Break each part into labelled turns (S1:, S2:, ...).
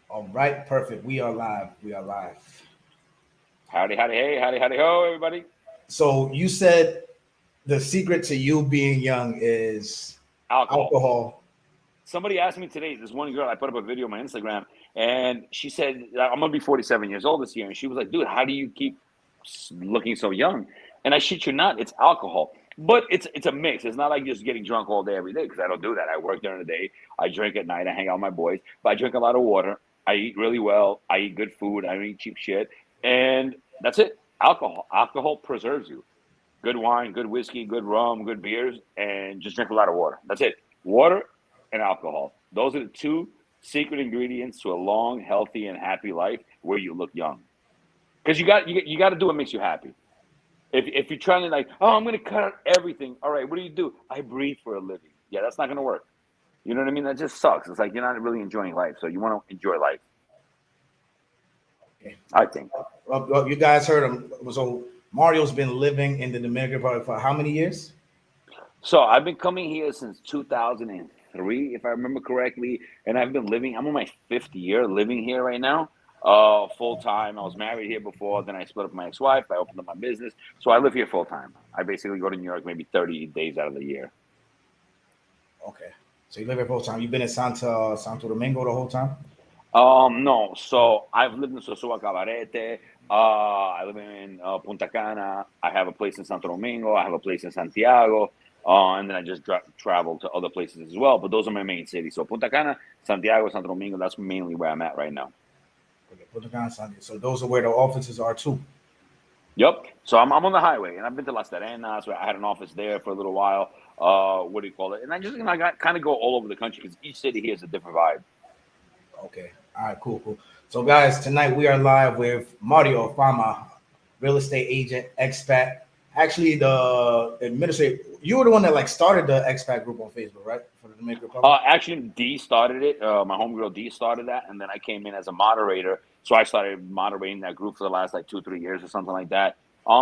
S1: All right, perfect. We are live. We are live.
S2: Howdy, howdy, hey, howdy, howdy, ho, everybody.
S1: So you said the secret to you being young is
S2: Alcohol.
S1: alcohol.
S2: Somebody asked me today, this one girl, I put up a video on my Instagram, and she said, I'm going to be 47 years old this year. And she was like, dude, how do you keep looking so young? And I shit you not, it's alcohol. But it's a mix. It's not like just getting drunk all day, every day, because I don't do that. I work during the day. I drink at night. I hang out with my boys. But I drink a lot of water. I eat really well. I eat good food. I don't eat cheap shit. And that's it. Alcohol. Alcohol preserves you. Good wine, good whiskey, good rum, good beers, and just drink a lot of water. That's it. Water and alcohol. Those are the two secret ingredients to a long, healthy, and happy life where you look young. Because you got to do what makes you happy. If you're trying to like, oh, I'm going to cut out everything. All right, what do you do? I breathe for a living. Yeah, that's not going to work. You know what I mean? That just sucks. It's like you're not really enjoying life. So you want to enjoy life.
S1: Okay.
S2: I think.
S1: Well, you guys heard him. So Mario's been living in the Dominican Republic for how many years?
S2: So I've been coming here since 2003, if I remember correctly, and I've been living. I'm on my fifth year living here right now, full time. I was married here before, then I split up with my ex-wife. I opened up my business, so I live here full time. I basically go to New York maybe 30 days out of the year.
S1: Okay. So you live here full time. You've been in Santo Domingo the whole time?
S2: No. So I've lived in Sosua Cabarete. I live in Punta Cana. I have a place in Santo Domingo. I have a place in Santiago. And then I just travel to other places as well. But those are my main cities. So Punta Cana, Santiago, Santo Domingo. That's mainly where I'm at right now.
S1: Okay, Punta Cana, Santiago. So those are where the offices are too.
S2: Yep. So I'm on the highway, and I've been to Las Terrenas. Where I had an office there for a little while. What do you call it? And I just I got kind of go all over the country because each city here is a different vibe.
S1: Okay. All right, cool, cool. So guys, tonight we are live with Mario Fama, real estate agent, expat. Actually, the administrator, you were the one that like started the expat group on Facebook, right? For the Dominican Republic.
S2: Actually, D started it. My homegirl D started that, and then I came in as a moderator. So I started moderating that group for the last like 2-3 years or something like that.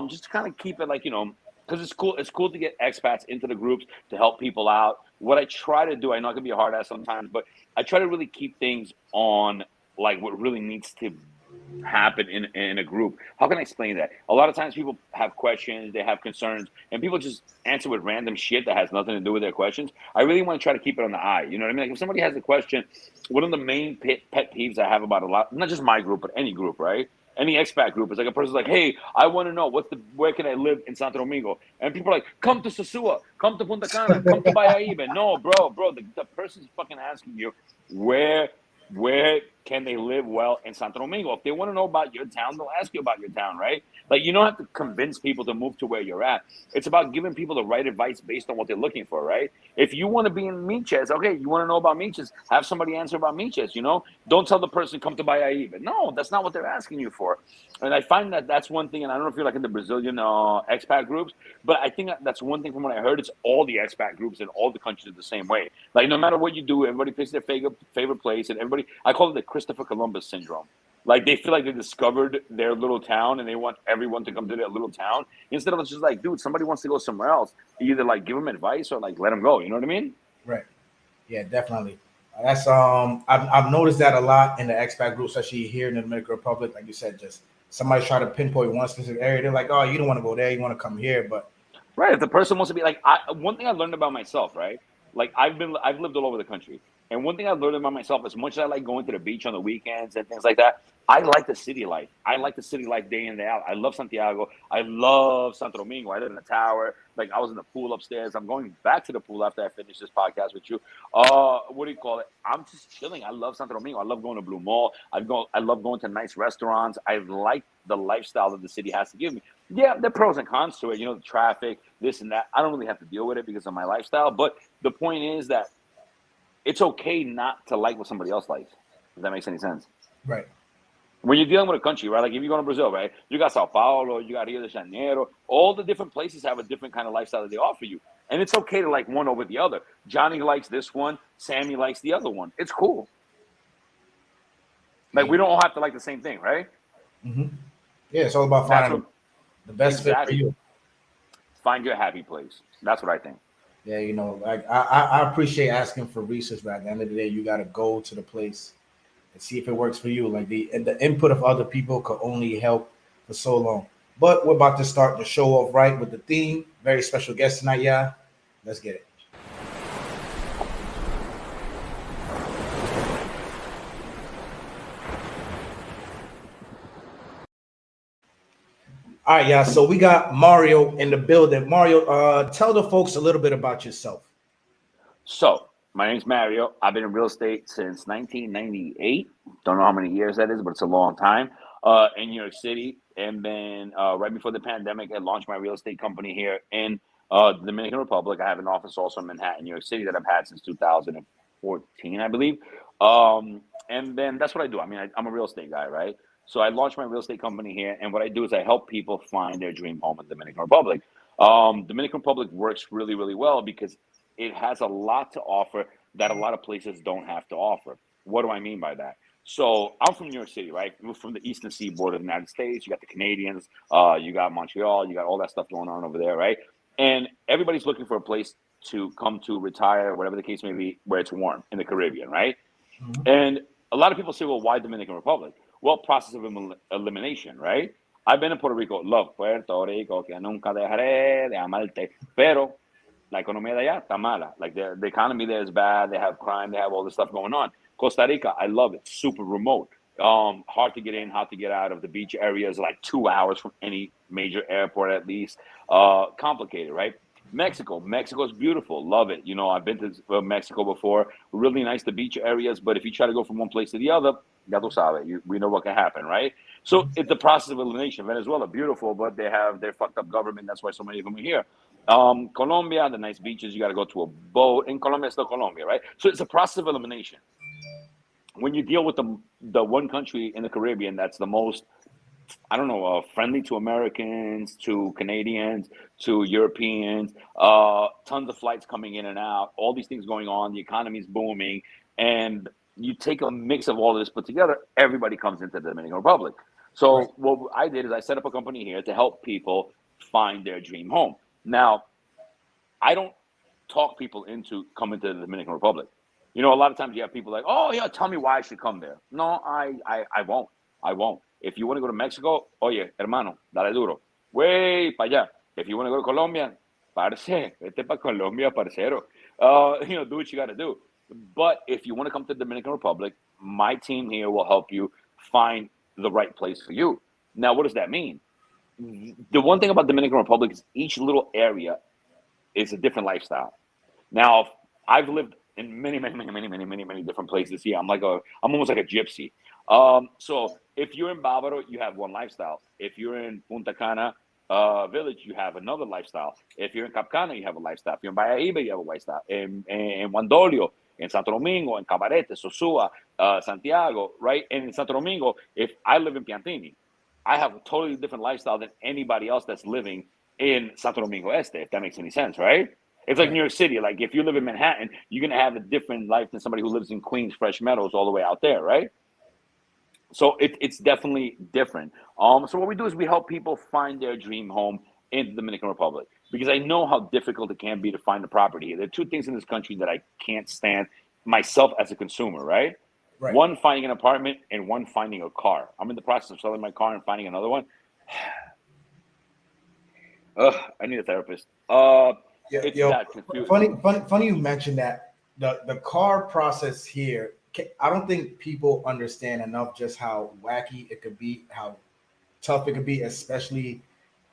S2: Just to kind of keep it like because it's cool. It's cool to get expats into the groups to help people out. What I try to do, I know I can be a hard ass sometimes, but I try to really keep things on like what really needs to happen in a group. How can I explain that? A lot of times people have questions, they have concerns, and people just answer with random shit that has nothing to do with their questions. I really want to try to keep it on the eye. You know what I mean? Like if somebody has a question, one of the main pet peeves I have about a lot, not just my group, but any group, right? Any expat group is like a person's like, hey, I want to know where can I live in Santo Domingo? And people are like, come to Sosua, come to Punta Cana, come to Bayaiba. No, bro, the person's fucking asking you where where can they live well in Santo Domingo? If they want to know about your town, they'll ask you about your town, right? Like you don't have to convince people to move to where you're at. It's about giving people the right advice based on what they're looking for, right? If you want to be in Meaches, okay, you want to know about Meaches, have somebody answer about Meaches, Don't tell the person come to Bayaiba. No, that's not what they're asking you for. And I find that that's one thing, and I don't know if you're like in the Brazilian expat groups, but I think that's one thing from what I heard. It's all the expat groups in all the countries are the same way. Like no matter what you do, everybody picks their favorite place, and everybody. I call it the Christopher Columbus syndrome. Like they feel like they discovered their little town, and they want everyone to come to their little town instead of just like, dude, somebody wants to go somewhere else. Either like give them advice or like let them go. You know what I mean?
S1: Right. Yeah, definitely. That's I've noticed that a lot in the expat group, especially here in the Dominican Republic. Like you said, just somebody try to pinpoint one specific area. They're like, oh, you don't want to go there, you want to come here. But
S2: right. If the person wants to be like, one thing I learned about myself, right? Like I've lived all over the country, and one thing I've learned about myself, as much as I like going to the beach on the weekends and things like that, I like the city life. I like the city life day in day out. I love Santiago. I love Santo Domingo. I live in a tower. Like I was in the pool upstairs. I'm going back to the pool after I finish this podcast with you. What do you call it? I'm just chilling. I love Santo Domingo. I love going to Blue Mall. I love going to nice restaurants. I like the lifestyle that the city has to give me. Yeah, there are pros and cons to it. The traffic, this and that. I don't really have to deal with it because of my lifestyle. But the point is that it's okay not to like what somebody else likes. If that makes any sense.
S1: right.
S2: When you're dealing with a country, right? Like if you go to Brazil, right? You got Sao Paulo, you got Rio de Janeiro. All the different places have a different kind of lifestyle that they offer you. And it's okay to like one over the other. Johnny likes this one. Sammy likes the other one. It's cool. Like
S1: Yeah.
S2: we don't all have to like the same thing, right?
S1: Mm-hmm. Yeah, it's all about
S2: That's
S1: finding
S2: what
S1: the best fit for
S2: exactly.
S1: you.
S2: Find your happy place. That's what I think.
S1: Yeah, like I appreciate asking for research, but at the end of the day, you got to go to the place and see if it works for you. Like the input of other people could only help for so long. But we're about to start the show off right with the theme. Very special guest tonight, yeah. Let's get it. All right, yeah. So we got Mario in the building. Mario, tell the folks a little bit about yourself.
S2: So, my name's Mario. I've been in real estate since 1998. Don't know how many years that is, but it's a long time. In New York City, and then right before the pandemic, I launched my real estate company here in the Dominican Republic. I have an office also in Manhattan, New York City, that I've had since 2014, I believe. And then that's what I do. I mean, I'm a real estate guy, right? So I launched my real estate company here, and what I do is I help people find their dream home in the Dominican Republic. Dominican Republic works really, really well because it has a lot to offer that a lot of places don't have to offer. What do I mean by that? So I'm from New York City, right? We're from the eastern seaboard of the United States. You got the Canadians, you got Montreal, you got all that stuff going on over there, right? And everybody's looking for a place to come to retire, whatever the case may be, where it's warm in the Caribbean, right?
S1: Mm-hmm.
S2: And a lot of people say, well, why Dominican Republic? Well, process of elimination, right? I've been in Puerto Rico, love Puerto Rico, que nunca dejaré de amarte, pero la economía de allá está mala. Like the economy there is bad. They have crime. They have all this stuff going on. Costa Rica, I love it. Super remote. Hard to get in, hard to get out of. The beach areas, like 2 hours from any major airport at least. Complicated, right? Mexico's beautiful. Love it. You know, I've been to Mexico before. Really nice, the beach areas. But if you try to go from one place to the other, ya tú sabes, we know what can happen, right? So it's the process of elimination. Venezuela, beautiful, but they have their fucked up government. That's why so many of them are here. Colombia, the nice beaches, you got to go to a boat. In Colombia, it's still Colombia, right? So it's a process of elimination. When you deal with the one country in the Caribbean that's the most, I don't know, friendly to Americans, to Canadians, to Europeans, tons of flights coming in and out, all these things going on, the economy's booming, and you take a mix of all of this put together, everybody comes into the Dominican Republic. So
S1: Right.
S2: what I did is I set up a company here to help people find their dream home. Now, I don't talk people into coming to the Dominican Republic. You know, a lot of times you have people like, oh, yeah, tell me why I should come there. No, I won't. I won't. If you want to go to Mexico, oye, hermano, dale duro. Way para allá. If you want to go to Colombia, parce, vete para Colombia, parcero. Do what you got to do. But if you want to come to the Dominican Republic, my team here will help you find the right place for you. Now, what does that mean? The one thing about Dominican Republic is each little area is a different lifestyle. Now, I've lived in many different places here. I'm almost like a gypsy. So if you're in Bávaro, you have one lifestyle. If you're in Punta Cana village, you have another lifestyle. If you're in Capcana, you have a lifestyle. If you're in Bahia, you have a lifestyle. In Wandolio, in Santo Domingo, in Cabarete, Sosúa, Santiago, right? And in Santo Domingo, if I live in Piantini, I have a totally different lifestyle than anybody else that's living in Santo Domingo Este, if that makes any sense, right? It's like
S1: Right.
S2: New York City. Like if you live in Manhattan, you're gonna have a different life than somebody who lives in Queens, Fresh Meadows, all the way out there, right? So it's definitely different. So what we do is we help people find their dream home in the Dominican Republic because I know how difficult it can be to find a property. There are two things in this country that I can't stand myself as a consumer, right?
S1: Right.
S2: One, finding an apartment, and one, finding a car. I'm in the process of selling my car and finding another one. I need a therapist.
S1: Yeah,
S2: It's
S1: yo,
S2: that confusing.
S1: funny you mentioned that the car process here. I don't think people understand enough just how wacky it could be, how tough it could be, especially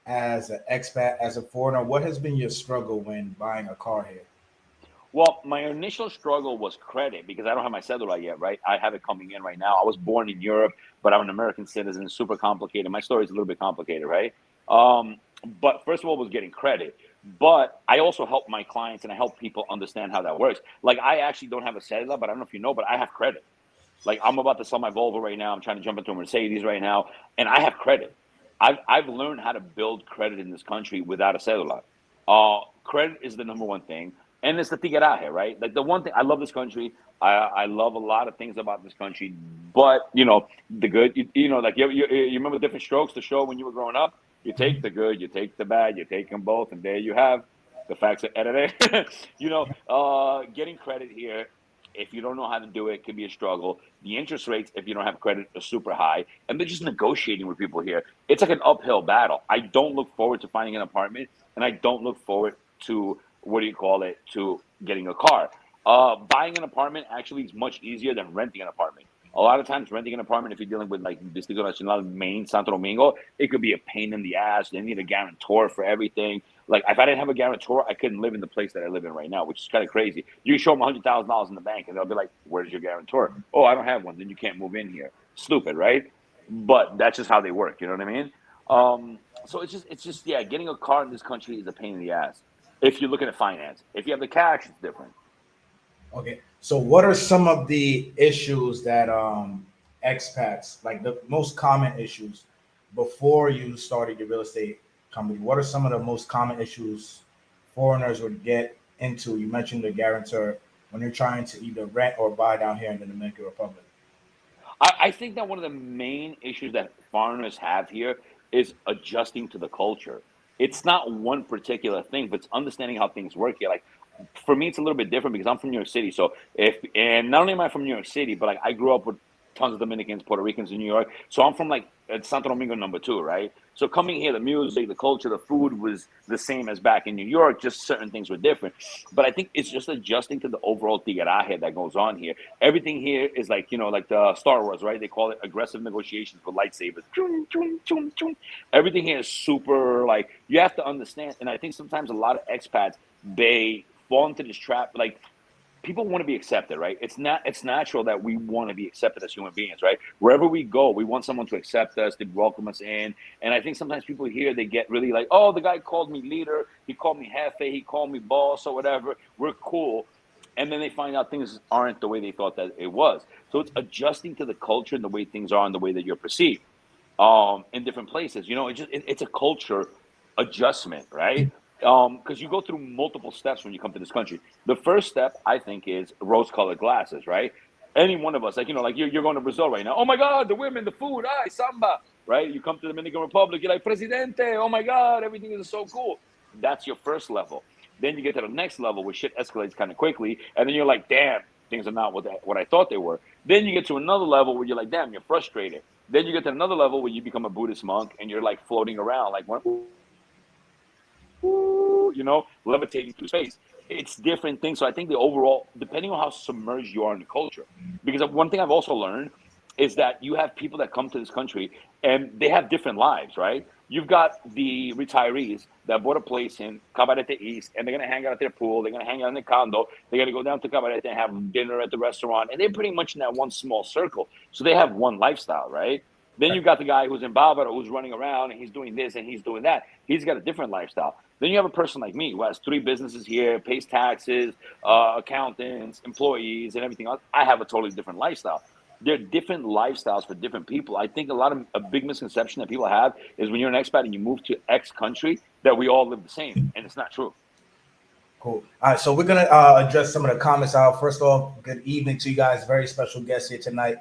S1: as an expat, as a foreigner. What has been your struggle when buying a car here?
S2: Well, my initial struggle was credit because I don't have my cedula yet, right? I have it coming in right now. I was born in Europe, but I'm an American citizen. Super complicated. My story is a little bit complicated, right? But first of all, was getting credit. But I also help my clients and I help people understand how that works. Like I actually don't have a cedula, but I don't know if you know, but I have credit. Like I'm about to sell my Volvo right now. I'm trying to jump into a Mercedes right now, and I have credit. I've learned how to build credit in this country without a cedula. Credit is the number one thing, and it's the tigueraje, right? Like the one thing I love this country. I love a lot of things about this country, but the good. Like you remember Different Strokes, the show when you were growing up. You take the good, you take the bad, you take them both, and there you have the facts are edited. Getting credit here If you don't know how to do it, it can be a struggle. The interest rates, if you don't have credit, are super high. And they're just negotiating with people here. It's like an uphill battle. I don't look forward to finding an apartment, and I don't look forward to, to getting a car. Buying an apartment actually is much easier than renting an apartment. A lot of times, renting an apartment, if you're dealing with like Distrito Nacional, Maine, Santo Domingo, it could be a pain in the ass. They need a guarantor for everything. Like, if I didn't have a guarantor, I couldn't live in the place that I live in right now, which is kind of crazy. You show them $100,000 in the bank, and they'll be like, "Where's your guarantor?" "Oh, I don't have one." "Then you can't move in here." Stupid, right? But that's just how they work. You know what I mean?
S1: Right.
S2: So it's just yeah. Getting a car in this country is a pain in the ass. If you're looking at finance, if you have the cash, it's different.
S1: Okay. So what are some of the issues that expats, like the most common issues before you started your real estate company? What are some of the most common issues foreigners would get into? You mentioned the guarantor when you're trying to either rent or buy down here in the Dominican Republic.
S2: I think that one of the main issues that foreigners have here is adjusting to the culture. It's not one particular thing, but it's understanding how things work here. Like, for me, it's a little bit different because I'm from New York City. So if and not only am I from New York City, but like I grew up with tons of Dominicans, Puerto Ricans in New York. So I'm from like Santo Domingo number two, right? So coming here, the music, the culture, the food was the same as back in New York. Just certain things were different. But I think it's just adjusting to the overall tigueraje that goes on here. Everything here is like, like the Star Wars, right? They call it aggressive negotiations with lightsabers. Chum, chum, chum, chum. Everything here is super, like, you have to understand. And I think sometimes a lot of expats, they fall into this trap. Like, people want to be accepted, right? It's natural that we want to be accepted as human beings, right? Wherever we go, we want someone to accept us, to welcome us in. And I think sometimes people here, they get really like, "Oh, the guy called me leader, he called me jefe, he called me boss," or whatever. We're cool. And then they find out things aren't the way they thought that it was. So it's adjusting to the culture and the way things are and the way that you're perceived in different places. It's a culture adjustment, right? Because you go through multiple steps when you come to this country. The first step, I think, is rose-colored glasses, right? Any one of us, like, like you're going to Brazil right now. "Oh my God, the women, the food, samba," right? You come to the Dominican Republic, you're like, "Presidente, oh my God, everything is so cool." That's your first level. Then you get to the next level where shit escalates kind of quickly, and then you're like, "Damn, things are not what I thought they were." Then you get to another level where you're like, "Damn, you're frustrated." Then you get to another level where you become a Buddhist monk and you're like floating around, like, levitating through space. It's different things. So I think the overall, depending on how submerged you are in the culture, because one thing I've also learned is that you have people that come to this country and they have different lives, right? You've got the retirees that bought a place in Cabarete East and they're going to hang out at their pool. They're going to hang out in the condo. They're going to go down to Cabarete and have dinner at the restaurant. And they're pretty much in that one small circle. So they have one lifestyle, right? Then you've got the guy who's in Bávaro who's running around and he's doing this and he's doing that. He's got a different lifestyle. Then you have a person like me who has 3 businesses here, pays taxes, accountants, employees, and everything else. I have a totally different lifestyle. There are different lifestyles for different people. I think a big misconception that people have is when you're an expat and you move to X country that we all live the same, and it's not true.
S1: Cool. All right, so we're gonna address some of the comments out. First off, good evening to you guys. Very special guest here tonight.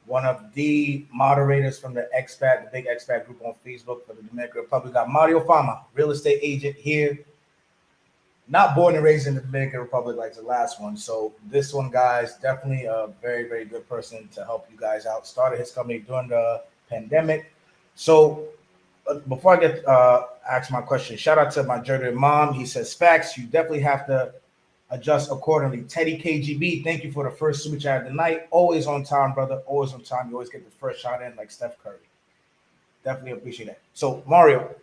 S1: One of the moderators from the big expat group on Facebook for the Dominican Republic. Got Mario Fama, real estate agent here. Not born and raised in the Dominican Republic like the last one. So this one, guys, definitely a very, very good person to help you guys out. Started his company during the pandemic. So before I get ask my question, shout out to my Jordan mom. He says, "Facts, you definitely have to adjust accordingly." Teddy KGB, thank you for the first super chat of the night. Always on time, brother. Always on time. You always get the first shot in like Steph Curry. Definitely appreciate that. So Mario,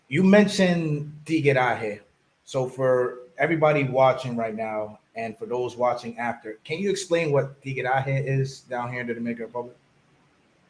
S1: you mentioned Tigeraje. So for everybody watching right now, and for those watching after, can you explain what Tigeraje is down here in the Dominican Republic?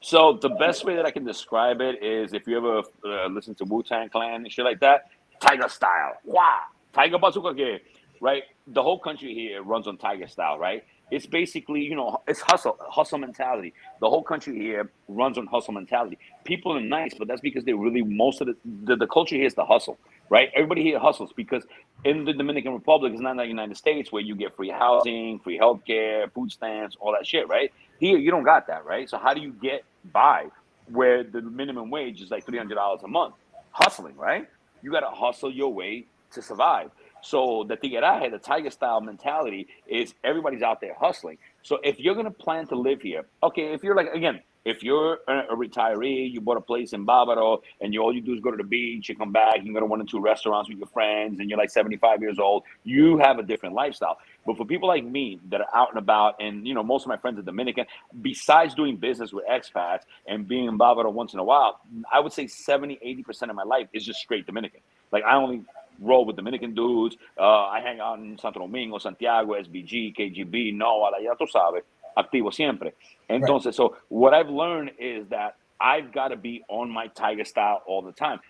S2: So the best way that I can describe it is if you ever listen to Wu-Tang Clan and shit like that, Tiger style. Wow. Tiger Bazooka game, right? The whole country here runs on Tiger style, right? It's basically, it's hustle mentality. The whole country here runs on hustle mentality. People are nice, but that's because they really, most of the culture here is the hustle, right? Everybody here hustles because in the Dominican Republic, it's not like the United States where you get free housing, free healthcare, food stamps, all that shit, right? Here, you don't got that, right? So how do you get by where the minimum wage is like $300 a month? Hustling, right? You got to hustle your way to survive. So the tigueraje, the tiger style mentality is everybody's out there hustling. So if you're going to plan to live here, okay, if you're like, again, if you're a retiree, you bought a place in Bávaro, and all you do is go to the beach, you come back, you go to 1 or 2 restaurants with your friends, and you're like 75 years old, you have a different lifestyle. But for people like me that are out and about, and most of my friends are Dominican, besides doing business with expats and being in Bávaro once in a while, I would say 70-80% of my life is just straight Dominican. Like, I only roll with Dominican dudes. I hang out in Santo Domingo, Santiago, SBG, KGB, NOA, ya tú sabes, activo siempre. Entonces, right. So what I've learned is that I've got to be on my tiger style all the time.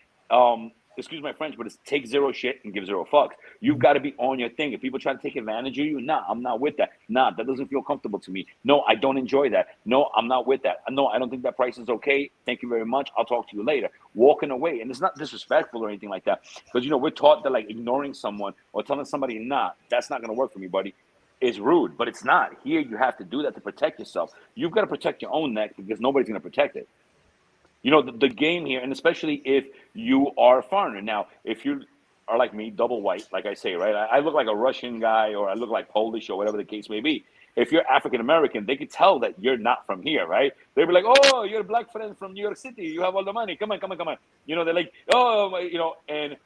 S2: Excuse my French, but it's take zero shit and give zero fucks. You've got to be on your thing. If people try to take advantage of you, nah, I'm not with that. Nah, that doesn't feel comfortable to me. No, I don't enjoy that. No, I'm not with that. No, I don't think that price is okay. Thank you very much. I'll talk to you later. Walking away. And it's not disrespectful or anything like that. Because, we're taught that, like, ignoring someone or telling somebody, nah, that's not going to work for me, buddy, is rude. But it's not. Here, you have to do that to protect yourself. You've got to protect your own neck because nobody's going to protect it. The game here, and especially if you are a foreigner. Now, if you are like me, double white, like I say, right? I look like a Russian guy, or I look like Polish, or whatever the case may be. If you're African-American, they could tell that you're not from here, right? They'd be like, oh, you're a black friend from New York City. You have all the money. Come on. They're like, oh, and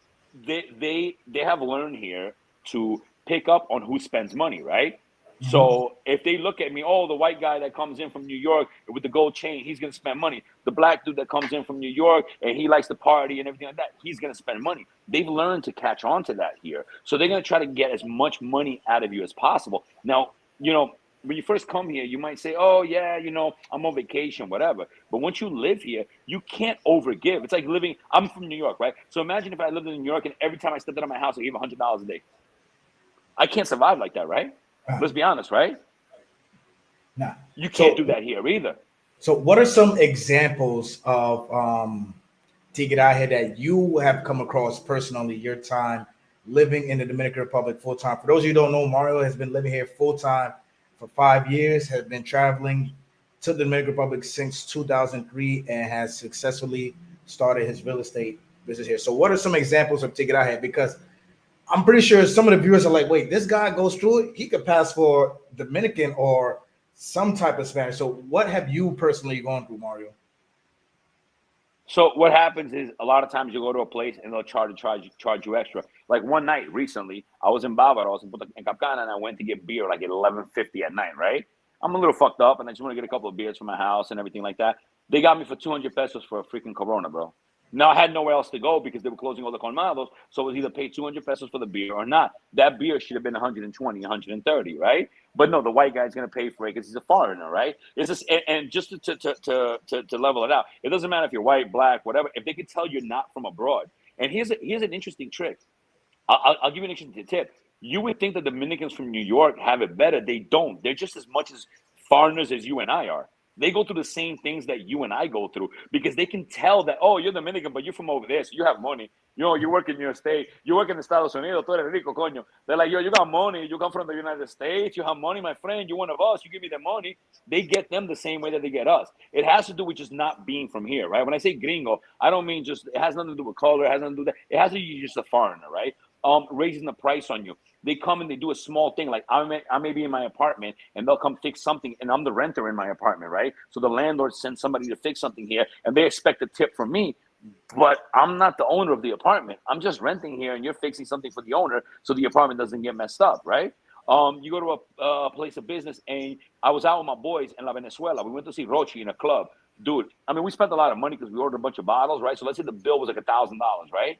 S2: they have learned here to pick up on who spends money, right? So if they look at me, oh, the white guy that comes in from New York with the gold chain, he's going to spend money. The black dude that comes in from New York and he likes to party and everything like that, he's going to spend money. They've learned to catch on to that here. So they're going to try to get as much money out of you as possible. Now, when you first come here, you might say, oh, yeah, I'm on vacation, whatever. But once you live here, you can't overgive. It's like I'm from New York, right? So imagine if I lived in New York and every time I stepped out of my house, I gave $100 a day. I can't survive like that, right? Let's be honest, right?
S1: Nah.
S2: You can't do that here either.
S1: So what are some examples of tigueraje that you have come across personally, your time living in the Dominican Republic full time? For those of you who don't know, Mario has been living here full time for 5 years, has been traveling to the Dominican Republic since 2003, and has successfully started his real estate business here. So what are some examples of tigueraje? Because I'm pretty sure some of the viewers are like, wait, this guy goes through it. He could pass for Dominican or some type of Spanish. So what have you personally gone through, Mario?
S2: So what happens is a lot of times you go to a place and they'll charge you extra. Like one night recently, I was in Bávaro, I was in Capcana, and I went to get beer like at 11:50 at night, right? I'm a little fucked up, and I just want to get a couple of beers from my house and everything like that. They got me for 200 pesos for a freaking Corona, bro. Now, I had nowhere else to go because they were closing all the colmados, so it was either pay 200 pesos for the beer or not. That beer should have been 120, 130, right? But no, the white guy's going to pay for it because he's a foreigner, right? It's just, and just to level it out, it doesn't matter if you're white, black, whatever. If they can tell you're not from abroad. And here's an interesting trick. I'll give you an interesting tip. You would think the Dominicans from New York have it better. They don't. They're just as much as foreigners as you and I are. They go through the same things that you and I go through because they can tell that, oh, you're Dominican, but you're from over there, so you have money. You work in your state. You work in the Estados Unidos. Tú eres rico, coño. They're like, yo, you got money. You come from the United States. You have money, my friend. You're one of us. You give me the money. They get them the same way that they get us. It has to do with just not being from here, right? When I say gringo, I don't mean just, it has nothing to do with color. It has nothing to do with that. It has to do with just a foreigner, right? Raising the price on you. They come and they do a small thing. Like I may be in my apartment and they'll come fix something, and I'm the renter in my apartment, right? So the landlord sends somebody to fix something here and they expect a tip from me, but I'm not the owner of the apartment. I'm just renting here and you're fixing something for the owner so the apartment doesn't get messed up, right? You go to a place of business, and I was out with my boys in La Venezuela. We went to see Rochi in a club. Dude, I mean, we spent a lot of money because we ordered a bunch of bottles, right? So let's say the bill was like $1,000, right?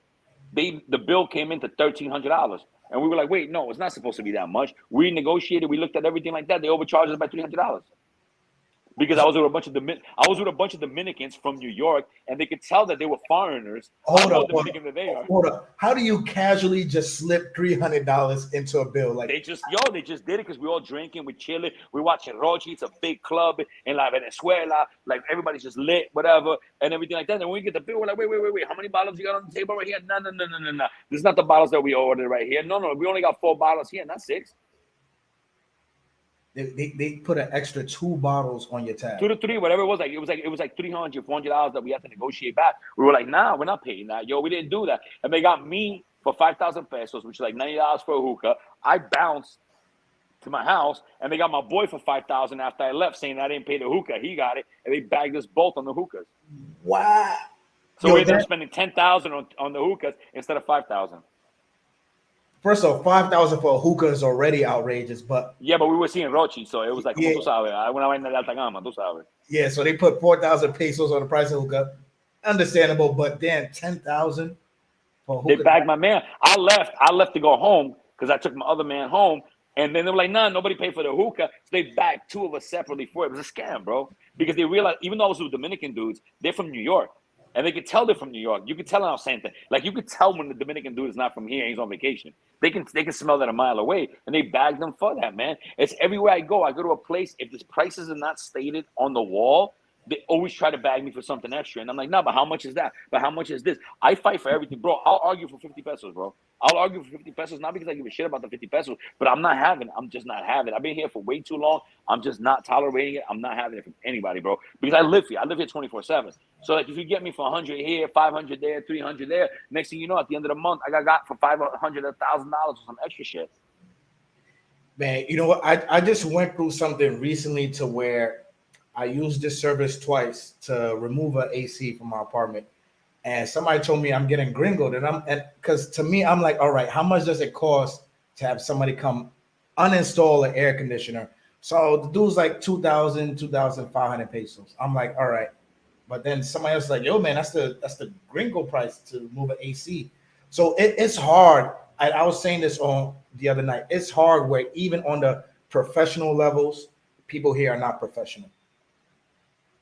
S2: The bill came into $1,300, and we were like, wait, no, it's not supposed to be that much. We negotiated, we looked at everything like that. They overcharged us by $300 because I was with a bunch of Dominicans from New York, and they could tell that they were foreigners.
S1: Hold up. How do you casually just slip $300 into a bill? Like
S2: they just did it because we all drinking, we chilling, we watching Rochi. It's a big club in La Venezuela. Like everybody's just lit, whatever, and everything like that. And when we get the bill, we're like, wait, how many bottles you got on the table right here? No. This is not the bottles that we ordered right here. No, we only got 4 bottles here, not 6.
S1: They put an extra 2 bottles on your tab.
S2: 2 to 3, whatever it was. Like it was like $300, $400 that we had to negotiate back. We were like, nah, we're not paying that. Yo, we didn't do that. And they got me for 5,000 pesos, which is like $90 for a hookah. I bounced to my house, and they got my boy for 5,000 after I left, saying I didn't pay the hookah. He got it, and they bagged us both on the hookahs.
S1: Wow.
S2: So we ended up spending 10,000 on the hookahs instead of 5,000.
S1: First of all, 5,000 for a hookah is already outrageous, but
S2: yeah, but we were seeing Rochi, so it was like,
S1: yeah.
S2: tú sabes, una vaina de alta gama, tú sabes.
S1: Yeah, so they put 4,000 pesos on the price of hookah. Understandable, but then 10,000 for hookah.
S2: They bagged my man. I left to go home because I took my other man home, and then they were like, nah, nobody paid for the hookah, so they bagged two of us separately for it. It was a scam, bro, because they realized, even though I was with Dominican dudes, they're from New York. And they could tell they're from New York. You could tell I'm saying that. Like, you could tell when the Dominican dude is not from here, he's on vacation. They can smell that a mile away, and they bag them for that, man. It's everywhere I go. I go to a place, if the prices are not stated on the wall, they always try to bag me for something extra. And I'm like, no, but how much is that? But how much is this? I fight for everything, bro. I'll argue for 50 pesos, bro. I'll argue for 50 pesos, not because I give a shit about the 50 pesos, but I'm not having it. I'm just not having it. I've been here for way too long. I'm just not tolerating it. I'm not having it from anybody, bro, because I live here. I live here 24/7. So, like, if you get me for 100 here, 500 there, 300 there, next thing you know, at the end of the month, I got for $500, $1,000 or some extra shit.
S1: Man, you know what? I just went through something recently to where I used this service twice to remove an AC from my apartment. And somebody told me I'm getting gringoed. And because to me, I'm like, all right, how much does it cost to have somebody come uninstall an air conditioner? So the dude's like 2,000, 2,500 pesos. I'm like, all right. But then somebody else is like, yo, man, that's the gringo price to move an AC. So it's hard. I was saying this on the other night. It's hard where even on the professional levels, people here are not professional.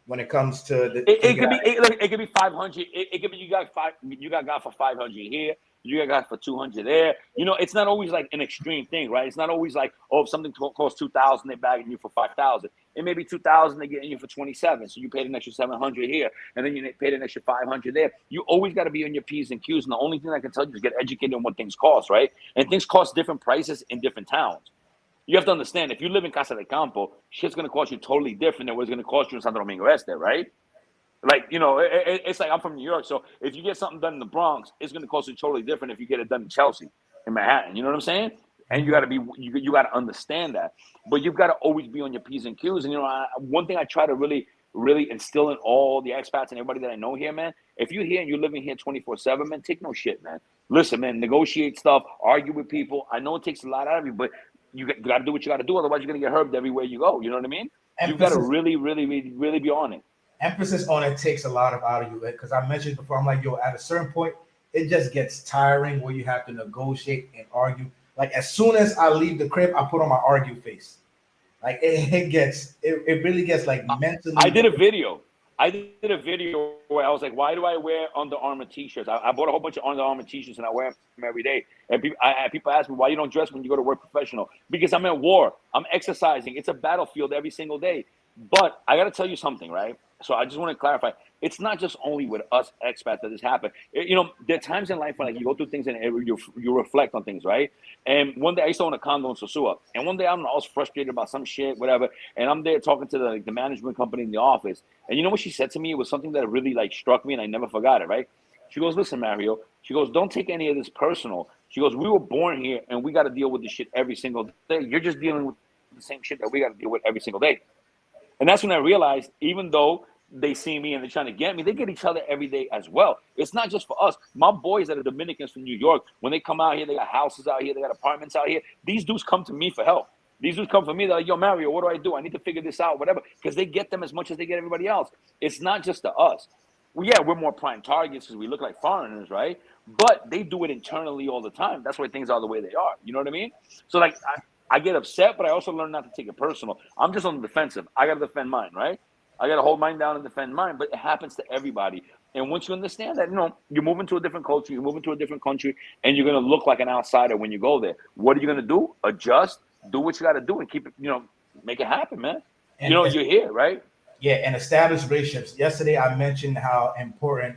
S1: When it comes to the,
S2: it could be 500. It could be you got for 500 here. You got for 200 there. You know, it's not always like an extreme thing, right? It's not always like, oh, if something costs 2,000, they're bagging you for 5,000. It may be 2,000, they're getting you for 27. So you paid an extra 700 here, and then you paid an extra 500 there. You always got to be on your P's and Q's. And the only thing I can tell you is get educated on what things cost, right? And things cost different prices in different towns. You have to understand, if you live in Casa de Campo, shit's going to cost you totally different than what it's going to cost you in Santo Domingo Este, right? Like, you know, it's like I'm from New York. So if you get something done in the Bronx, it's going to cost you totally different if you get it done in Chelsea, in Manhattan. You know what I'm saying? And you got to you got to understand that. But you've got to always be on your P's and Q's. And, you know, one thing I try to really instill in all the expats and everybody that I know here, man, if you're here and you're living here 24/7, man, take no shit, man. Listen, man, negotiate stuff, argue with people. I know it takes a lot out of you, but you got to do what you got to do. Otherwise, you're going to get herbed everywhere you go. You know what I mean? You've got to really be on it.
S1: Emphasis on it takes a lot out of you. Because I mentioned before, I'm like, yo, at a certain point, it just gets tiring where you have to negotiate and argue. Like, as soon as I leave the crib, I put on my argue face. Like, it really gets like mentally.
S2: I did a video where I was like, why do I wear Under Armour t-shirts? I bought a whole bunch of Under Armour t-shirts and I wear them every day. And people ask me, why you don't dress when you go to work professional? Because I'm at war. I'm exercising. It's a battlefield every single day. But I got to tell you something, right? So I just want to clarify. It's not just only with us expats that this happens. You know, there are times in life where like you go through things and you reflect on things, right? And one day I used to own a condo in Sosua. And one day I was frustrated about some shit, whatever. And I'm there talking to the management company in the office. And you know what she said to me? It was something that really like struck me and I never forgot it, right? She goes, listen, Mario. She goes, don't take any of this personal. She goes, we were born here and we got to deal with this shit every single day. You're just dealing with the same shit that we got to deal with every single day. And that's when I realized, even though they see me and they're trying to get me, they get each other every day as well. It's not just for us. My boys that are Dominicans from New York, when they come out here, they got houses out here, they got apartments out here. These dudes come to me for help. These dudes come for me. They're like, yo, Mario, what do I do? I need to figure this out, whatever. Because they get them as much as they get everybody else. It's not just to us. Well, yeah, we're more prime targets because we look like foreigners, right? But they do it internally all the time. That's why things are the way they are. You know what I mean? So, like, I get upset, but I also learn not to take it personal. I'm just on the defensive. I got to defend mine, right? I got to hold mine down and defend mine, but it happens to everybody. And once you understand that, you know, you're moving to a different culture, you're moving to a different country, and you're going to look like an outsider when you go there. What are you going to do? Adjust, do what you got to do, and keep it, you know, make it happen, man. And you know, you're here, right?
S1: Yeah, and establish relationships. Yesterday, I mentioned how important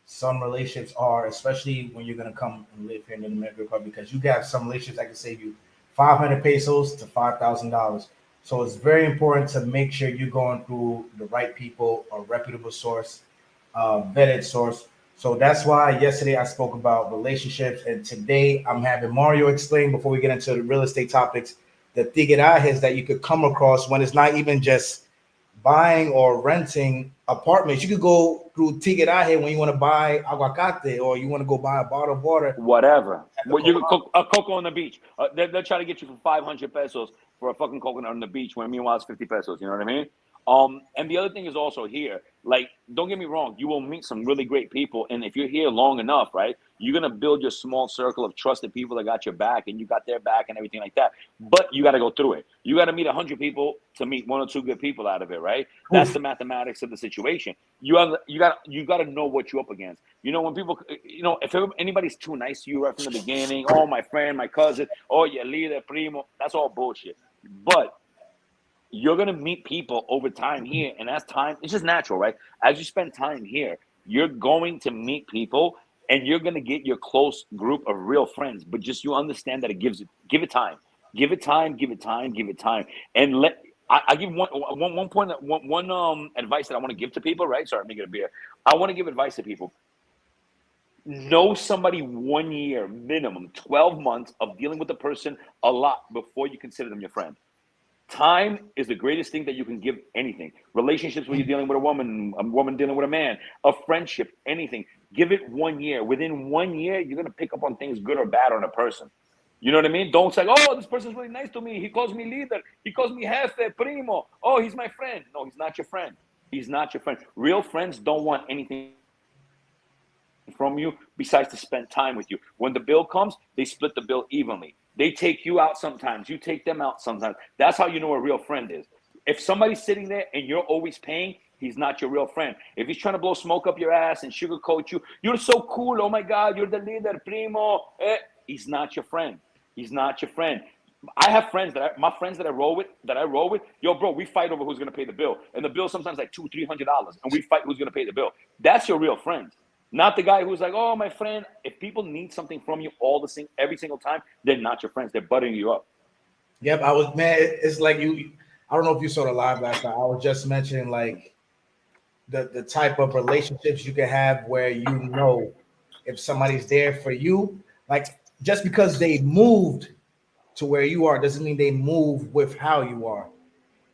S1: some relationships are, especially when you're going to come and live here in the Dominican Republic, because you got some relationships that can save you 500 pesos to $5,000. So it's very important to make sure you're going through the right people, a reputable source, vetted source. So that's why yesterday I spoke about relationships, and today I'm having Mario explain before we get into the real estate topics the tiguerajes that you could come across when it's not even just buying or renting apartments. You could go through tigueraje when you want to buy aguacate or you want to go buy a bottle of water
S2: Whatever.
S1: at the
S2: What you
S1: co-op.
S2: could cook a cocoa on the beach. They're trying to get you for 500 pesos for a fucking coconut on the beach when meanwhile it's 50 pesos. You know what I mean? And the other thing is also here, like, don't get me wrong, you will meet some really great people. And if you're here long enough, right, you're going to build your small circle of trusted people that got your back and you got their back and everything like that. But you got to go through it. You got to meet 100 people to meet one or two good people out of it, right? That's the
S1: Oof.
S2: mathematics of the situation. You got to know what you're up against. You know, when people, if anybody's too nice to you right from the beginning, oh, my friend, my cousin, oh, your leader, primo, that's all bullshit. But you're going to meet people over time here, and as time, it's just natural, right? As you spend time here, you're going to meet people, and you're going to get your close group of real friends. But just you understand that give it time, give it time, give it time, give it time, and I give one point, one advice that I want to give to people, right? Sorry, I'm making a beer. I want to give advice to people. Know somebody 1 year minimum, 12 months of dealing with the person a lot before you consider them your friend. Time is the greatest thing that you can give anything. Relationships where you're dealing with a woman dealing with a man, a friendship, anything. Give it 1 year. Within 1 year, you're going to pick up on things good or bad on a person. You know what I mean? Don't say, oh, this person's really nice to me. He calls me leader. He calls me jefe, primo. Oh, he's my friend. No, he's not your friend. He's not your friend. Real friends don't want anything from you besides to spend time with you. When the bill comes, they split the bill evenly. They take you out sometimes. You take them out sometimes. That's how you know a real friend is. If somebody's sitting there and you're always paying, he's not your real friend. If he's trying to blow smoke up your ass and sugarcoat you, you're so cool. Oh my God, you're the leader, primo. He's not your friend. He's not your friend. I have friends my friends that I roll with. Yo, bro, we fight over who's gonna pay the bill, and the bill sometimes like $200-$300, and we fight who's gonna pay the bill. That's your real friend. Not the guy who's like, oh, my friend. If people need something from you every single time, they're not your friends. They're buttering you up.
S1: Yep, I was man. It's like you. I don't know if you saw the live last night. I was just mentioning like the type of relationships you can have where you know if somebody's there for you. Like just because they moved to where you are doesn't mean they move with how you are.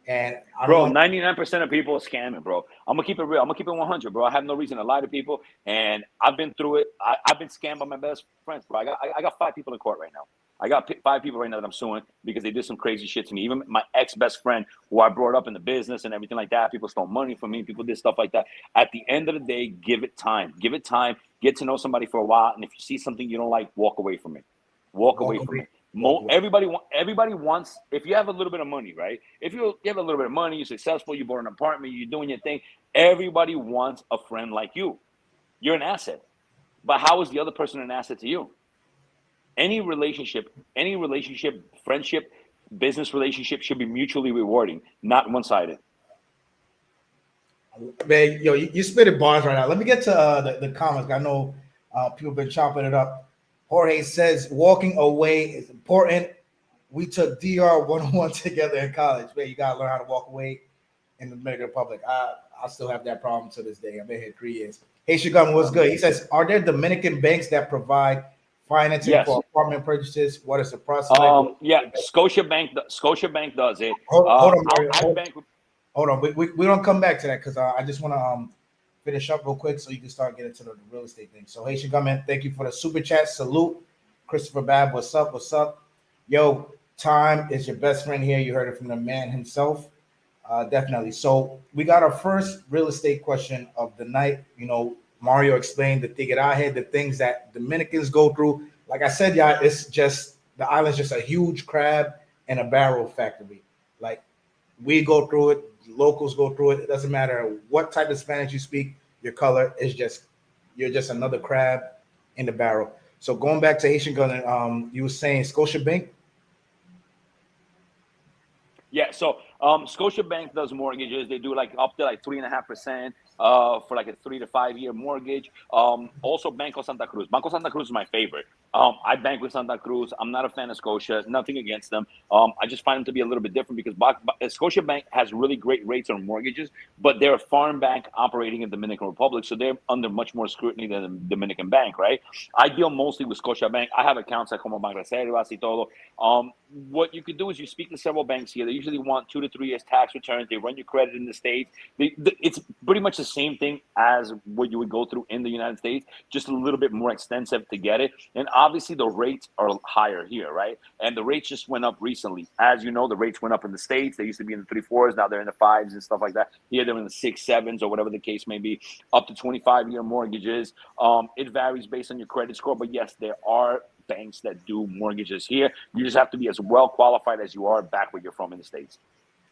S1: And I don't
S2: Bro,
S1: want
S2: 99% of people are scamming, bro. I'm gonna keep it real. I'm gonna keep it 100, bro. I have no reason to lie to people, and I've been through it. I've been scammed by my best friends, bro. I got 5 people in court right now. I got 5 people right now that I'm suing because they did some crazy shit to me. Even my ex-best friend, who I brought up in the business and everything like that, people stole money from me. People did stuff like that. At the end of the day, give it time. Give it time. Get to know somebody for a while, and if you see something you don't like, walk away from it. Walk away
S1: walk
S2: from
S1: away.
S2: it.
S1: Walk away.
S2: Everybody wants. If you have a little bit of money, right? If you have a little bit of money, you're successful, you bought an apartment, you're doing your thing. Everybody wants a friend like you. You're an asset. But how is the other person an asset to you? Any relationship, friendship, business relationship should be mutually rewarding, not one-sided.
S1: Man, yo, you spitting bars right now. Let me get to the comments. I know people have been chopping it up. Jorge says walking away is important. We took DR 101 together in college. Man, you gotta learn how to walk away in the Dominican Republic. I still have that problem to this day. I've been here 3 years. Hey, Shagun, what's good? He says, are there Dominican banks that provide financing
S2: Yes.
S1: for apartment purchases? What is the process like?
S2: Yeah, Scotiabank does it.
S1: Hold on, Mario.
S2: I bank with.
S1: Hold on. We don't come back to that because I just want to finish up real quick so you can start getting to the real estate thing. So, hey, Shagun, thank you for the super chat. Salute. Christopher Bab, what's up? What's up? Yo, time is your best friend here. You heard it from the man himself. Definitely. So we got our first real estate question of the night. You know, Mario explained the tigueraje, the things that Dominicans go through. Like I said, y'all, it's just the island's just a huge crab and a barrel factory. Like we go through it, locals go through it. It doesn't matter what type of Spanish you speak, your color is just you're just another crab in the barrel. So going back to Haitian Gun, you were saying Scotiabank.
S2: Yeah, so Scotiabank does mortgages. They do like up to like 3.5% for like a 3 to 5 year mortgage. Also Banco Santa Cruz. Banco Santa Cruz is my favorite. I bank with Santa Cruz. I'm not a fan of Scotia. Nothing against them. I just find them to be a little bit different because Scotia Bank has really great rates on mortgages, but they're a foreign bank operating in Dominican Republic, so they're under much more scrutiny than the Dominican bank, right? I deal mostly with Scotia Bank. I have accounts at Como Banreservas y todo. What you could do is you speak to several banks here. They usually want 2 to 3 years tax returns. They run your credit in the States. It's pretty much the same thing as what you would go through in the United States, just a little bit more extensive to get it. And obviously the rates are higher here, right? And the rates just went up recently. As you know, the rates went up in the States. They used to be in the 3.4s. Now they're in the 5s and stuff like that. Here they're in the 6, 7s or whatever the case may be, up to 25-year mortgages. It varies based on your credit score. But yes, there are banks that do mortgages here. You just have to be as well qualified as you are back where you're from in the States.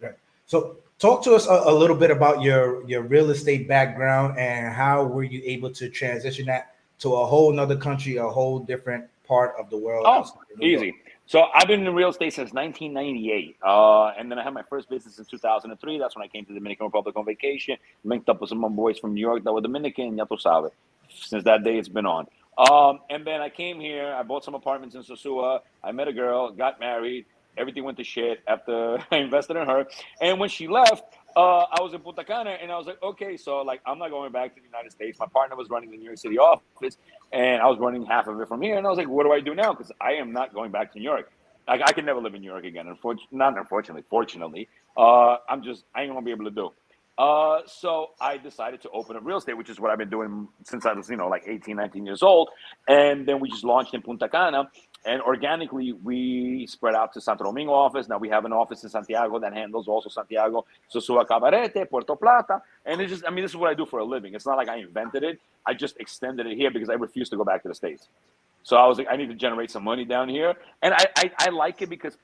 S1: Right. So talk to us a little bit about your real estate background and how were you able to transition that to a whole nother country, a whole different part of the world.
S2: Oh, easy. So I've been in real estate since 1998. And then I had my first business in 2003. That's when I came to the Dominican Republic on vacation, linked up with some boys from New York that were Dominican, ya tu sabes. Since that day, it's been on. And then I came here. I bought some apartments in Sosua. I met a girl, got married. Everything went to shit after I invested in her. And when she left, I was in Punta Cana, and I was like, okay, so like I'm not going back to the United States. My partner was running the New York City office, and I was running half of it from here. And I was like, what do I do now? Because I am not going back to New York. I can never live in New York again. Fortunately, I ain't gonna be able to do. So I decided to open up real estate, which is what I've been doing since I was, like 18, 19 years old. And then we just launched in Punta Cana. And organically, we spread out to Santo Domingo office. Now we have an office in Santiago that handles also Santiago, Sosua, Cabarete, Puerto Plata. And it's just, this is what I do for a living. It's not like I invented it. I just extended it here because I refuse to go back to the States. So I was like, I need to generate some money down here. And I like it because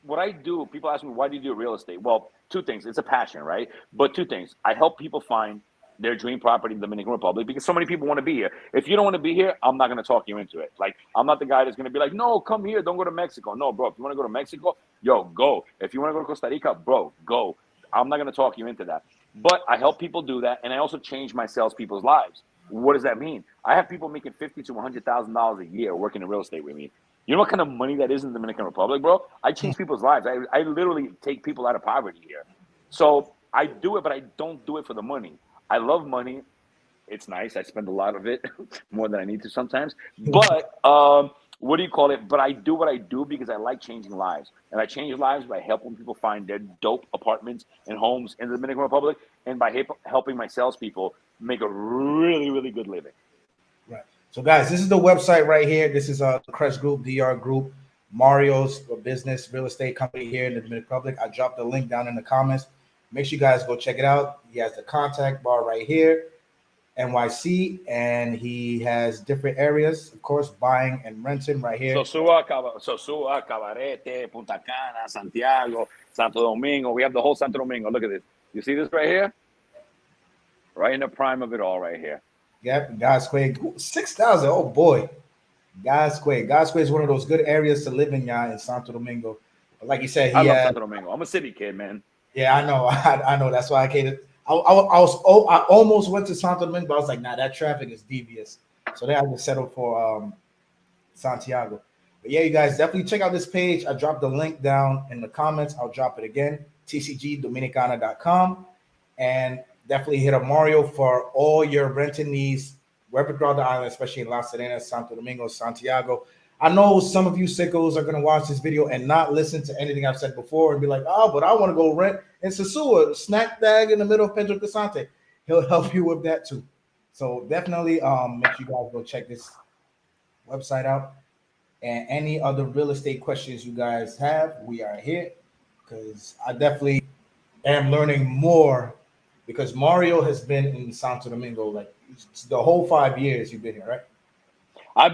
S2: what I do, people ask me, why do you do real estate? Well, two things. It's a passion, right? But two things. I help people find their dream property in the Dominican Republic because so many people want to be here. If you don't want to be here, I'm not going to talk you into it. Like, I'm not the guy that's going to be like, no, come here. Don't go to Mexico. No, bro, if you want to go to Mexico, yo, go. If you want to go to Costa Rica, bro, go. I'm not going to talk you into that. But I help people do that. And I also change my salespeople's lives. What does that mean? I have people making $50,000 to $100,000 a year working in real estate with me. You know what kind of money that is in the Dominican Republic, bro? I change people's lives. I literally take people out of poverty here. So I do it, but I don't do it for the money. I love money. It's nice. I spend a lot of it, more than I need to sometimes. But what do you call it? But I do what I do because I like changing lives. And I change lives by helping people find their dope apartments and homes in the Dominican Republic, and by helping my salespeople make a really, really good living.
S1: Right. So, guys, this is the website right here. This is the Crest Group, DR Group, Mario's business real estate company here in the Dominican Republic. I dropped the link down in the comments. Make sure you guys go check it out. He has the contact bar right here, NYC, and he has different areas, of course, buying and renting right here.
S2: Sosua, Cabarete, Punta Cana, Santiago, Santo Domingo. We have the whole Santo Domingo. Look at this. You see this right here? Right in the prime of it all right here.
S1: Yep, Gasquay, 6,000. Oh boy, Gasquay. Gasquay is one of those good areas to live in, y'all, in Santo Domingo. But like you said,
S2: I love Santo Domingo. I'm a city kid, man.
S1: Yeah, I know. I know. That's why I came. I almost went to Santo Domingo, but I was like, nah, that traffic is devious. So then I just settled for Santiago. But yeah, you guys definitely check out this page. I dropped the link down in the comments. I'll drop it again. tcgdominicana.com, and definitely hit up Mario for all your renting needs wherever throughout the island, especially in La Serena, Santo Domingo, Santiago. I know some of you sickos are going to watch this video and not listen to anything I've said before and be like, oh, but I want to go rent in Sosua, snack bag in the middle of Pedro Casante. He'll help you with that too. So definitely make sure you guys go check this website out. And any other real estate questions you guys have, we are here, because I definitely am learning more, because Mario has been in Santo Domingo like the whole 5 years you've been here, right?
S2: I've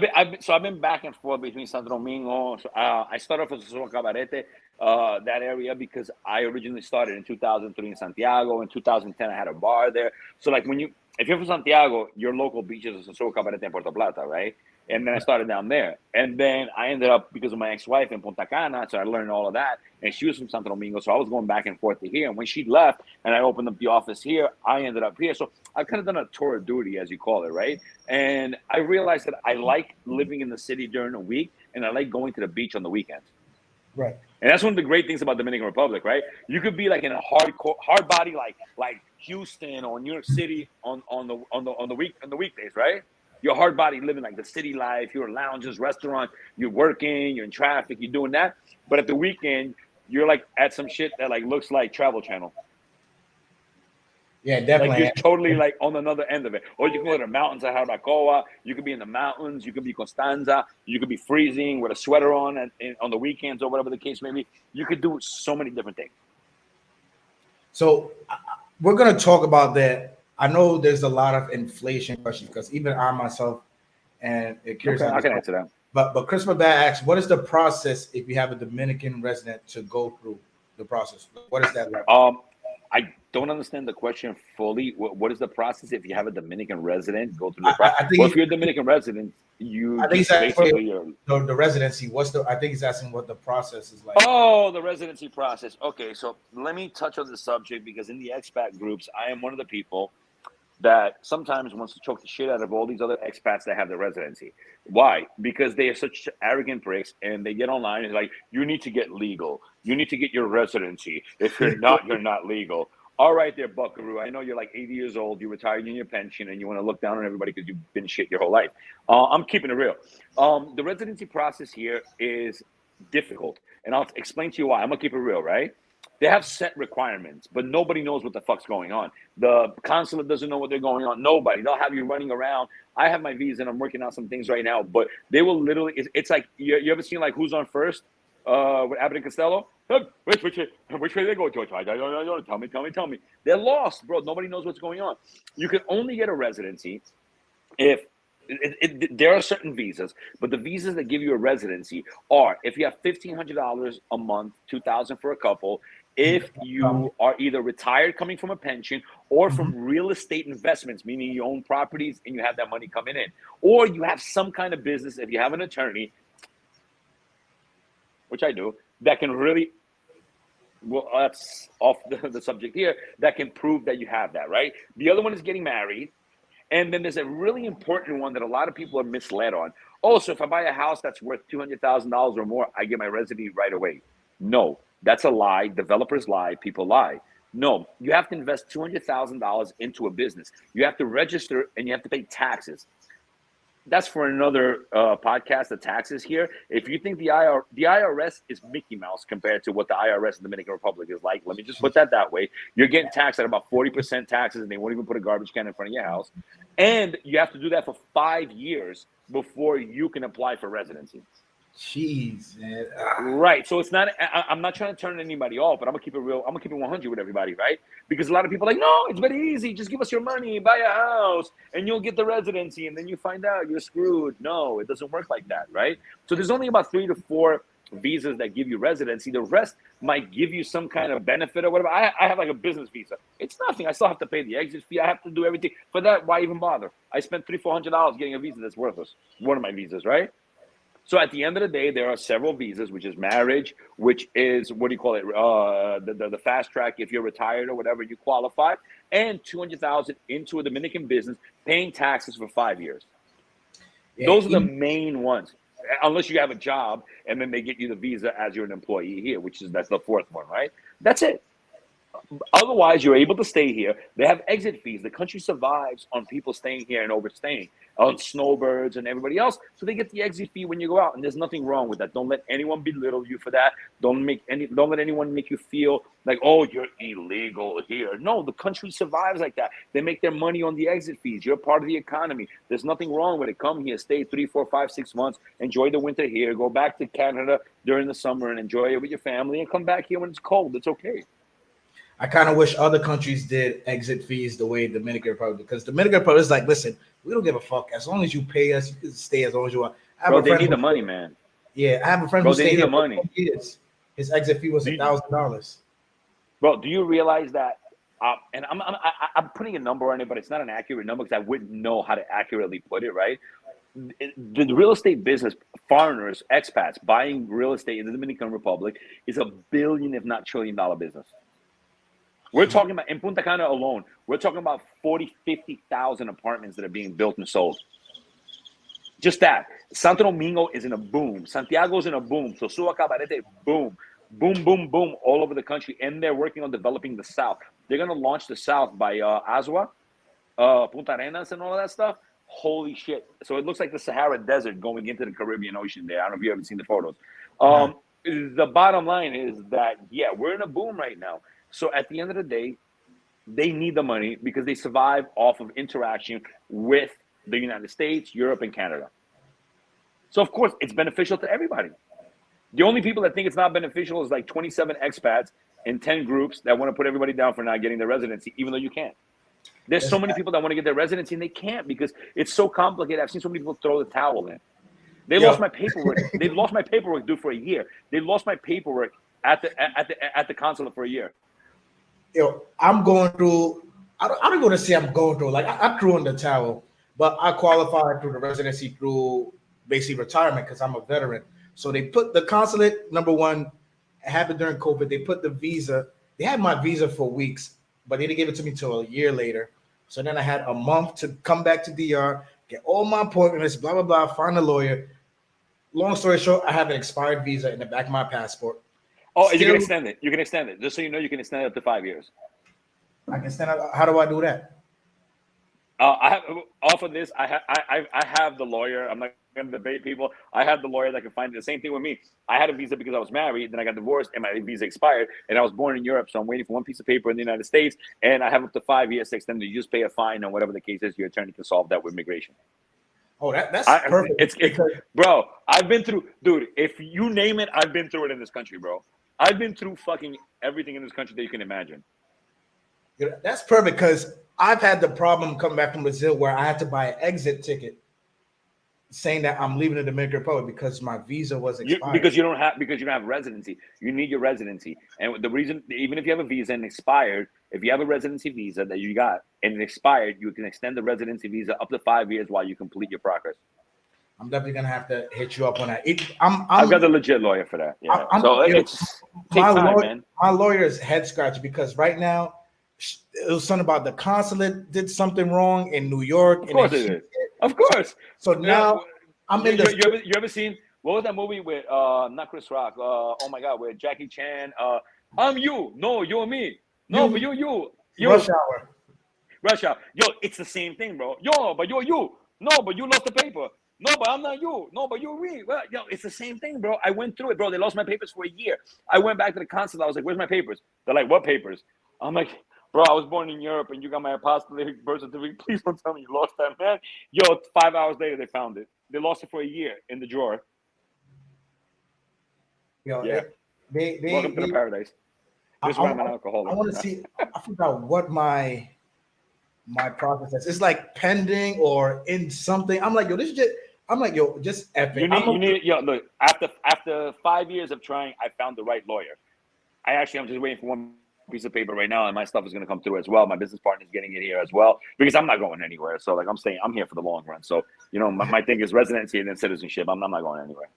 S2: been back and forth between Santo Domingo. I started off with Sosua Cabarete, that area, because I originally started in 2003 in Santiago. In 2010, I had a bar there. So like if you're from Santiago, your local beaches are Sosua Cabarete and Puerto Plata, right? And then I started down there. And then I ended up, because of my ex-wife, in Punta Cana, so I learned all of that. And she was from Santo Domingo, so I was going back and forth to here. And when she left and I opened up the office here, I ended up here. So I've kind of done a tour of duty, as you call it, right? And I realized that I like living in the city during the week, and I like going to the beach on the weekends.
S1: Right.
S2: And that's one of the great things about Dominican Republic, right? You could be like in a hard body, like Houston or New York City on the weekdays, right? You're hard body living like the city life. You're in lounges, restaurants. You're working. You're in traffic. You're doing that. But at the weekend, you're like at some shit that like looks like Travel Channel.
S1: Yeah, definitely.
S2: Like you're totally like on another end of it. Or you can go to the mountains at Jarabacoa. You could be in the mountains. You could be Constanza. You could be freezing with a sweater on on the weekends or whatever the case may be. You could do so many different things.
S1: So we're going to talk about that. I know there's a lot of inflation questions because even I myself and curious.
S2: Okay, I can answer that.
S1: But Christopher Bad asks, what is the process if you have a Dominican resident to go through the process? What is that like?
S2: I don't understand the question fully. What is the process if you have a Dominican resident go through the process? Well, if you're a Dominican resident,
S1: I think basically the residency. I think he's asking what the process is like.
S2: Oh, the residency process. Okay, so let me touch on the subject because in the expat groups, I am one of the people that sometimes wants to choke the shit out of all these other expats that have the residency. Why? Because they are such arrogant pricks, and they get online and like, you need to get legal. You need to get your residency. If you're not, you're not legal. All right there, buckaroo. I know you're like 80 years old. You retired in your pension, and you want to look down on everybody because you've been shit your whole life. I'm keeping it real. The residency process here is difficult, and I'll explain to you why. I'm going to keep it real, right? They have set requirements, but nobody knows what the fuck's going on. The consulate doesn't know what they're going on. Nobody. They'll have you running around. I have my visa, and I'm working out some things right now, but they will literally, it's like, you ever seen like Who's on First with Abbott and Costello? Which way they go, George? Tell me. They're lost, bro. Nobody knows what's going on. You can only get a residency if there are certain visas, but the visas that give you a residency are if you have $1,500 a month, $2,000 for a couple, if you are either retired coming from a pension or from real estate investments, meaning you own properties and you have that money coming in, or you have some kind of business, if you have an attorney, which I do, that can really, well, that's off the subject here, that can prove that you have that, right? The other one is getting married. And then there's a really important one that a lot of people are misled on. Oh, so if I buy a house that's worth $200,000 or more, I get my residency right away. No, that's a lie. Developers lie. People lie. No, you have to invest $200,000 into a business. You have to register and you have to pay taxes. That's for another podcast, the taxes here. If you think the IRS is Mickey Mouse compared to what the IRS in the Dominican Republic is like, let me just put that way. You're getting taxed at about 40% taxes, and they won't even put a garbage can in front of your house. And you have to do that for 5 years before you can apply for residency.
S1: Jeez, man.
S2: Right. So it's not, I'm not trying to turn anybody off, but I'm gonna keep it real. I'm gonna keep it 100 with everybody, right? Because a lot of people are like, no, it's very easy. Just give us your money, buy a house, and you'll get the residency. And then you find out you're screwed. No, it doesn't work like that, right? So there's only about 3 to 4 visas that give you residency. The rest might give you some kind of benefit or whatever. I have like a business visa. It's nothing. I still have to pay the exit fee. I have to do everything. For that, why even bother? I spent $300-400 getting a visa that's worthless. One of my visas, right? So at the end of the day, there are several visas, which is marriage, which is, what do you call it? The fast track. If you're retired or whatever, you qualify, and $200,000 into a Dominican business, paying taxes for 5 years. Yeah, those are the main ones, unless you have a job and then they get you the visa as you're an employee here, that's the 4th one, right? That's it. Otherwise, you're able to stay here. They have exit fees. The country survives on people staying here and overstaying, on snowbirds and everybody else. So they get the exit fee when you go out, and there's nothing wrong with that. Don't let anyone belittle you for that. Don't let anyone make you feel like, oh, you're illegal here. No, the country survives like that. They make their money on the exit fees. You're part of the economy. There's nothing wrong with it. Come here, stay 3, 4, 5, 6 months. Enjoy the winter here. Go back to Canada during the summer and enjoy it with your family, and come back here when it's cold. It's okay.
S1: I kind of wish other countries did exit fees the way Dominican Republic, because Dominican Republic is like, listen, we don't give a fuck. As long as you pay us, you can stay as long as you want.
S2: Bro, they need the money, man.
S1: Yeah, I have a friend who stayed here for 4 years. His exit fee was $1,000.
S2: Bro, do you realize that? And I'm putting a number on it, but it's not an accurate number because I wouldn't know how to accurately put it, right? the real estate business, foreigners, expats buying real estate in the Dominican Republic is $1 billion, if not $1 trillion business. We're talking about in Punta Cana alone, we're talking about 40, 50,000 apartments that are being built and sold. Just that. Santo Domingo is in a boom. Santiago's in a boom. Sosúa, Cabarete, boom. Boom, boom, boom, all over the country. And they're working on developing the South. They're going to launch the South by Azua, Punta Arenas, and all of that stuff. Holy shit. So it looks like the Sahara Desert going into the Caribbean Ocean there. I don't know if you ever seen the photos. The bottom line is that, yeah, we're in a boom right now. So at the end of the day, they need the money because they survive off of interaction with the United States, Europe, and Canada. So, of course, it's beneficial to everybody. The only people that think it's not beneficial is like 27 expats in 10 groups that want to put everybody down for not getting their residency, even though you can't. There's so many people that want to get their residency and they can't because it's so complicated. I've seen so many people throw the towel in. They lost my paperwork. They lost my paperwork due for a year. They lost my paperwork at the consulate for a year.
S1: I'm going through. I don't want to say I'm going through. Like I threw in the towel, but I qualified through the residency through basically retirement because I'm a veteran. So they put the consulate, number one, it happened during COVID. They put the visa. They had my visa for weeks, but they didn't give it to me till a year later. So then I had a month to come back to DR, get all my appointments, blah, blah, blah, find a lawyer. Long story short, I have an expired visa in the back of my passport.
S2: Oh, you can extend it. You can extend it. Just so you know, you can extend it up to 5 years.
S1: I can extend it. How do I do that?
S2: I have off of this. I have the lawyer. I'm not going to debate people. I have the lawyer that can find it. The same thing with me. I had a visa because I was married. Then I got divorced and my visa expired. And I was born in Europe, so I'm waiting for one piece of paper in the United States. And I have up to 5 years to extend it. You just pay a fine, and whatever the case is, your attorney can solve that with immigration.
S1: Oh, that's perfect.
S2: Bro, I've been through, dude. If you name it, I've been through it in this country, bro. I've been through fucking everything in this country that you can imagine.
S1: That's perfect because I've had the problem coming back from Brazil where I had to buy an exit ticket saying that I'm leaving the Dominican Republic because my visa was expired.
S2: Because you don't have residency. You need your residency. And the reason, even if you have a visa and expired, if you have a residency visa that you got and it expired, you can extend the residency visa up to 5 years while you complete your progress.
S1: I'm definitely gonna have to hit you up on that.
S2: I've got a legit lawyer for that. Yeah. It's take time, man.
S1: My lawyer's head scratcher because right now it was something about the consulate did something wrong in New York.
S2: Of course it did. Of course.
S1: So now I'm in the.
S2: You ever seen what was that movie with not Chris Rock? Oh my God, with Jackie Chan. I'm you. No, you're me. No, but you.
S1: Rush Hour.
S2: Rush Hour. Yo, it's the same thing, bro. Yo, but you're you. No, but you lost the paper. No, but I'm not you. No, but you're me. Well, yo, it's the same thing, bro. I went through it, bro. They lost my papers for a year. I went back to the consulate. I was like, where's my papers? They're like, what papers? I'm like, bro, I was born in Europe and you got my apostolic birth certificate. Please don't tell me you lost that, man. Yo, 5 hours later, they found it. They lost it for a year in the drawer.
S1: Yo,
S2: yeah. Welcome to the paradise. Here's why I'm an alcoholic.
S1: I want to see. I forgot what my process is. It's like pending or in something. I'm like, yo, this is just. I'm like, yo, just epic.
S2: Yo, look. After 5 years of trying, I found the right lawyer. I'm just waiting for one piece of paper right now, and my stuff is going to come through as well. My business partner is getting it here as well because I'm not going anywhere. So like I'm here for the long run. So my thing is residency and then citizenship. I'm not going anywhere.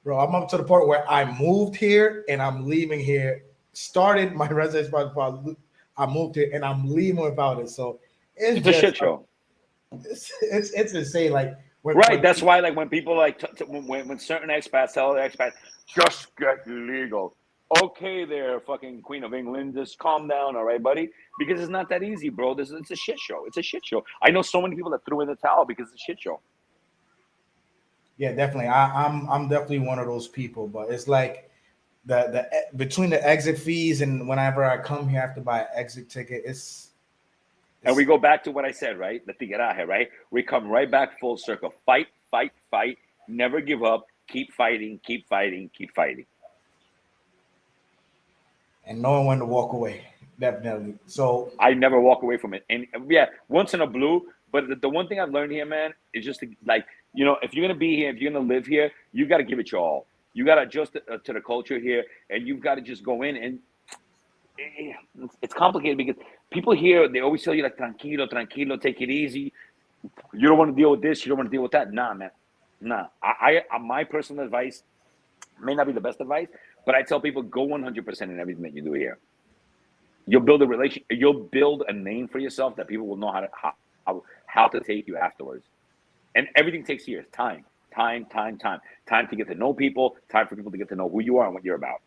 S1: Bro, I'm up to the point where I moved here and I'm leaving here. Started my residency, I moved here and I'm leaving without it. So it's
S2: a shit show.
S1: It's insane. Like
S2: that's why like when people like when certain expats tell other expats just get legal. Okay, there, fucking Queen of England, just calm down, all right, buddy? Because it's not that easy, bro. It's a shit show. It's a shit show. I know so many people that threw in the towel because it's a shit show.
S1: Yeah, definitely. I'm definitely one of those people, but it's like the between the exit fees and whenever I come here, I have to buy an exit ticket.
S2: And we go back to what I said, right? The tigueraje, right? We come right back full circle. Fight, fight, fight. Never give up. Keep fighting, keep fighting, keep fighting.
S1: And knowing when to walk away, definitely. So
S2: I never walk away from it. And yeah, once in a blue. But the one thing I've learned here, man, is just to, like, if you're gonna be here, if you're gonna live here, you got to give it your all. You got to adjust to the culture here, and you've got to just go in. And it's complicated because people here, they always tell you like tranquilo, tranquilo, take it easy. You don't want to deal with this. You don't want to deal with that. Nah, man. Nah. My personal advice may not be the best advice, but I tell people go 100% in everything that you do here. You'll build a relation. You'll build a name for yourself that people will know how to take you afterwards. And everything takes years. Time to get to know people. Time for people to get to know who you are and what you're about.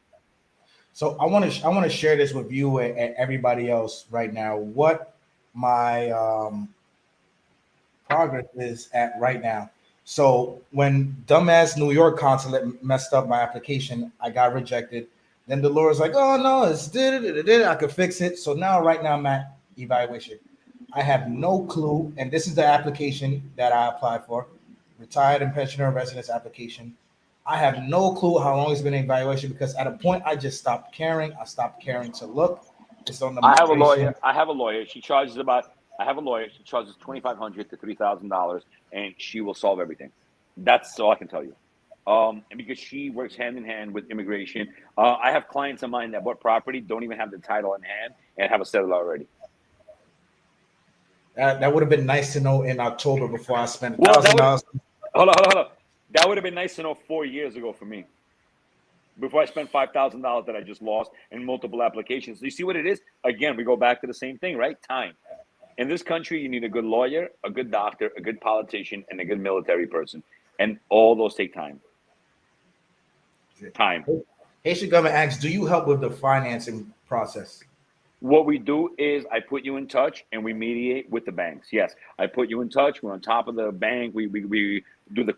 S1: So I want to share this with you and everybody else right now. What my progress is at right now. So when dumbass New York consulate messed up my application, I got rejected. Then the lawyer's like, "Oh no, it's did I could fix it." So now, right now, I'm at evaluation. I have no clue, and this is the application that I applied for, retired and pensioner residence application. I have no clue how long it's been in evaluation because at a point I just stopped caring. I stopped caring to look. It's on the
S2: I have a
S1: migration.
S2: lawyer. I have a lawyer. She charges about. I have a lawyer. She charges $2,500 to $3,000, and she will solve everything. That's all I can tell you. And because she works hand in hand with immigration, I have clients of mine that bought property, don't even have the title in hand, and have a settler already.
S1: That would have been nice to know in October before I spent
S2: Well, that would
S1: $1,000.
S2: hold on. That would have been nice to know 4 years ago for me. Before I spent $5,000 that I just lost in multiple applications. You see what it is? Again, we go back to the same thing, right? Time. In this country, you need a good lawyer, a good doctor, a good politician, and a good military person. And all those take time. Time.
S1: Haitian government asks, "Do you help with the financing process?"
S2: What we do is I put you in touch and we mediate with the banks. Yes, I put you in touch. We're on top of the bank. We do the,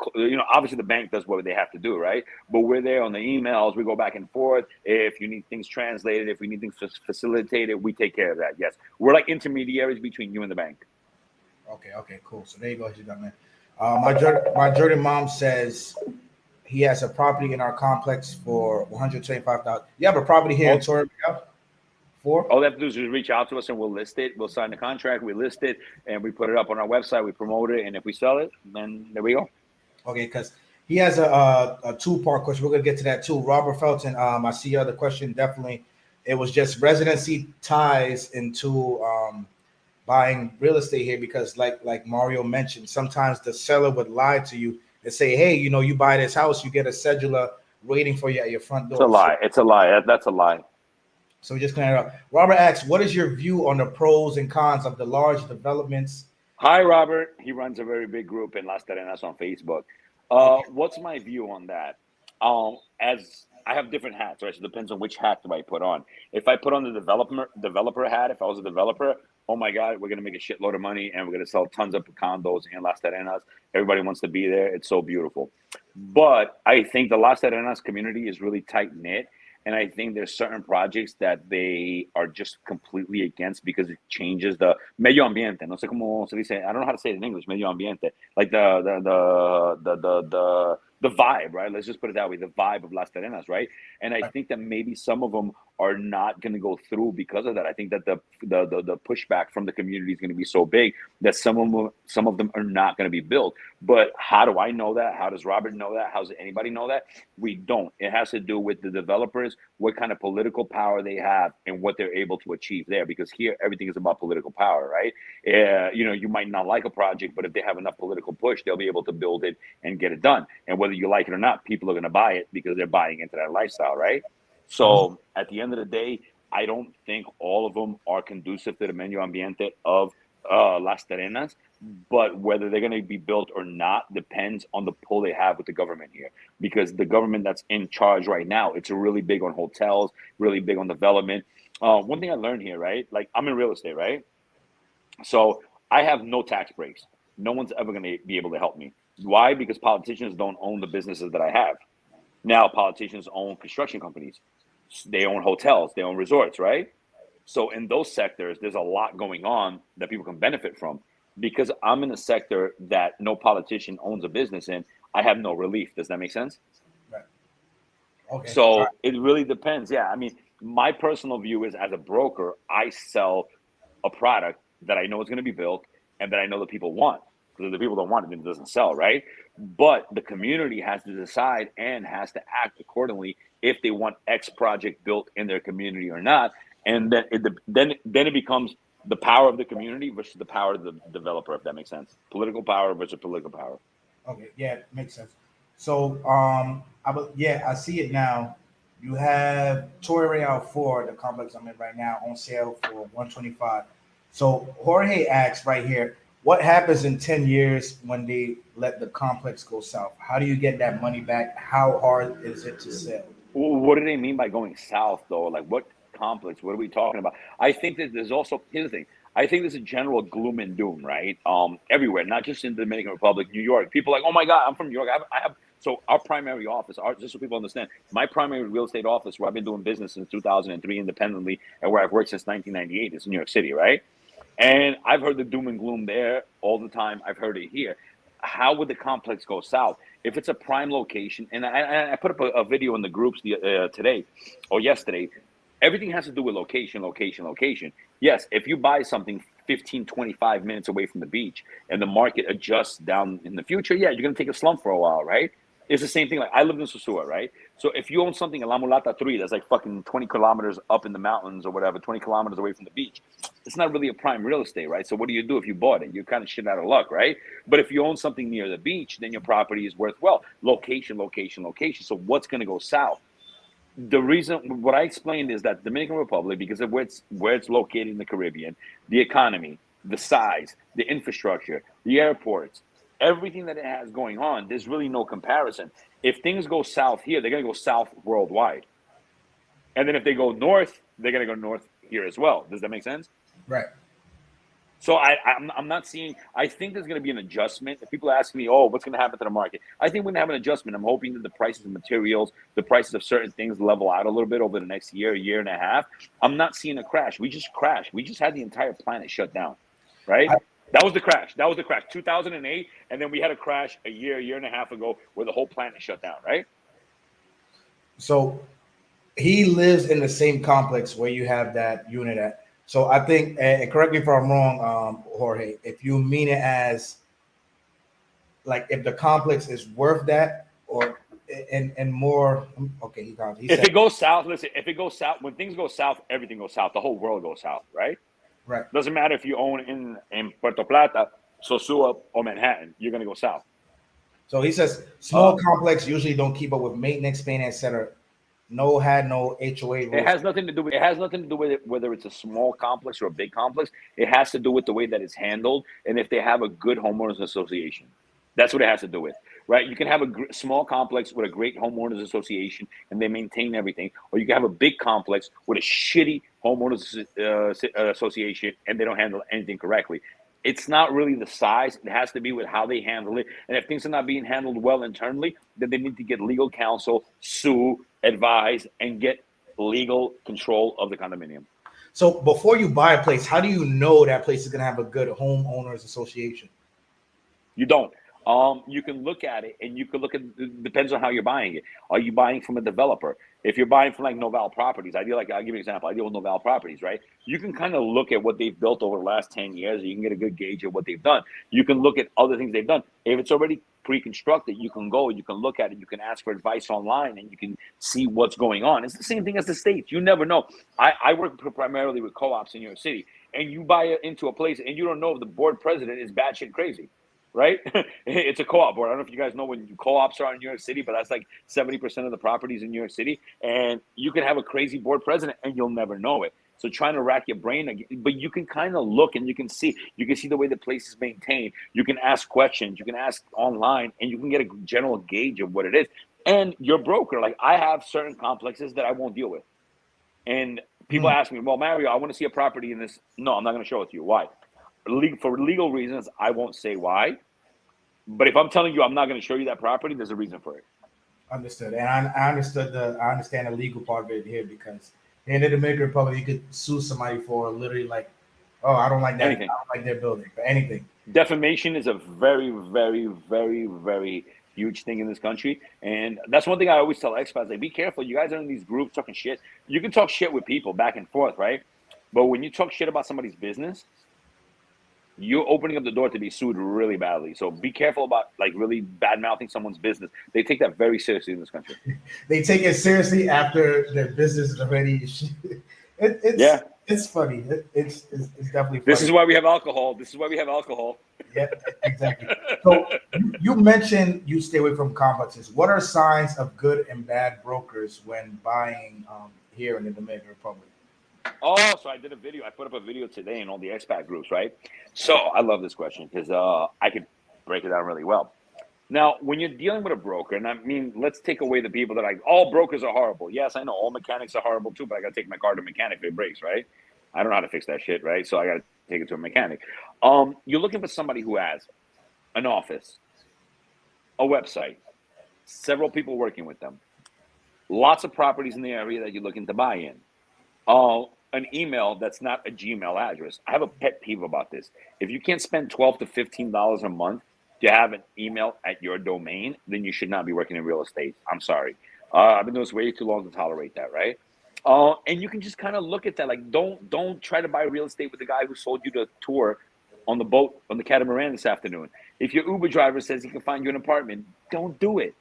S2: obviously the bank does what they have to do, right? But we're there on the emails. We go back and forth. If you need things translated, if we need things facilitated, we take care of that. Yes, we're like intermediaries between you and the bank.
S1: Okay, cool. So there you go, Haitian government. My Jordan mom says he has a property in our complex for 125,000. You have a property here in Torrey for?
S2: All they have to do is just reach out to us and we'll list it. We'll sign the contract, we list it, and we put it up on our website. We promote it, and if we sell it, then there we go.
S1: Okay, because he has a two-part question. We're gonna get to that too. Robert Felton, I see your other question. Definitely, it was just residency ties into buying real estate here because, like Mario mentioned, sometimes the seller would lie to you and say, "Hey, you buy this house, you get a cedula waiting for you at your front door."
S2: It's a lie. It's a lie. That's a lie.
S1: So we just clear it up. Robert asks, "What is your view on the pros and cons of the large developments?"
S2: Hi, Robert. He runs a very big group in Las Terrenas on Facebook. What's my view on that? As I have different hats, right? So it depends on which hat do I put on. If I put on the developer hat, if I was a developer, oh my God, we're gonna make a shitload of money and we're gonna sell tons of condos in Las Terrenas. Everybody wants to be there. It's so beautiful. But I think the Las Terrenas community is really tight knit. And I think there's certain projects that they are just completely against because it changes the medio ambiente. No sé cómo se dice. I don't know how to say it in English. Medio ambiente, like the vibe, right? Let's just put it that way. The vibe of Las Terrenas, right? And I think that maybe some of them are not going to go through because of that. I think that the pushback from the community is going to be so big that some of them are not going to be built. But how do I know that? How does Robert know that? How does anybody know that? We don't. It has to do with the developers, what kind of political power they have, and what they're able to achieve there. Because here, everything is about political power, right? You might not like a project, but if they have enough political push, they'll be able to build it and get it done. And whether you like it or not, people are going to buy it because they're buying into that lifestyle, right? So at the end of the day, I don't think all of them are conducive to the medio ambiente of Las Terrenas, but whether they're going to be built or not depends on the pull they have with the government here. Because the government that's in charge right now, it's really big on hotels, really big on development. One thing I learned here, right? Like I'm in real estate, right? So I have no tax breaks. No one's ever going to be able to help me. Why? Because politicians don't own the businesses that I have. Now politicians own construction companies. They own hotels, they own resorts, right? So in those sectors, there's a lot going on that people can benefit from. Because I'm in a sector that no politician owns a business in, I have no relief. Does that make sense?
S1: Right. Okay.
S2: So it really depends. Yeah. I mean, my personal view is as a broker, I sell a product that I know is going to be built and that I know the people want. Because if the people don't want it, then it doesn't sell, right? But the community has to decide and has to act accordingly if they want X project built in their community or not. And then it becomes the power of the community versus the power of the developer, if that makes sense. Political power versus political power.
S1: Okay, yeah, makes sense. So, I see it now. You have Torre Real 4, the complex I'm in right now, on sale for 125. So Jorge asks right here, what happens in 10 years when they let the complex go south? How do you get that money back? How hard is it to sell?
S2: What do they mean by going south, though? Like, what complex? What are we talking about? I think that there's also, here's the thing. I think there's a general gloom and doom, right? Everywhere, not just in the Dominican Republic, New York. People are like, oh my God, I'm from New York. I have so our primary office, just so people understand, my primary real estate office, where I've been doing business since 2003 independently, and where I've worked since 1998, is in New York City, right? And I've heard the doom and gloom there all the time. I've heard it here. How would the complex go south if it's a prime location? And I put up a video in the groups today or yesterday. Everything has to do with location, location, location. Yes, if you buy something 15, 25 minutes away from the beach and the market adjusts down in the future, yeah, you're going to take a slump for a while, right? It's the same thing. Like, I lived in Sosua, right? So if you own something in La Mulata 3 that's like fucking 20 kilometers up in the mountains or whatever, 20 kilometers away from the beach, it's not really a prime real estate, right? So what do you do if you bought it? You're kind of shit out of luck, right? But if you own something near the beach, then your property is worth, well, location, location, location. So what's going to go south? The reason, what I explained is that Dominican Republic, because of where it's located in the Caribbean, the economy, the size, the infrastructure, the airports, everything that it has going on, there's really no comparison. If things go south here, they're going to go south worldwide. And then if they go north, they're going to go north here as well. Does that make sense?
S1: Right.
S2: So I'm not seeing, I think there's going to be an adjustment. If people ask me, oh, what's going to happen to the market? I think we're going to have an adjustment. I'm hoping that the prices of materials, the prices of certain things level out a little bit over the next year and a half. I'm not seeing a crash. We just crashed. We just had the entire planet shut down, right? That was the crash. 2008. And then we had a crash a year and a half ago where the whole planet shut down, right?
S1: So he lives in the same complex where you have that unit at. So I think, and correct me if I'm wrong, Jorge, if you mean it as like if the complex is worth that or and more, okay, he
S2: said, if it goes south, listen, if it goes south, when things go south, everything goes south. The whole world goes south, right?
S1: Right.
S2: Doesn't matter if you own in Puerto Plata, Sosua, or Manhattan, you're going to go south.
S1: So he says small complex usually don't keep up with maintenance, paint, etc. No HOA rules.
S2: It has nothing to do with it, whether it's a small complex or a big complex. It has to do with the way that it's handled and if they have a good homeowners association. That's what it has to do with, right? You can have a small complex with a great homeowners association and they maintain everything, or you can have a big complex with a shitty homeowners association and they don't handle anything correctly. It's not really the size. It has to be with how they handle it. And if things are not being handled well internally, then they need to get legal counsel, sue, advise, and get legal control of the condominium.
S1: So before you buy a place, how do you know that place is going to have a good homeowners association?
S2: You don't. You can look at it, and you can look at. It depends on how you're buying it. Are you buying from a developer? If you're buying from like Noval Properties, I'll give you an example. I deal with Noval Properties, right? You can kind of look at what they've built over the last 10 years. You can get a good gauge of what they've done. You can look at other things they've done. If it's already pre-constructed, you can go, you can look at it, you can ask for advice online, and you can see what's going on. It's the same thing as the States. You never know. I work primarily with co-ops in New York City, and you buy into a place, and you don't know if the board president is batshit crazy. Right? It's a co-op board. I don't know if you guys know when co-ops are in New York City, but that's like 70% of the properties in New York City. And you can have a crazy board president and you'll never know it. So trying to rack your brain again, but you can kind of look and you can see the way the place is maintained. You can ask questions, you can ask online, and you can get a general gauge of what it is. And your broker, like I have certain complexes that I won't deal with. And people ask me, well, Mario, I want to see a property in this. No, I'm not going to show it to you. Why? For legal reasons, I won't say why. But if I'm telling you I'm not going to show you that property, there's a reason for it.
S1: Understood. And I understand the legal part of it here because in the Dominican Republic, you could sue somebody for literally like, oh, I don't like that. Anything. I don't like their building for anything.
S2: Defamation is a very, very, very, very huge thing in this country. And that's one thing I always tell expats, like, be careful. You guys are in these groups talking shit. You can talk shit with people back and forth, right? But when you talk shit about somebody's business, you're opening up the door to be sued really badly. So be careful about like really bad mouthing someone's business. They take that very seriously in this country.
S1: They take it seriously after their business is already. It's funny. It's definitely funny.
S2: This is why we have alcohol. This is why we have alcohol.
S1: Yeah, exactly. So you mentioned you stay away from complexes. What are signs of good and bad brokers when buying here in the Dominican Republic?
S2: Oh, so I did a video. I put up a video today in all the expat groups, right? So I love this question because I could break it down really well. Now, when you're dealing with a broker, and I mean, let's take away the people that all brokers are horrible. Yes, I know all mechanics are horrible too, but I got to take my car to a mechanic if it breaks, right? I don't know how to fix that shit, right? So I got to take it to a mechanic. You're looking for somebody who has an office, a website, several people working with them, lots of properties in the area that you're looking to buy in, an email that's not a Gmail address. I have a pet peeve about this. If you can't spend $12 to $15 a month to have an email at your domain, then you should not be working in real estate. I'm sorry. I've been doing this way too long to tolerate that, right? And you can just kind of look at that. Like, don't try to buy real estate with the guy who sold you the tour on the boat on the catamaran this afternoon. If your Uber driver says he can find you an apartment, don't do it.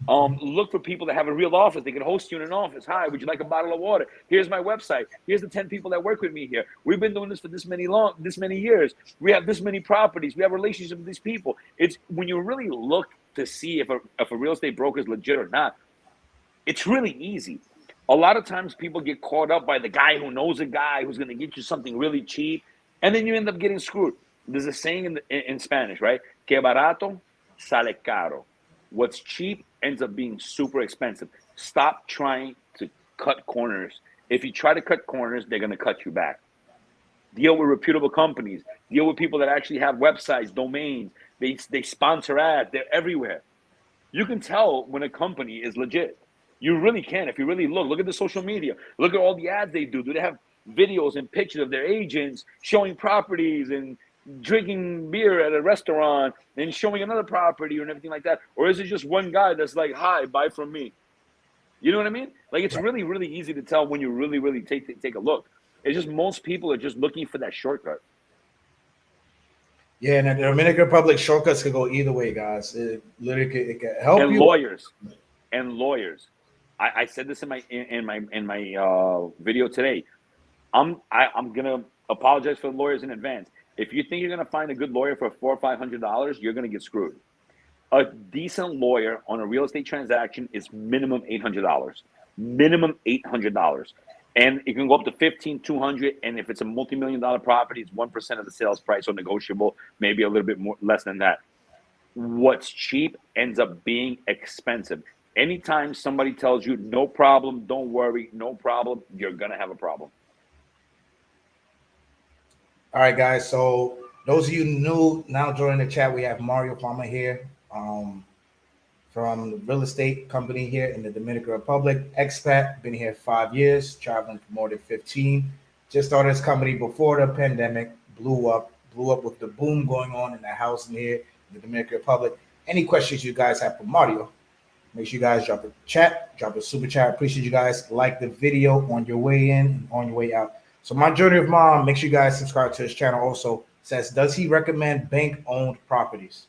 S2: Look for people that have a real office. They can host you in an office. Hi, would you like a bottle of water? Here's my website. Here's the 10 people that work with me here. We've been doing this for this many years. We have this many properties. We have relationships with these people. It's when you really look to see if a real estate broker is legit or not, it's really easy. A lot of times people get caught up by the guy who knows a guy who's going to get you something really cheap, and then you end up getting screwed. There's a saying in Spanish, right? Que barato sale caro. What's cheap ends up being super expensive. Stop trying to cut corners. If you try to cut corners, they're going to cut you back. Deal with reputable companies. Deal with people that actually have websites, domains. They sponsor ads. They're everywhere. You can tell when a company is legit. You really can. If you really look at the social media. Look at all the ads they do. Do they have videos and pictures of their agents showing properties and drinking beer at a restaurant and showing another property and everything like that? Or is it just one guy that's like, hi, buy from me? You know what I mean? Like, it's really, really easy to tell when you really, really take a look. It's just most people are just looking for that shortcut.
S1: Yeah, and the Dominican Republic shortcuts can go either way, guys. It literally it can help
S2: and
S1: you.
S2: Lawyers. I said this in my video today. I'm gonna apologize for the lawyers in advance. If you think you're gonna find a good lawyer for $400 or $500, you're gonna get screwed. A decent lawyer on a real estate transaction is minimum $800. Minimum $800, and it can go up to $1,500. And if it's a multi-million-dollar property, it's 1% of the sales price or negotiable, maybe a little bit more, less than that. What's cheap ends up being expensive. Anytime somebody tells you no problem, don't worry, no problem, you're gonna have a problem.
S1: All right, guys. So those of you new now joining the chat, we have Mario Fama here from the real estate company here in the Dominican Republic. Expat, been here 5 years, traveling for more than 15. Just started his company before the pandemic, blew up with the boom going on in the housing here in the Dominican Republic. Any questions you guys have for Mario, make sure you guys drop a chat, drop a super chat. Appreciate you guys. Like the video on your way in and on your way out. So my journey of mom, make sure you guys subscribe to his channel. Also says, does he recommend bank-owned properties?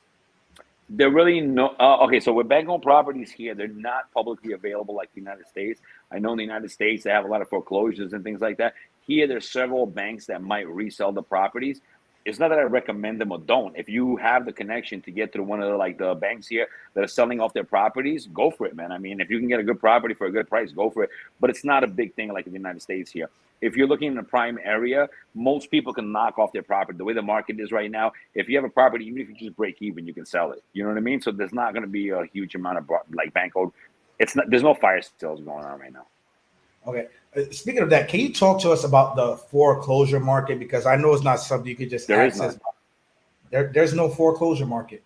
S2: They're really no. Okay, so with bank-owned properties here, they're not publicly available like the United States. I know in the United States they have a lot of foreclosures and things like that. Here, there's several banks that might resell the properties. It's not that I recommend them or don't. If you have the connection to get to one of the banks here that are selling off their properties, go for it, man. I mean, if you can get a good property for a good price, go for it. But it's not a big thing like in the United States here. If you're looking in a prime area, most people can knock off their property. The way the market is right now, if you have a property, even if you just break even, you can sell it. You know what I mean? So there's not going to be a huge amount of like bank owned. There's no fire sales going on right now.
S1: Okay. Speaking of that, can you talk to us about the foreclosure market? Because I know it's not something you could just access. There's no foreclosure market.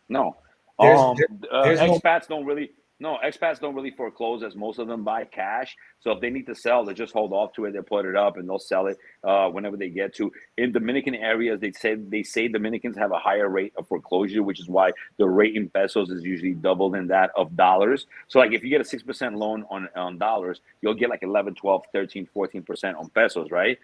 S2: No. Expats don't really foreclose, as most of them buy cash. So if they need to sell, they just hold off to it. They'll put it up and they'll sell it whenever they get to. In Dominican areas, they say Dominicans have a higher rate of foreclosure, which is why the rate in pesos is usually double than that of dollars. So like if you get a 6% loan on dollars, you'll get like 11, 12, 13, 14% on pesos, right?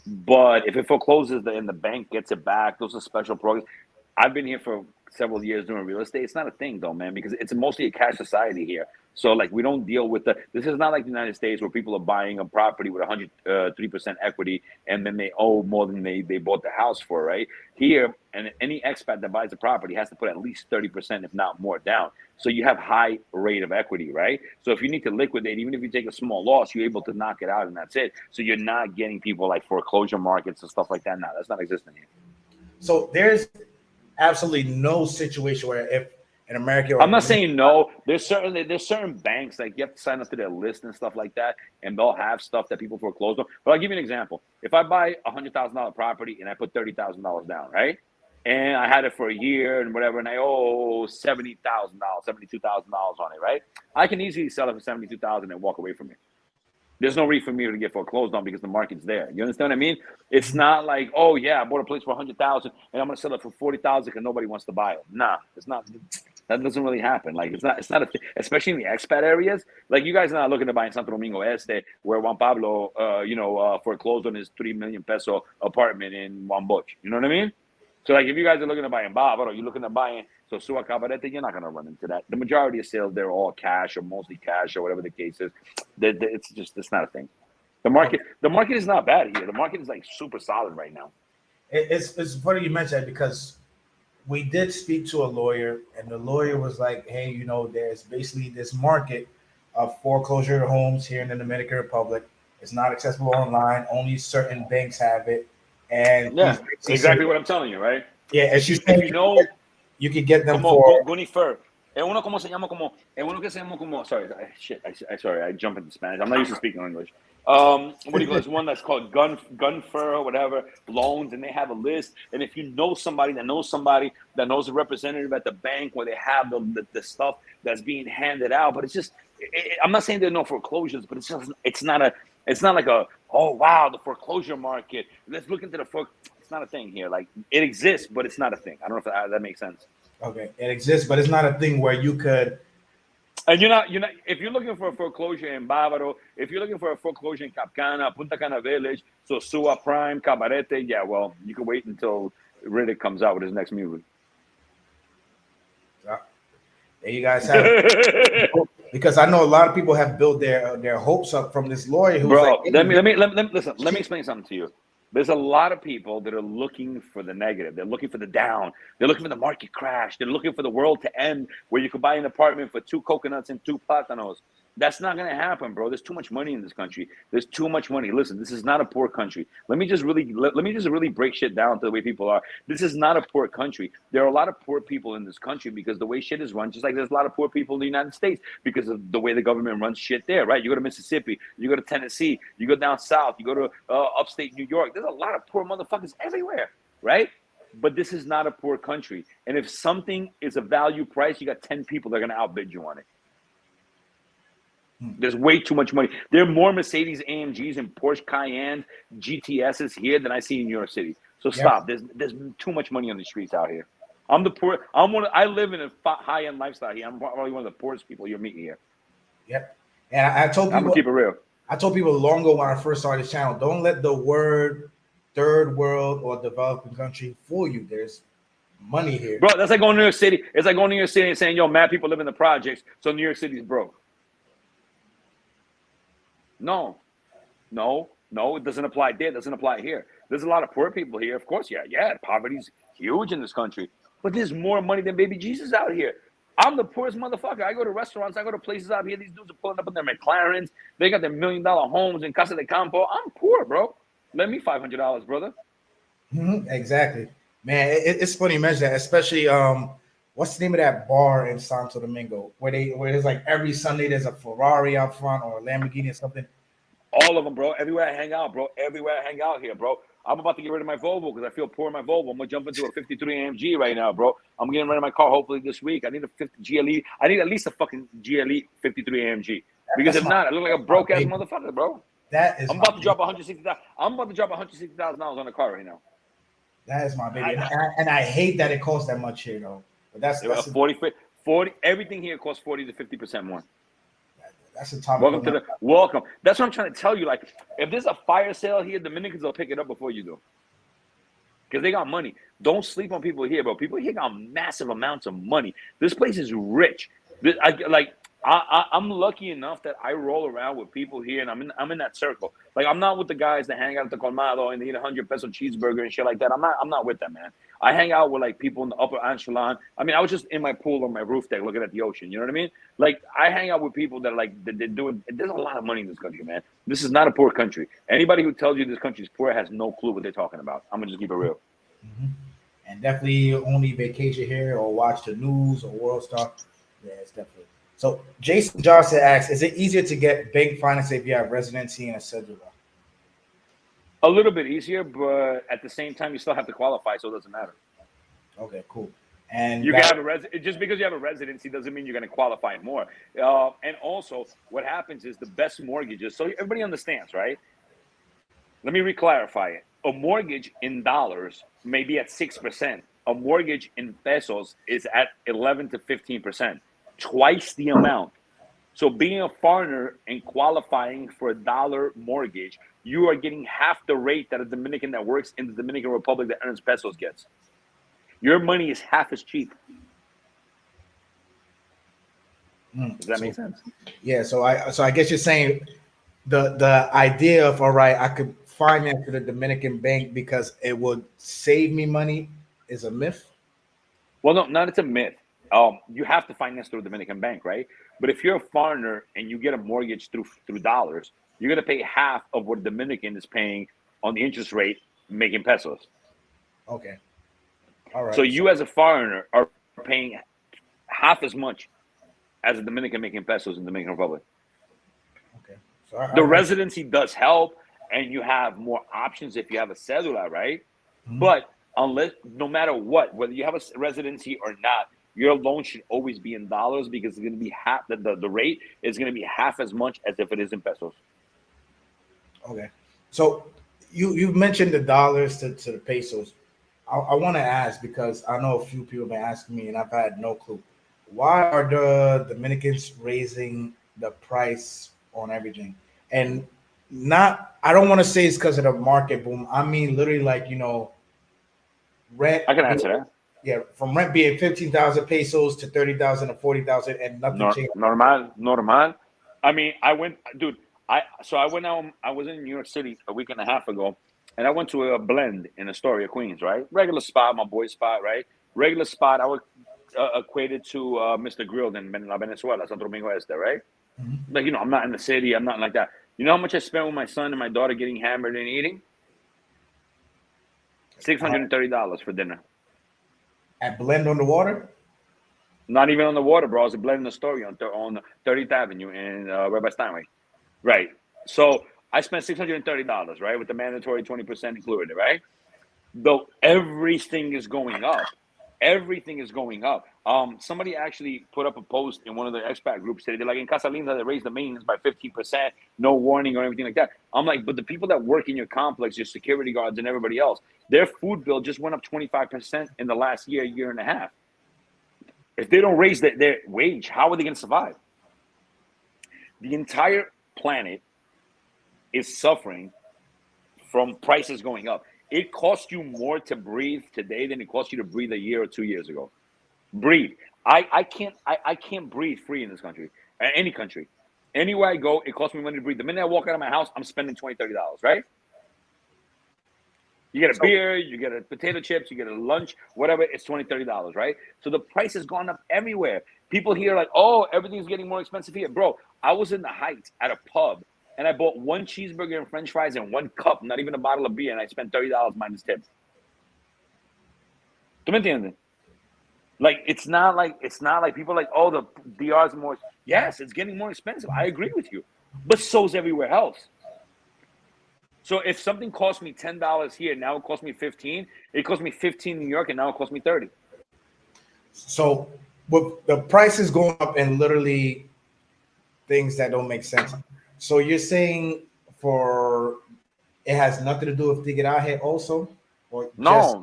S2: But if it forecloses and the bank gets it back, those are special programs. I've been here for several years doing real estate. It's not a thing though, man, because it's mostly a cash society here. So like we don't deal with this is not like the United States where people are buying a property with 103% equity and then they owe more than they bought the house for, right? Here, and any expat that buys a property has to put at least 30%, if not more, down. So you have high rate of equity, right? So if you need to liquidate, even if you take a small loss, you're able to knock it out and that's it. So you're not getting people like foreclosure markets and stuff like that. No, that's not existing here.
S1: So there's absolutely no situation where if in America,
S2: I'm not saying no. There's certain banks like you have to sign up to their list and stuff like that, and they'll have stuff that people foreclose on. But I'll give you an example. If I buy $100,000 property and I put $30,000 down, right, and I had it for a year and whatever, and I owe $70,000, $72,000 on it, right, I can easily sell it for $72,000 and walk away from it. There's no reason for me to get foreclosed on because the market's there. You understand what I mean? It's not like, oh yeah, I bought a place for $100,000 and I'm gonna sell it for $40,000 because nobody wants to buy it. Nah, it's not. That doesn't really happen. Like it's not a thing, especially in the expat areas. Like you guys are not looking to buy in Santo Domingo Este, where Juan Pablo, foreclosed on his 3 million peso apartment in Juan Bosch. You know what I mean? So like if you guys are looking to buy in Bávaro, you're looking to buy in Sosua Cabarete, you're not gonna run into that. The majority of sales they're all cash or mostly cash or whatever the case is. It's not a thing. The market is not bad here. The market is like super solid right now.
S1: It's funny you mentioned that because we did speak to a lawyer, and the lawyer was like, "Hey, you know, there's basically this market of foreclosure homes here in the Dominican Republic. It's not accessible online. Only certain banks have it." And
S2: yeah, exactly what I'm telling you, right?
S1: Yeah,
S2: if you know,
S1: you could get them for
S2: Gunifer. Uno como se llama como, uno que se llama como. Sorry, sorry, I jump into Spanish. I'm not used to speaking English. What do you call this one that's called Gunfer or whatever loans, and they have a list. And if you know somebody that knows a representative at the bank where they have the stuff that's being handed out, but it's just, I'm not saying there are no foreclosures, but it's not like a, oh wow, the foreclosure market. Let's look into it's not a thing here. Like it exists, but it's not a thing. I don't know if that makes sense.
S1: Okay, it exists, but it's not a thing where you could.
S2: And you're not. If you're looking for a foreclosure in Bávaro, if you're looking for a foreclosure in Capcana, Punta Cana Village, Sosua Prime, Cabarete, yeah, well, you can wait until Riddick comes out with his next music.
S1: There you guys have it. Because I know a lot of people have built their hopes up from this lawyer who's
S2: bro.
S1: Like, hey,
S2: let me explain something to you. There's a lot of people that are looking for the negative. They're looking for the down. They're looking for the market crash. They're looking for the world to end where you could buy an apartment for 2 coconuts and 2 plátanos. That's not going to happen, bro. There's too much money in this country. There's too much money. Listen, this is not a poor country. Let me just really break shit down to the way people are. This is not a poor country. There are a lot of poor people in this country because the way shit is run, just like there's a lot of poor people in the United States because of the way the government runs shit there, right? You go to Mississippi, you go to Tennessee, you go down south, you go to upstate New York. There's a lot of poor motherfuckers everywhere, right? But this is not a poor country. And if something is a value price, you got 10 people that are going to outbid you on it. There's way too much money. There are more Mercedes AMGs and Porsche Cayenne GTSs here than I see in New York City. So stop. Yep. There's too much money on the streets out here. I'm the poor. I live in a high-end lifestyle here. I'm probably one of the poorest people you're meeting here.
S1: Yep. And I told people,
S2: I'm gonna keep it real.
S1: I told people long ago when I first started this channel, don't let the word third world or developing country fool you. There's money here.
S2: Bro, that's like going to New York City. It's like going to New York City and saying, yo, mad people live in the projects, so New York City's broke. No, it doesn't apply there. It doesn't apply here. There's a lot of poor people here. Of course, yeah. Poverty's huge in this country. But there's more money than baby Jesus out here. I'm the poorest motherfucker. I go to restaurants. I go to places out here. These dudes are pulling up in their McLarens. They got their $1 million homes in Casa de Campo. I'm poor, bro. Lend me $500, brother.
S1: Exactly. Man, it's funny you mention that, especially what's the name of that bar in Santo Domingo where there's like every Sunday there's a Ferrari out front or a Lamborghini or something?
S2: All of them, bro. Everywhere I hang out, bro. Everywhere I hang out here, bro. I'm about to get rid of my Volvo because I feel poor in my Volvo. I'm gonna jump into a 53 AMG right now, bro. I'm getting rid of my car hopefully this week. I need a 50 GLE. I need at least a fucking GLE 53 AMG because if not, I look like a broke ass motherfucker, bro.
S1: That is.
S2: I'm about to drop $160,000. I'm about to drop $160,000 on a car right now.
S1: That is my baby, and I hate that it costs that much here, though. But that's
S2: 40. Everything here costs 40 to 50% more.
S1: That's a topic.
S2: Welcome. That's what I'm trying to tell you. Like, if there's a fire sale here, Dominicans will pick it up before you do, because they got money. don't sleep on people here, bro. People here got massive amounts of money. This place is rich. I'm lucky enough that I roll around with people here, and I'm in that circle. Like, I'm not with the guys that hang out at the colmado and they eat $100 cheeseburger and shit like that. I'm not with that, man. I hang out with like people in the upper echelon. I mean, I was just in my pool on my roof deck looking at the ocean. You know what I mean? Like, I hang out with people that like they're doing. There's a lot of money in this country, man. This is not a poor country. Anybody who tells you this country is poor has no clue what they're talking about. I'm gonna just keep it real.
S1: Mm-hmm. And definitely only vacation here or watch the news or world stuff. Yeah, it's definitely. So Jason Johnson asks, is it easier to get bank finance if you have residency and a cedula?
S2: A little bit easier, but at the same time, you still have to qualify, so it doesn't matter.
S1: Okay, cool. And
S2: you can have just because you have a residency doesn't mean you're going to qualify more. And also, what happens is the best mortgages. So everybody understands, right? Let me re-clarify it. A mortgage in dollars may be at 6%. A mortgage in pesos is at 11 to 15%, twice the amount. So being a foreigner and qualifying for a dollar mortgage, you are getting half the rate that a Dominican that works in the Dominican Republic that earns pesos gets. Your money is half as cheap. Does that make sense?
S1: Yeah. So I guess you're saying the idea of, all right, I could finance with a Dominican bank because it would save me money is a myth.
S2: Well, no, not it's a myth. You have to finance through a Dominican bank, right? But if you're a foreigner and you get a mortgage through dollars, you're gonna pay half of what a Dominican is paying on the interest rate making pesos.
S1: Okay. All right.
S2: So you as a foreigner are paying half as much as a Dominican making pesos in the Dominican Republic.
S1: Okay. So
S2: the residency does help, and you have more options if you have a cedula, right? Mm-hmm. But no matter what, whether you have a residency or not, your loan should always be in dollars because it's going to be half. The rate is going to be half as much as if it is in pesos.
S1: Okay. So you've mentioned the dollars to the pesos. I want to ask, because I know a few people have been asking me and I've had no clue. Why are the Dominicans raising the price on everything? And I don't want to say it's because of the market boom. I mean, literally, like, rent.
S2: I can answer that.
S1: Yeah, from rent being 15,000 pesos to 30,000 or 40,000 and nothing changed.
S2: Normal. I mean, I went out. I was in New York City a week and a half ago. And I went to a blend in Astoria, Queens, right? Regular spot, my boy's spot, right? Regular spot, I was equated to Mr. Grilled in Venezuela, Santo Domingo Este, right? Mm-hmm. Like, I'm not in the city. I'm not like that. You know how much I spent with my son and my daughter getting hammered and eating? $630 for dinner.
S1: At Blend on the Water?
S2: Not even on the water, bro. I was a Blend in Astoria on 30th Avenue in right by Steinway. Right. So I spent $630, right, with the mandatory 20% included, right? Though everything is going up. Everything is going up. Somebody actually put up a post in one of the expat groups today. They're like, in Casa Linda, they raised the maintenance by 15%, no warning or anything like that. I'm like, but the people that work in your complex, your security guards and everybody else, their food bill just went up 25% in the last year and a half. If they don't raise their wage, how are they going to survive? The entire planet is suffering from prices going up. It costs you more to breathe today than it cost you to breathe a year or 2 years ago. Breathe. I can't breathe free in this country, any country. Anywhere I go, it costs me money to breathe. The minute I walk out of my house, I'm spending $20, $30, right? You get a beer, you get a potato chips, you get a lunch, whatever, it's $20, $30, right? So the price has gone up everywhere. People here are like, oh, everything's getting more expensive here. Bro, I was in the Heights at a pub, and I bought one cheeseburger and french fries and one cup, not even a bottle of beer, and I spent $30 minus tips. ¿Tú me entiendes? Like, it's not like people are like, oh, the DR is more. Yes, it's getting more expensive. I agree with you. But so's everywhere else. So if something cost me $10 here, now it costs me $15. It cost me $15 in New York, and now it costs me $30.
S1: So with the prices going up and literally things that don't make sense. So you're saying it has nothing to do with Tigaraje also? Or
S2: no.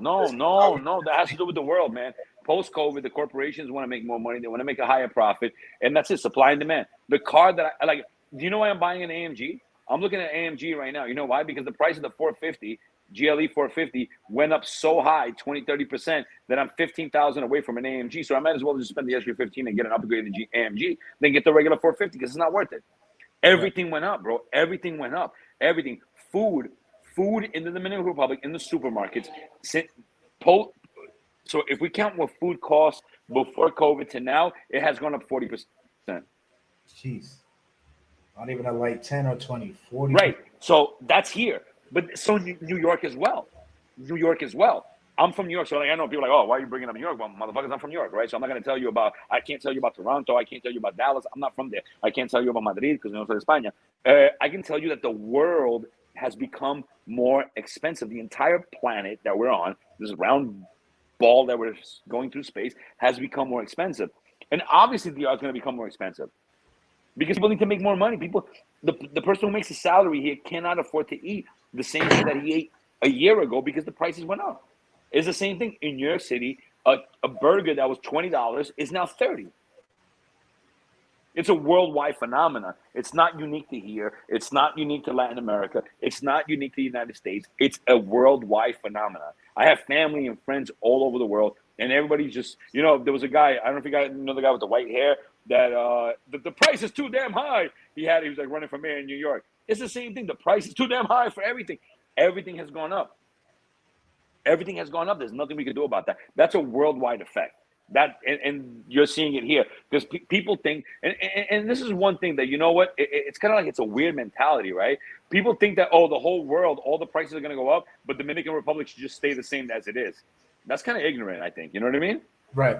S2: That has to do with the world, man. Post-COVID, the corporations want to make more money. They want to make a higher profit. And that's it, supply and demand. The car that do you know why I'm buying an AMG? I'm looking at AMG right now. You know why? Because the price of the 450 GLE 450 went up so high, 20-30%, that I'm 15,000 away from an AMG. So I might as well just spend the extra 15 and get an upgraded AMG than get the regular 450 because it's not worth it. Everything went up, bro. Everything went up. Everything. Food in the Dominican Republic, in the supermarkets. So if we count what food costs before COVID to now, it has gone up 40%.
S1: Jeez. Not even a like 10 or 20, 40.
S2: Right. So that's here. But so New York as well. New York as well. I'm from New York, so like I know people are like, oh, why are you bringing up New York? Well, motherfuckers, I'm from New York, right? So I'm not going to tell you about, I can't tell you about Toronto. I can't tell you about Dallas. I'm not from there. I can't tell you about Madrid because no soy de España. I can tell you that the world has become more expensive. The entire planet that we're on, this round ball that we're going through space, has become more expensive. And obviously the art is going to become more expensive because people need to make more money. People, the person who makes a salary here cannot afford to eat the same shit that he ate a year ago because the prices went up. It's the same thing in New York City. A burger that was $20 is now $30. It's a worldwide phenomenon. It's not unique to here. It's not unique to Latin America. It's not unique to the United States. It's a worldwide phenomenon. I have family and friends all over the world, and everybody's just, you know, there was a guy, I don't know if you guys know the guy with the white hair, that the price is too damn high. He was like running for mayor in New York. It's the same thing. The price is too damn high for everything. Everything has gone up. Everything has gone up. There's nothing we can do about that. That's a worldwide effect. And you're seeing it here because people think, and this is one thing that, you know what, it's kind of like it's a weird mentality, right? People think that, oh, the whole world, all the prices are going to go up, but Dominican Republic should just stay the same as it is. That's kind of ignorant, I think. You know what I mean?
S1: Right.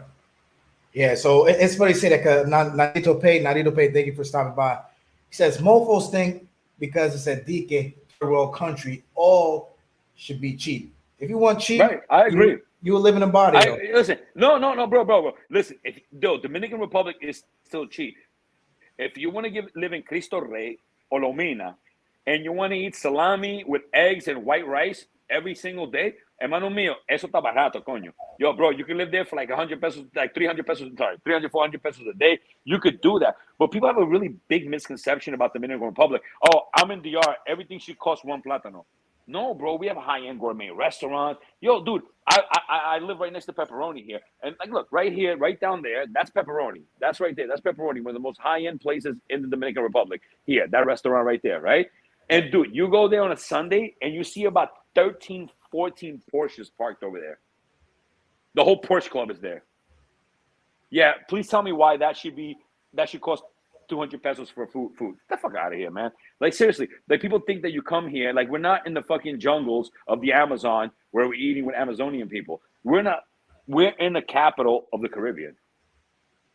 S1: Yeah. So it's funny to say that. Nadito Pay, thank you for stopping by. He says, mofos think because it's a DK, world country, all should be cheap. If you want cheap,
S2: right, I agree.
S1: You will live in a body.
S2: Listen, no, bro. Listen, Dominican Republic is still cheap. If you want to live in Cristo Rey or Lomina, and you want to eat salami with eggs and white rice every single day, hermano mío, eso está barato, coño. Yo, bro, you can live there for like 100 pesos, like 300 pesos, 300, 400 pesos a day. You could do that. But people have a really big misconception about the Dominican Republic. Oh, I'm in DR. Everything should cost one plátano. No, bro, we have a high-end gourmet restaurant. Yo, dude, I live right next to Pepperoni here. And like, look, right here, right down there, that's Pepperoni. That's right there. That's Pepperoni, one of the most high-end places in the Dominican Republic. Here, that restaurant right there, right? And dude, you go there on a Sunday and you see about 13, 14 Porsches parked over there. The whole Porsche club is there. Yeah, please tell me why that should cost 200 pesos for food. Get the fuck out of here, man. Like, seriously, like, people think that you come here, like, we're not in the fucking jungles of the Amazon where we're eating with Amazonian people. We're in the capital of the Caribbean.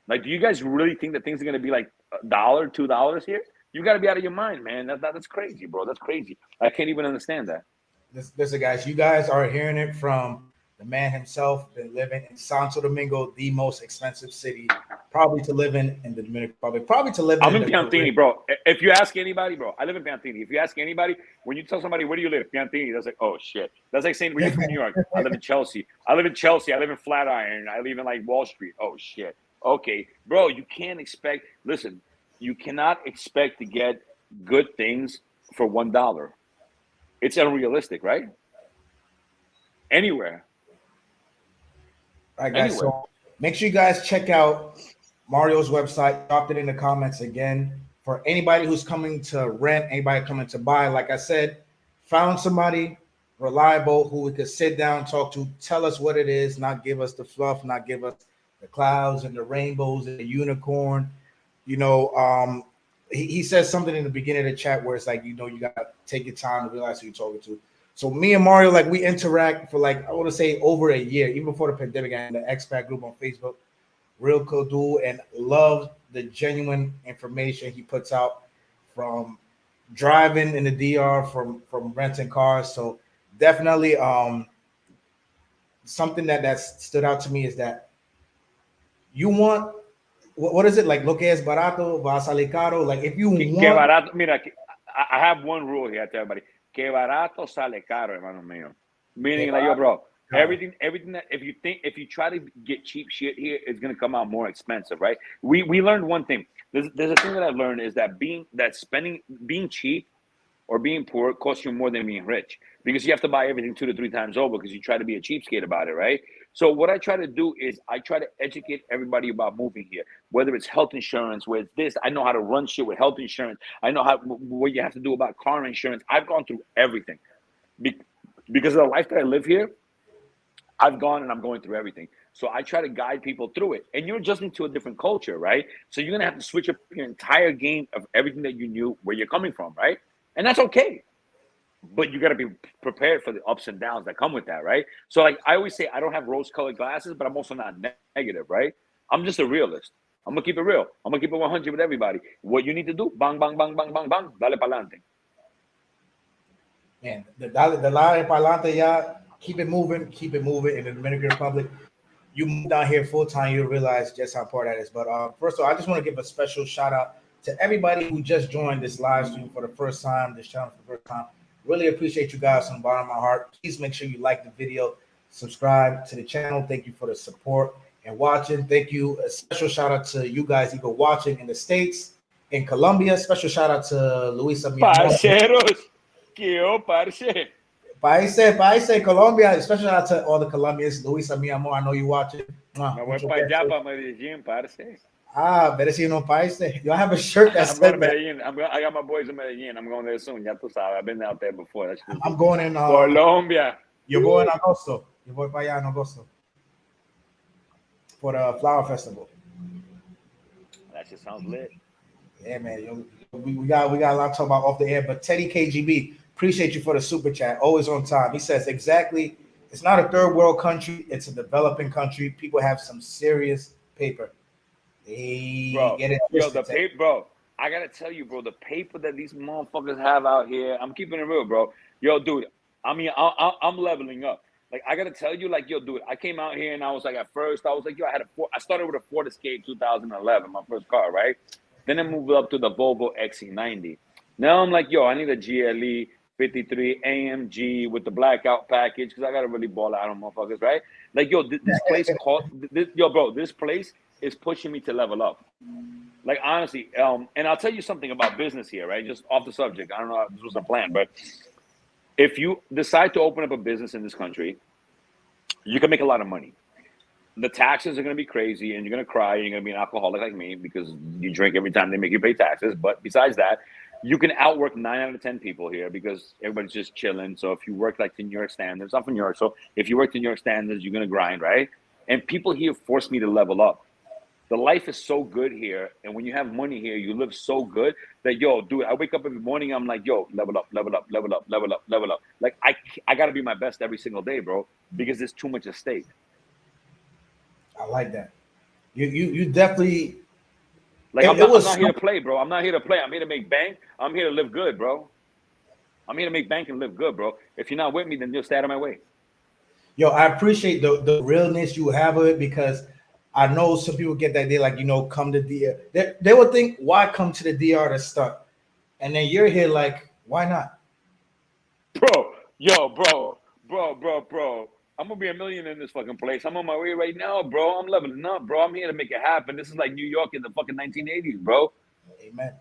S2: Like, do you guys really think that things are going to be like $1, $2 here? You got to be out of your mind, man. That's crazy, bro. That's crazy. I can't even understand that.
S1: Listen, guys, you guys are hearing it from the man himself, been living in Santo Domingo, the most expensive city, probably to live in the Dominican Republic, probably to live in.
S2: I'm in Piantini, bro. If you ask anybody, bro, I live in Piantini. If you ask anybody, when you tell somebody, where do you live? Piantini. That's like, oh, shit. That's like saying, where you from New York? I live in Chelsea. I live in Flatiron. I live in, like, Wall Street. Oh, shit. Okay. Bro, you can't expect, listen, you cannot expect to get good things for $1. It's unrealistic, right? Anywhere.
S1: All right, guys. So make sure you guys check out Mario's website. Dropped it in the comments again. For anybody who's coming to rent, anybody coming to buy, like I said, found somebody reliable who we could sit down, talk to, tell us what it is, not give us the fluff, not give us the clouds and the rainbows and the unicorn. You know, he says something in the beginning of the chat where it's like, you know, you got to take your time to realize who you're talking to. So me and Mario, like, we interact for, like, I want to say over a year, even before the pandemic, and the expat group on Facebook. Real cool dude, and love the genuine information he puts out from driving in the DR, from renting cars. So definitely something that stood out to me is that you want, what is it, like, lo que es barato va a salir caro? Like, if you want,
S2: que barato, mira, I have one rule here, I tell everybody. Que barato sale caro, hermano mío. Meaning, like, yo, bro, everything that if you try to get cheap shit here, it's gonna come out more expensive, right? We learned one thing. There's a thing that I learned is that being cheap or being poor costs you more than being rich, because you have to buy everything 2 to 3 times over because you try to be a cheapskate about it, right? So what I try to do is I try to educate everybody about moving here, whether it's health insurance, whether it's this. I know how to run shit with health insurance. I know what you have to do about car insurance. I've gone through everything because of the life that I live here. I've gone and I'm going through everything. So I try to guide people through it. And you're adjusting to a different culture, right? So you're going to have to switch up your entire game of everything that you knew where you're coming from, right? And that's okay. But you got to be prepared for the ups and downs that come with that, right? So like I always say, I don't have rose-colored glasses, but I'm also not negative, right? I'm just a realist. I'm going to keep it real. I'm going to keep it 100 with everybody. What you need to do, bang, bang, bang, bang, bang, bang, dale pa'lante.
S1: Man, the dale pa'lante, yeah. Keep it moving in the Dominican Republic. You move down here full time, you'll realize just how important that is. But first of all, I just want to give a special shout out to everybody who just joined this live stream for the first time, this channel for the first time. Really appreciate you guys from the bottom of my heart. Please make sure you like the video, subscribe to the channel. Thank you for the support and watching. Thank you. A special shout out to you guys even watching in the States, in Colombia. Special shout out to Luisa.
S2: Parceros, que yo, parce.
S1: Paise, Colombia. Special shout out to all the Colombians. Luisa, mi amor, I know you watching.
S2: Me voy para allá, para Medellín, parce.
S1: Better see you no paise. You have a shirt that
S2: I'm
S1: says
S2: going to Medellin. I got my boys in Medellin. I'm going there soon. Ya tú sabes. I've been out there before. That's
S1: I'm going in
S2: Colombia.
S1: You're going in Agosto. You're going para allá in Agosto for the flower festival.
S2: That shit sounds lit.
S1: Yeah, man. We got a lot to talk about off the air. But Teddy KGB, appreciate you for the super chat. Always on time. He says exactly. It's not a third world country. It's a developing country. People have some serious paper.
S2: Bro, the paper, bro. I gotta tell you, bro, the paper that these motherfuckers have out here. I'm keeping it real, bro. Yo, dude. I mean, I'm leveling up. Like, I gotta tell you, like, yo, dude. I came out here and I was like, at first, I was like, yo, I started with a Ford Escape 2011, my first car, right? Then I moved up to the Volvo XC90. Now I'm like, yo, I need a GLE 53 AMG with the blackout package because I gotta really ball out on motherfuckers, right? Like, yo, this place this place is pushing me to level up. Like, honestly, and I'll tell you something about business here, right? Just off the subject. I don't know if this was a plan, but if you decide to open up a business in this country, you can make a lot of money. The taxes are going to be crazy, and you're going to cry, and you're going to be an alcoholic like me because you drink every time they make you pay taxes. But besides that, you can outwork 9 out of 10 people here because everybody's just chilling. So if you work like to New York standards, I'm from New York, so if you work to New York standards, you're going to grind, right? And people here force me to level up. The life is so good here, and when you have money here, you live so good that, yo, dude, I wake up every morning, I'm like, yo, level up, level up, level up, level up, level up. Like, I got to be my best every single day, bro, because there's too much at stake.
S1: I like that. You definitely.
S2: Like, I'm not here to play, bro. I'm not here to play. I'm here to make bank. I'm here to live good, bro. I'm here to make bank and live good, bro. If you're not with me, then you'll stay out of my way.
S1: Yo, I appreciate the realness you have of it because I know some people get that they like, come to DR. They would think, why come to the DR to stunt? And then you're here like, why not?
S2: Bro. I'm going to be a million in this fucking place. I'm on my way right now, bro. I'm leveling up, bro. I'm here to make it happen. This is like New York in the fucking 1980s, bro.
S1: Amen.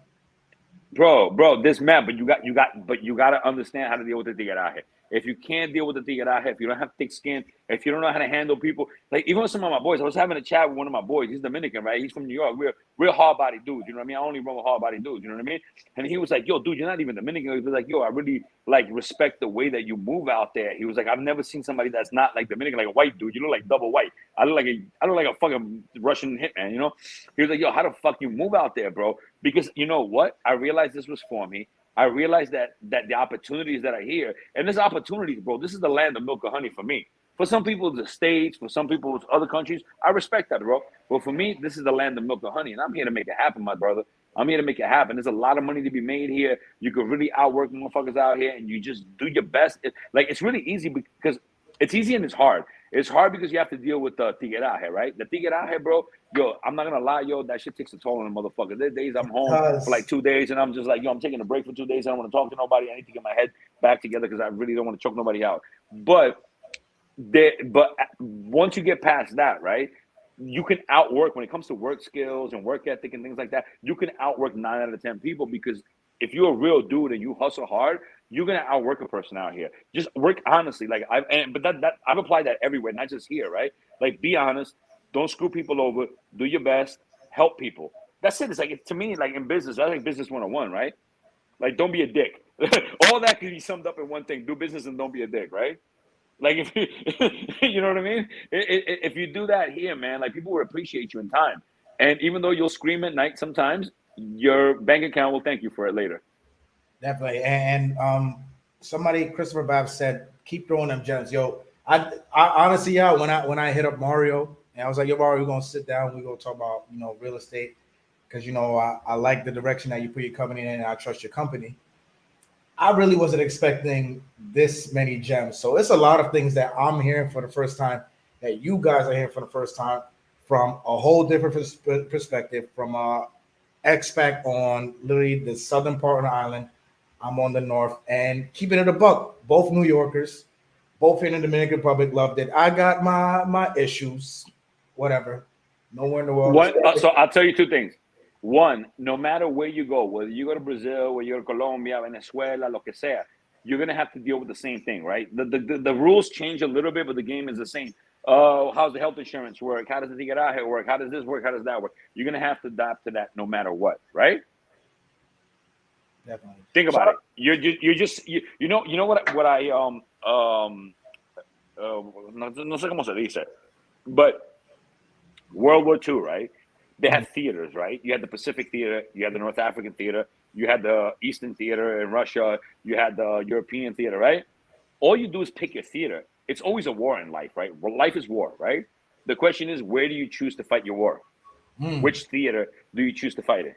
S2: Bro, this man, but you got to understand how to deal with the tigueraje. If you can't deal with the tigueraje, if you don't have thick skin, if you don't know how to handle people, like even with some of my boys, I was having a chat with one of my boys. He's Dominican, right? He's from New York. We're hard-body dudes, you know what I mean? I only run with hard-body dudes, you know what I mean? And he was like, yo, dude, you're not even Dominican. He was like, yo, I really like respect the way that you move out there. He was like, I've never seen somebody that's not like Dominican, like a white dude. You look like double white. I look like a fucking Russian hitman, you know? He was like, yo, how the fuck you move out there, bro? Because you know what? I realized this was for me. I realized that the opportunities that are here, and there's opportunities, bro. This is the land of milk and honey for me. For some people, the States, for some people, it's other countries. I respect that, bro. But for me, this is the land of milk and honey, and I'm here to make it happen, my brother. I'm here to make it happen. There's a lot of money to be made here. You can really outwork motherfuckers out here, and you just do your best. It's really easy because it's easy and it's hard. It's hard because you have to deal with the tigueraje, right? The tigueraje, bro, yo, I'm not going to lie, yo, that shit takes a toll on a motherfucker. There's days I'm home for like 2 days, and I'm just like, yo, I'm taking a break for 2 days. I don't want to talk to nobody. I need to get my head back together because I really don't want to choke nobody out. But once you get past that, right, you can outwork when it comes to work skills and work ethic and things like that. You can outwork 9 out of 10 people because if you're a real dude and you hustle hard, you're gonna outwork a person out here. Just work honestly. Like I've applied that everywhere, not just here, right? Like be honest, don't screw people over, do your best, help people. That's it. It's like to me, like in business, I think business 101, right? Like don't be a dick. All that can be summed up in one thing: do business and don't be a dick, right? Like if you, you know what I mean? If you do that here, man, like people will appreciate you in time. And even though you'll scream at night sometimes, your bank account will thank you for it later.
S1: Definitely. And somebody, Christopher Babs said, keep throwing them gems. Yo, I honestly, yeah, when I hit up Mario and I was like, yo, Mario, we're gonna sit down, we're gonna talk about, you know, real estate. Because you know, I like the direction that you put your company in and I trust your company. I really wasn't expecting this many gems. So it's a lot of things that I'm hearing for the first time that you guys are hearing for the first time from a whole different perspective, from expat on literally the southern part of the island. I'm on the north, and keeping it a buck. Both New Yorkers, both in the Dominican Republic, loved it. I got my issues, whatever. Nowhere in the world.
S2: So I'll tell you two things. One, no matter where you go, whether you go to Brazil, whether you go to Colombia, Venezuela, lo que sea, you're gonna have to deal with the same thing, right? The rules change a little bit, but the game is the same. How's the health insurance work? How does the tigaraje work? How does this work? How does that work? You're gonna have to adapt to that no matter what, right?
S1: Definitely.
S2: Think about it. You're just you know what I no sé cómo se dice, but World War II, right? They had theaters, right? You had the Pacific Theater, you had the North African Theater, you had the Eastern Theater in Russia, you had the European Theater, right? All you do is pick your theater. It's always a war in life, right? Well, life is war, right? The question is, where do you choose to fight your war? Which theater do you choose to fight in?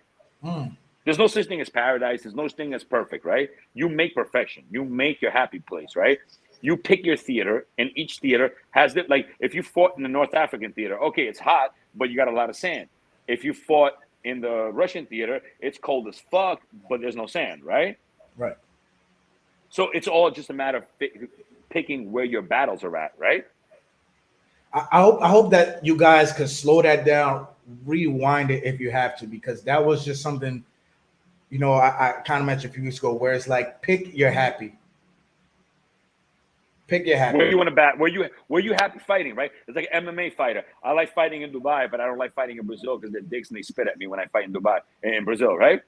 S2: There's no such thing as paradise. There's no such thing as perfect, right? You make perfection. You make your happy place, right? You pick your theater, and each theater has it. Like if you fought in the North African theater, okay, it's hot, but you got a lot of sand. If you fought in the Russian theater, it's cold as fuck, but there's no sand, right?
S1: Right.
S2: So it's all just a matter of picking where your battles are at, right?
S1: I hope that you guys could slow that down, rewind it if you have to, because that was just something, you know, I kind of mentioned a few weeks ago, where it's like pick your happy. Pick your happy.
S2: Where you want to bat? Where you happy fighting? Right? It's like an MMA fighter. I like fighting in Dubai, but I don't like fighting in Brazil because they're dicks and they spit at me when I fight in Dubai in Brazil. Right?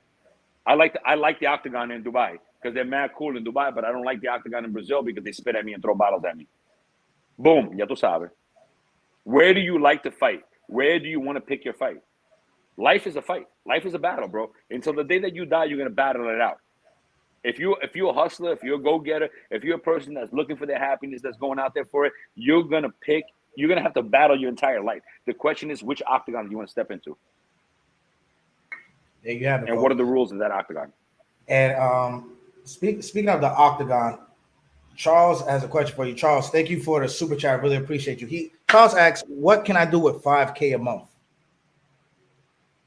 S2: I like the octagon in Dubai because they're mad cool in Dubai, but I don't like the octagon in Brazil because they spit at me and throw bottles at me. Boom, ya tú sabes. Where do you like to fight? Where do you want to pick your fight? Life is a fight. Life is a battle, bro. Until the day that you die, you're gonna battle it out. If you're a hustler, if you're a go-getter, if you're a person that's looking for their happiness, that's going out there for it, you're gonna have to battle your entire life. The question is, which octagon do you want to step into?
S1: There you have it.
S2: And what are the rules of that octagon?
S1: And speaking of the octagon, Charles has a question for you. Charles, thank you for the super chat. I really appreciate you. Charles asks, what can I do with $5K a month?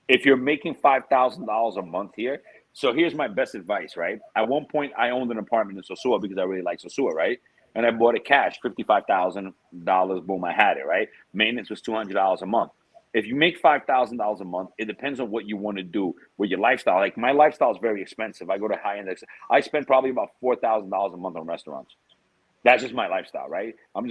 S2: If you're making $5,000 a month here, so here's my best advice, right? At one point, I owned an apartment in Sosua because I really like Sosua, right? And I bought it cash, $55,000. Boom, I had it, right? Maintenance was $200 a month. If you make $5,000 a month, it depends on what you want to do with your lifestyle. Like my lifestyle is very expensive. I go to high end. I spend probably about $4,000 a month on restaurants. That's just my lifestyle, right? I'm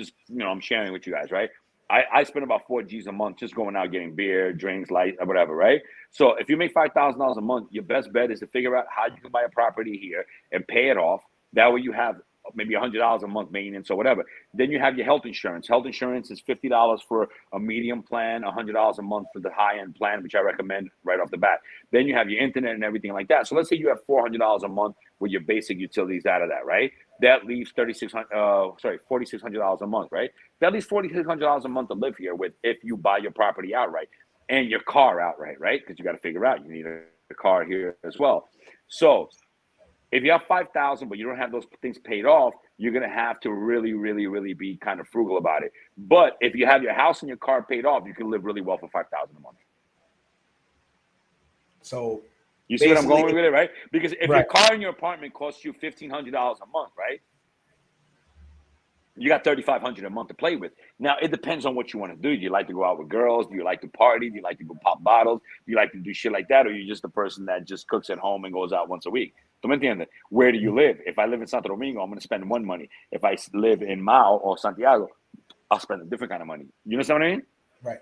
S2: sharing with you guys, right? I spend about 4 G's a month just going out getting beer, drinks, light, whatever, right? So if you make $5,000 a month, your best bet is to figure out how you can buy a property here and pay it off. That way you have maybe $100 a month maintenance or whatever. Then you have your health insurance. Health insurance is $50 for a medium plan, $100 a month for the high-end plan, which I recommend right off the bat. Then you have your internet and everything like that. So let's say you have $400 a month with your basic utilities out of that, right? That leaves $4,600 a month, right? That leaves $4,600 a month to live here with if you buy your property outright and your car outright, right? Because you got to figure out you need a car here as well. So if you have $5,000 but you don't have those things paid off, you're gonna have to really, really, really be kind of frugal about it. But if you have your house and your car paid off, you can live really well for $5,000 a month.
S1: So
S2: you see what I'm going with it, right? Because if your car and your apartment costs you $1,500 a month, right? You got $3,500 a month to play with. Now it depends on what you want to do. Do you like to go out with girls? Do you like to party? Do you like to go pop bottles? Do you like to do shit like that? Or are you just a person that just cooks at home and goes out once a week? ¿Tú me entiendes? Where do you live? If I live in Santo Domingo, I'm going to spend one money. If I live in Mao or Santiago, I'll spend a different kind of money. You understand what I mean?
S1: Right.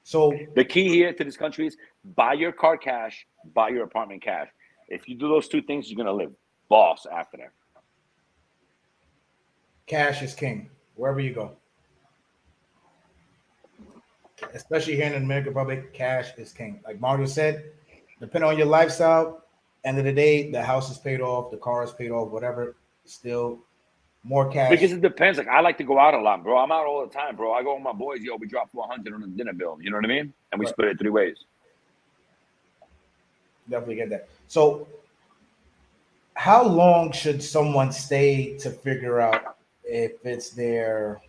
S1: So
S2: the key here to this country is buy your car cash, buy your apartment cash. If you do those two things, you're going to live boss after that.
S1: Cash is king wherever you go. Especially here in the Dominican Republic, cash is king. Like Mario said, depending on your lifestyle, end of the day, the house is paid off, the car is paid off, whatever, still more cash.
S2: Because it depends. Like, I like to go out a lot, bro. I'm out all the time, bro. I go with my boys. Yo, we drop 400 on a dinner bill. You know what I mean? And we split it 3 ways.
S1: Definitely get that. So how long should someone stay to figure out if it's their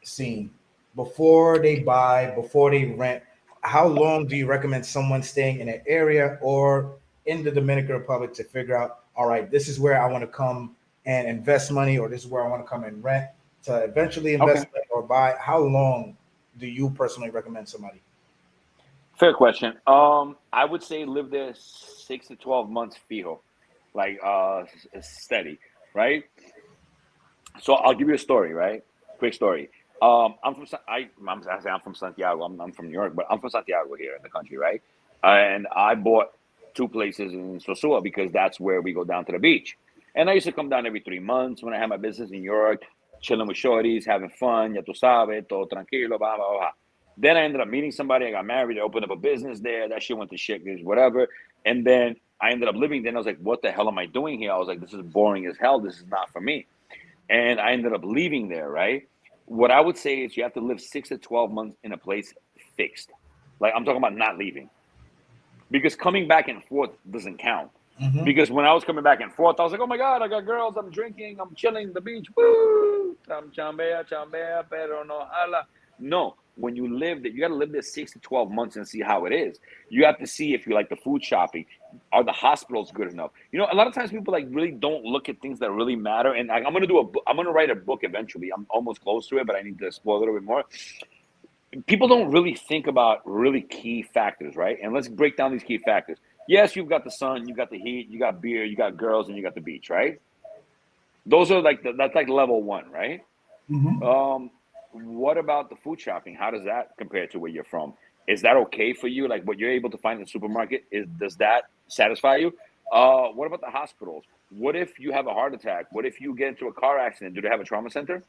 S1: scene? Before they buy, before they rent, how long do you recommend someone staying in an area or in the Dominican Republic to figure out, all right, this is where I want to come and invest money, or this is where I want to come and rent to eventually invest money or buy? How long do you personally recommend somebody?
S2: Fair question. I would say live there 6 to 12 months fijo, like steady, right? So I'll give you a story, right? Quick story. I'm from Santiago. I'm from New York, but I'm from Santiago here in the country, right? And I bought 2 places in Sosua because that's where we go down to the beach. And I used to come down every 3 months when I had my business in New York, chilling with shorties, having fun, ya tu sabes, todo tranquilo, blah, blah, blah. Then I ended up meeting somebody. I got married. I opened up a business there. That shit went to shit, whatever. And then I ended up living there. And I was like, what the hell am I doing here? I was like, this is boring as hell. This is not for me. And I ended up leaving there, right? What I would say is you have to live 6 to 12 months in a place fixed. Like, I'm talking about not leaving. Because coming back and forth doesn't count. Mm-hmm. Because when I was coming back and forth, I was like, oh my God, I got girls, I'm drinking, I'm chilling at the beach. Woo! Chambea, pero no hala. No, when you live there, you got to live there 6 to 12 months and see how it is. You have to see if you like the food shopping. Are the hospitals good enough? You know, a lot of times people like really don't look at things that really matter. And I'm going to do I'm going to write a book eventually. I'm almost close to it, but I need to explore a little bit more. People don't really think about really key factors, right? And let's break down these key factors. Yes, you've got the sun, you got the heat, you got beer, you got girls, and you got the beach, right? Those are like that's like level 1, right? Mm-hmm. What about the food shopping? How does that compare to where you're from? Is that okay for you? Like what you're able to find in the supermarket, does that satisfy you? What about the hospitals? What if you have a heart attack? What if you get into a car accident? Do they have a trauma center?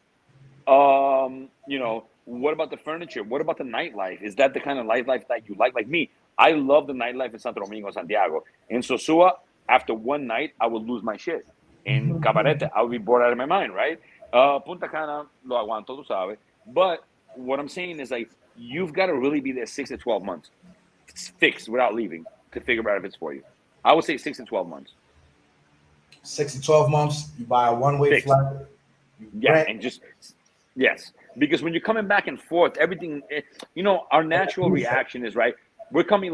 S2: You know, what about the furniture? What about the nightlife? Is that the kind of nightlife that you like? Like me, I love the nightlife in Santo Domingo, Santiago. In Sosua, after one night, I would lose my shit. In Cabarete, I would be bored out of my mind, right? Punta Cana, lo aguanto, tú sabes. But what I'm saying is, like, you've got to really be there 6 to 12 months. It's fixed without leaving to figure out if it's for you. I would say 6 to 12 months.
S1: 6 to 12 months, you buy a one-way flight.
S2: Yeah, and just... Yes, because when you're coming back and forth, everything, you know, our natural reaction is, right, we're coming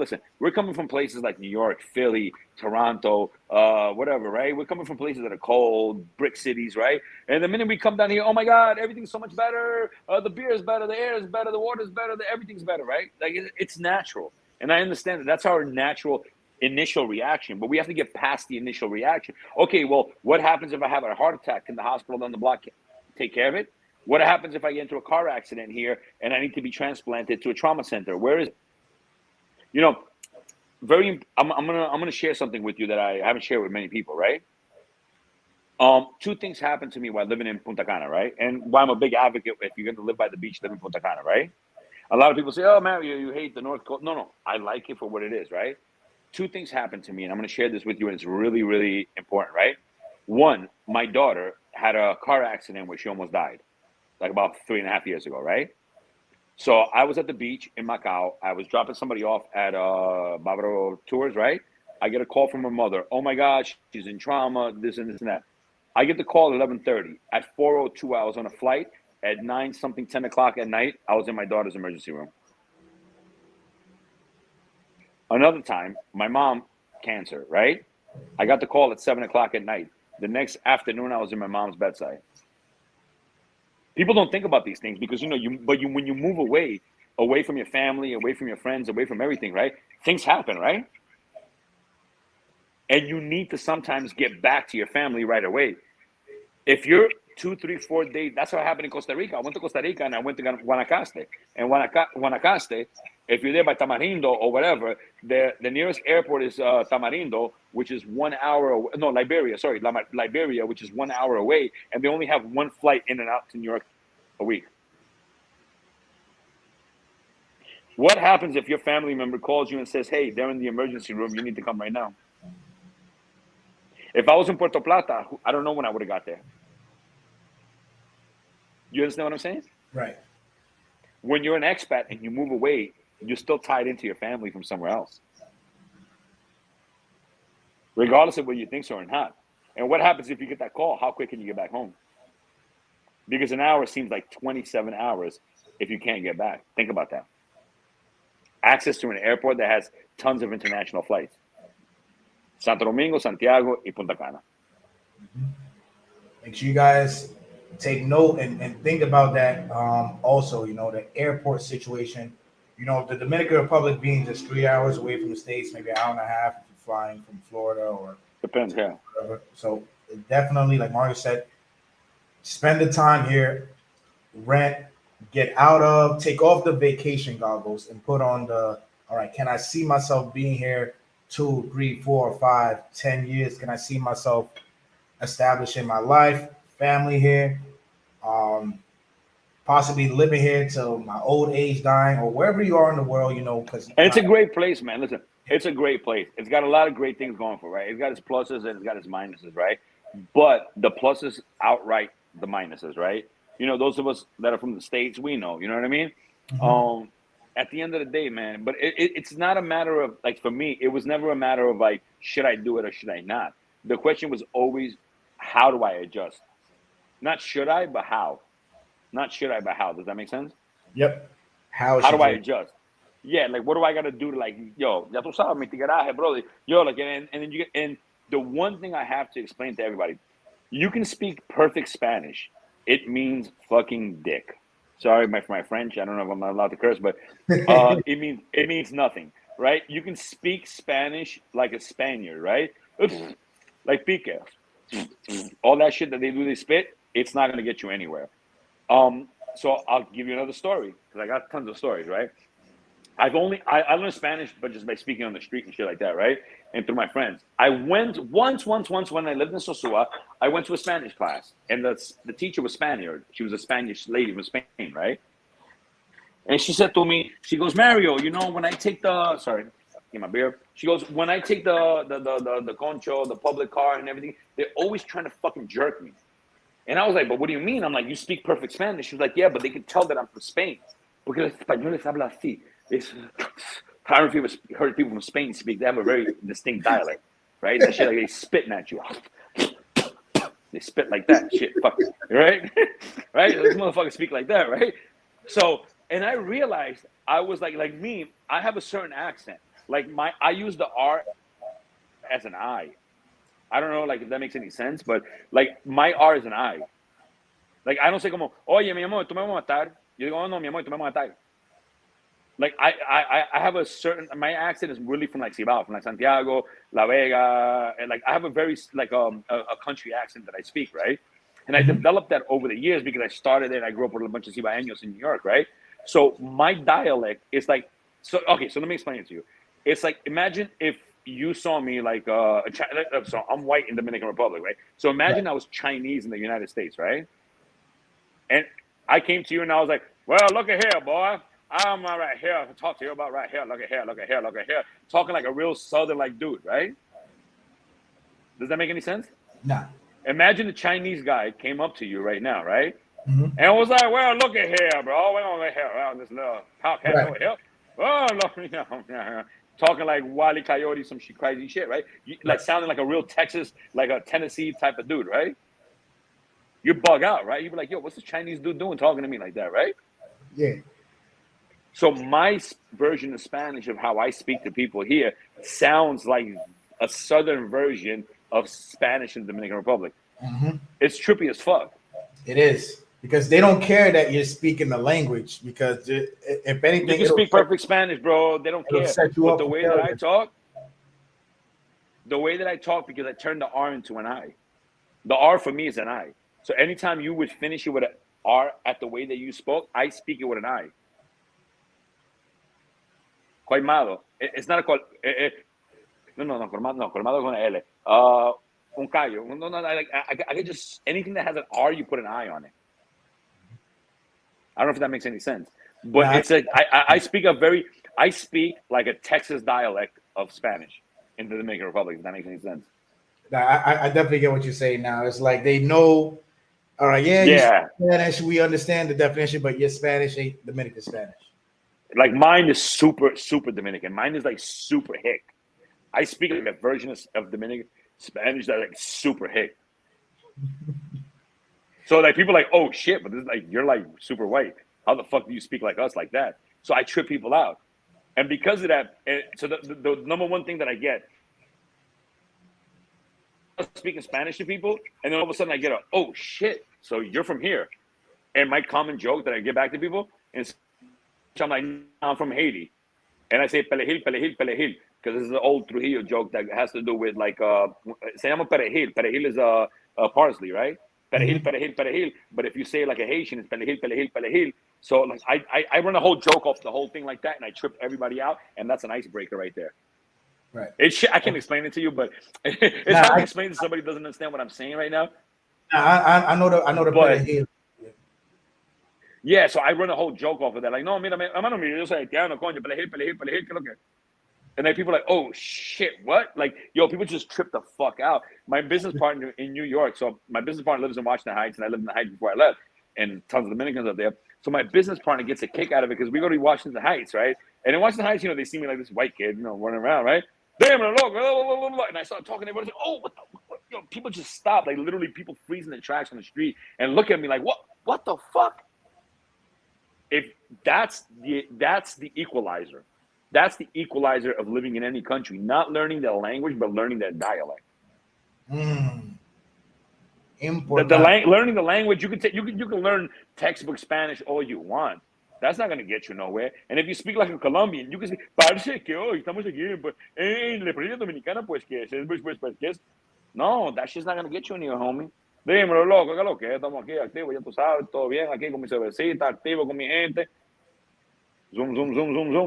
S2: from places like New York, Philly, Toronto, whatever, right? We're coming from places that are cold, brick cities, right? And the minute we come down here, oh my God, everything's so much better. The beer is better, the air is better, the water is better, everything's better, right? Like, it's natural. And I understand that that's our natural initial reaction, but we have to get past the initial reaction. Okay, well, what happens if I have a heart attack? Can the hospital down the block take care of it? What happens if I get into a car accident here and I need to be transplanted to a trauma center? Where is it? You know, I'm gonna share something with you that I haven't shared with many people, right? 2 things happened to me while living in Punta Cana, right? And why I'm a big advocate, if you're gonna live by the beach, live in Punta Cana, right? A lot of people say, oh, Mario, you hate the North Coast. No, I like it for what it is, right? 2 things happened to me, and I'm gonna share this with you, and it's really, really important, right? 1, my daughter had a car accident where she almost died, like about 3.5 years ago, right? So I was at the beach in Macau. I was dropping somebody off at Bávaro Tours, right? I get a call from her mother. Oh my gosh, she's in trauma, this and this and that. I get the call at 11:30. At 4:02, I was on a flight. At 10 o'clock at night, I was in my daughter's emergency room. Another time, my mom, cancer, right? I got the call at 7 o'clock at night. The next afternoon, I was in my mom's bedside. People don't think about these things because, you know, when you move away from your family, away from your friends, away from everything, right? Things happen, right? and you need to sometimes get back to your family right away. If you're 2, 3, 4 days, that's what happened in Costa Rica. I went to Costa Rica and I went to Guanacaste. And Guanacaste, if you're there by Tamarindo or whatever, the nearest airport is Tamarindo, which is 1 hour away. No, Liberia, sorry, Liberia, which is 1 hour away. And they only have one flight in and out to New York a week. What happens if your family member calls you and says, hey, they're in the emergency room, you need to come right now? If I was in Puerto Plata, I don't know when I would have got there. You understand what I'm saying?
S1: Right.
S2: When you're an expat and you move away, you're still tied into your family from somewhere else, regardless of whether you think so or not. And what happens if you get that call? How quick can you get back home? Because an hour seems like 27 hours if you can't get back. Think about that. Access to an airport that has tons of international flights. Santo Domingo, Santiago, y Punta Cana.
S1: Make sure you guys take note and think about that. Also, you know, the airport situation. You know, the Dominican Republic being just 3 hours away from the States, maybe an hour and a half if you're flying from Florida or
S2: depends, yeah.
S1: Whatever. So definitely, like Mario said, spend the time here, rent, take off the vacation goggles and put on the, all right, can I see myself being here 2, 3, 4, 5, 10 years? Can I see myself establishing my life, family here, possibly living here till my old age, dying, or wherever you are in the world, you know, because
S2: it's a great place, man. Listen, it's a great place. It's got a lot of great things going for it, right? It's got its pluses and it's got its minuses, right? But the pluses outright the minuses, right? You know, those of us that are from the States, we know, you know what I mean? Mm-hmm. At the end of the day, man, but it's not a matter of, like, for me, it was never a matter of, like, should I do it or should I not? The question was always, how do I adjust? Not should I, but how. Not should I, but how. Does that make sense?
S1: Yep.
S2: How do I adjust? Yeah, like, what do I got to do to, like, yo, ya tú sabes, mi tigueraje, brother. Yo, like, and then you get, and the one thing I have to explain to everybody, you can speak perfect Spanish. It means fucking dick. Sorry for my French. I don't know if I'm allowed to curse, but it means nothing, right? You can speak Spanish like a Spaniard, right? Like pique. All that shit that they spit, it's not going to get you anywhere. So I'll give you another story because I got tons of stories, right? I learned Spanish, but just by speaking on the street and shit like that, right? And through my friends. I went once when I lived in Sosua, I went to a Spanish class, and the teacher was Spaniard. She was a Spanish lady from Spain, right? And she said to me, she goes, Mario, you know, when I take get my beer. She goes, when I take the concho, the public car and everything, they're always trying to fucking jerk me. And I was like, but what do you mean? I'm like, you speak perfect Spanish. She was like, yeah, but they can tell that I'm from Spain. Porque los españoles hablan así. I don't know if you've heard people from Spain speak. They have a very distinct dialect, right? That shit, like, they spitting at you. They spit like that. Shit, fuck, right? Right? Those motherfuckers speak like that, right? So, and I realized I was like me, I have a certain accent. Like I use the R as an I. I don't know, like, if that makes any sense, but, like, my R is an I. Like, I don't say como, oye, mi amor, tú me vas a matar. Yo digo, oh, no, mi amor, tú me vas a matar. Like, I have a certain, my accent is really from, like, Cibao, from, like, Santiago, La Vega, and, like, I have a very, like, a country accent that I speak, right? And I developed that over the years because I started it, I grew up with a bunch of Cibaeños in New York, right? So my dialect is like, so let me explain it to you. It's like, imagine if you saw me like, so I'm white in the Dominican Republic, right? So imagine I was Chinese in the United States, right? And I came to you and I was like, well, look at here, boy. I'm right here to talk to you about right here. Look at here, look at here, look at here. Talking like a real Southern like dude, right? Does that make any sense?
S1: No.
S2: Imagine a Chinese guy came up to you right now, right? Mm-hmm. And was like, well, look at here, bro. We're going to here around this little podcast over here. Oh, look, you know, talking like Wile E. Coyote, some crazy shit, right? Like sounding like a real Texas, like a Tennessee type of dude, right? You bug out, right? You be like, yo, what's this Chinese dude doing talking to me like that, right?
S1: Yeah.
S2: So my version of Spanish of how I speak to people here sounds like a Southern version of Spanish in the Dominican Republic. Mm-hmm. It's trippy as fuck.
S1: It is. Because they don't care that you're speaking the language. Because if anything,
S2: you can speak perfect Spanish, bro. They don't care.
S1: But
S2: the way that I talk, the way that I talk, because I turned the R into an I. The R for me is an I. So anytime you would finish it with an R at the way that you spoke, I speak it with an I. Colmado. It's not a col. No, colmado con una L. Un callo. No, like I could just, anything that has an R, you put an I on it. I don't know if that makes any sense, but it's like I speak like a Texas dialect of Spanish in the Dominican Republic. If that makes any sense.
S1: I definitely get what you're saying now. It's like they know, all right, yeah. You're Spanish, we understand the definition, but your Spanish ain't Dominican Spanish.
S2: Like mine is super Dominican. Mine is like super hick. I speak like a version of Dominican Spanish that's like super hick. So like people are like, oh shit, but this is like, you're like super white. How the fuck do you speak like us like that? So I trip people out. And because of that, so the number one thing that I get, speaking Spanish to people, and then all of a sudden I get a, oh shit, so you're from here. And my common joke that I get back to people, and I'm like, I'm from Haiti. And I say perejil, because this is an old Trujillo joke that has to do with like, se llama perejil. Perejil is a parsley, right? Perejil. But if you say like a Haitian, it's perejil. So like I run a whole joke off the whole thing like that, and I trip everybody out, and that's an icebreaker right there.
S1: Right.
S2: I can't explain it to you, but it's hard to explain to somebody who doesn't understand what I'm saying right now.
S1: I know the perejil.
S2: Yeah, so I run a whole joke off of that. Like, no, mira, hermano, yo soy haitiano, coño, perejil, ¿qué es lo que? And then people are like, oh shit, what? Like, yo, people just trip the fuck out. My business partner in New York, so my business partner lives in Washington Heights, and I lived in the Heights before I left, and tons of Dominicans up there. So my business partner gets a kick out of it because we go to Washington Heights, right? And in Washington Heights, they see me like this white kid, running around, right? Damn, and I start talking, everybody's like, oh, what the people just stop. Like, literally, people freeze in the tracks on the street and look at me like, what the fuck? If that's the equalizer. That's the equalizer of living in any country, not learning their language, but learning their dialect.
S1: Important.
S2: Learning the language, you can learn textbook Spanish all you want. That's not going to get you nowhere. And if you speak like a Colombian, you can say, parce que hoy estamos aquí, pues, en la República Dominicana, pues, que es. No, that shit's not going to get you anywhere, homie. Dímelo, loco, que lo que estamos aquí activos, ya tú sabes, todo bien aquí con mi cervecita, activo con mi gente. Zoom,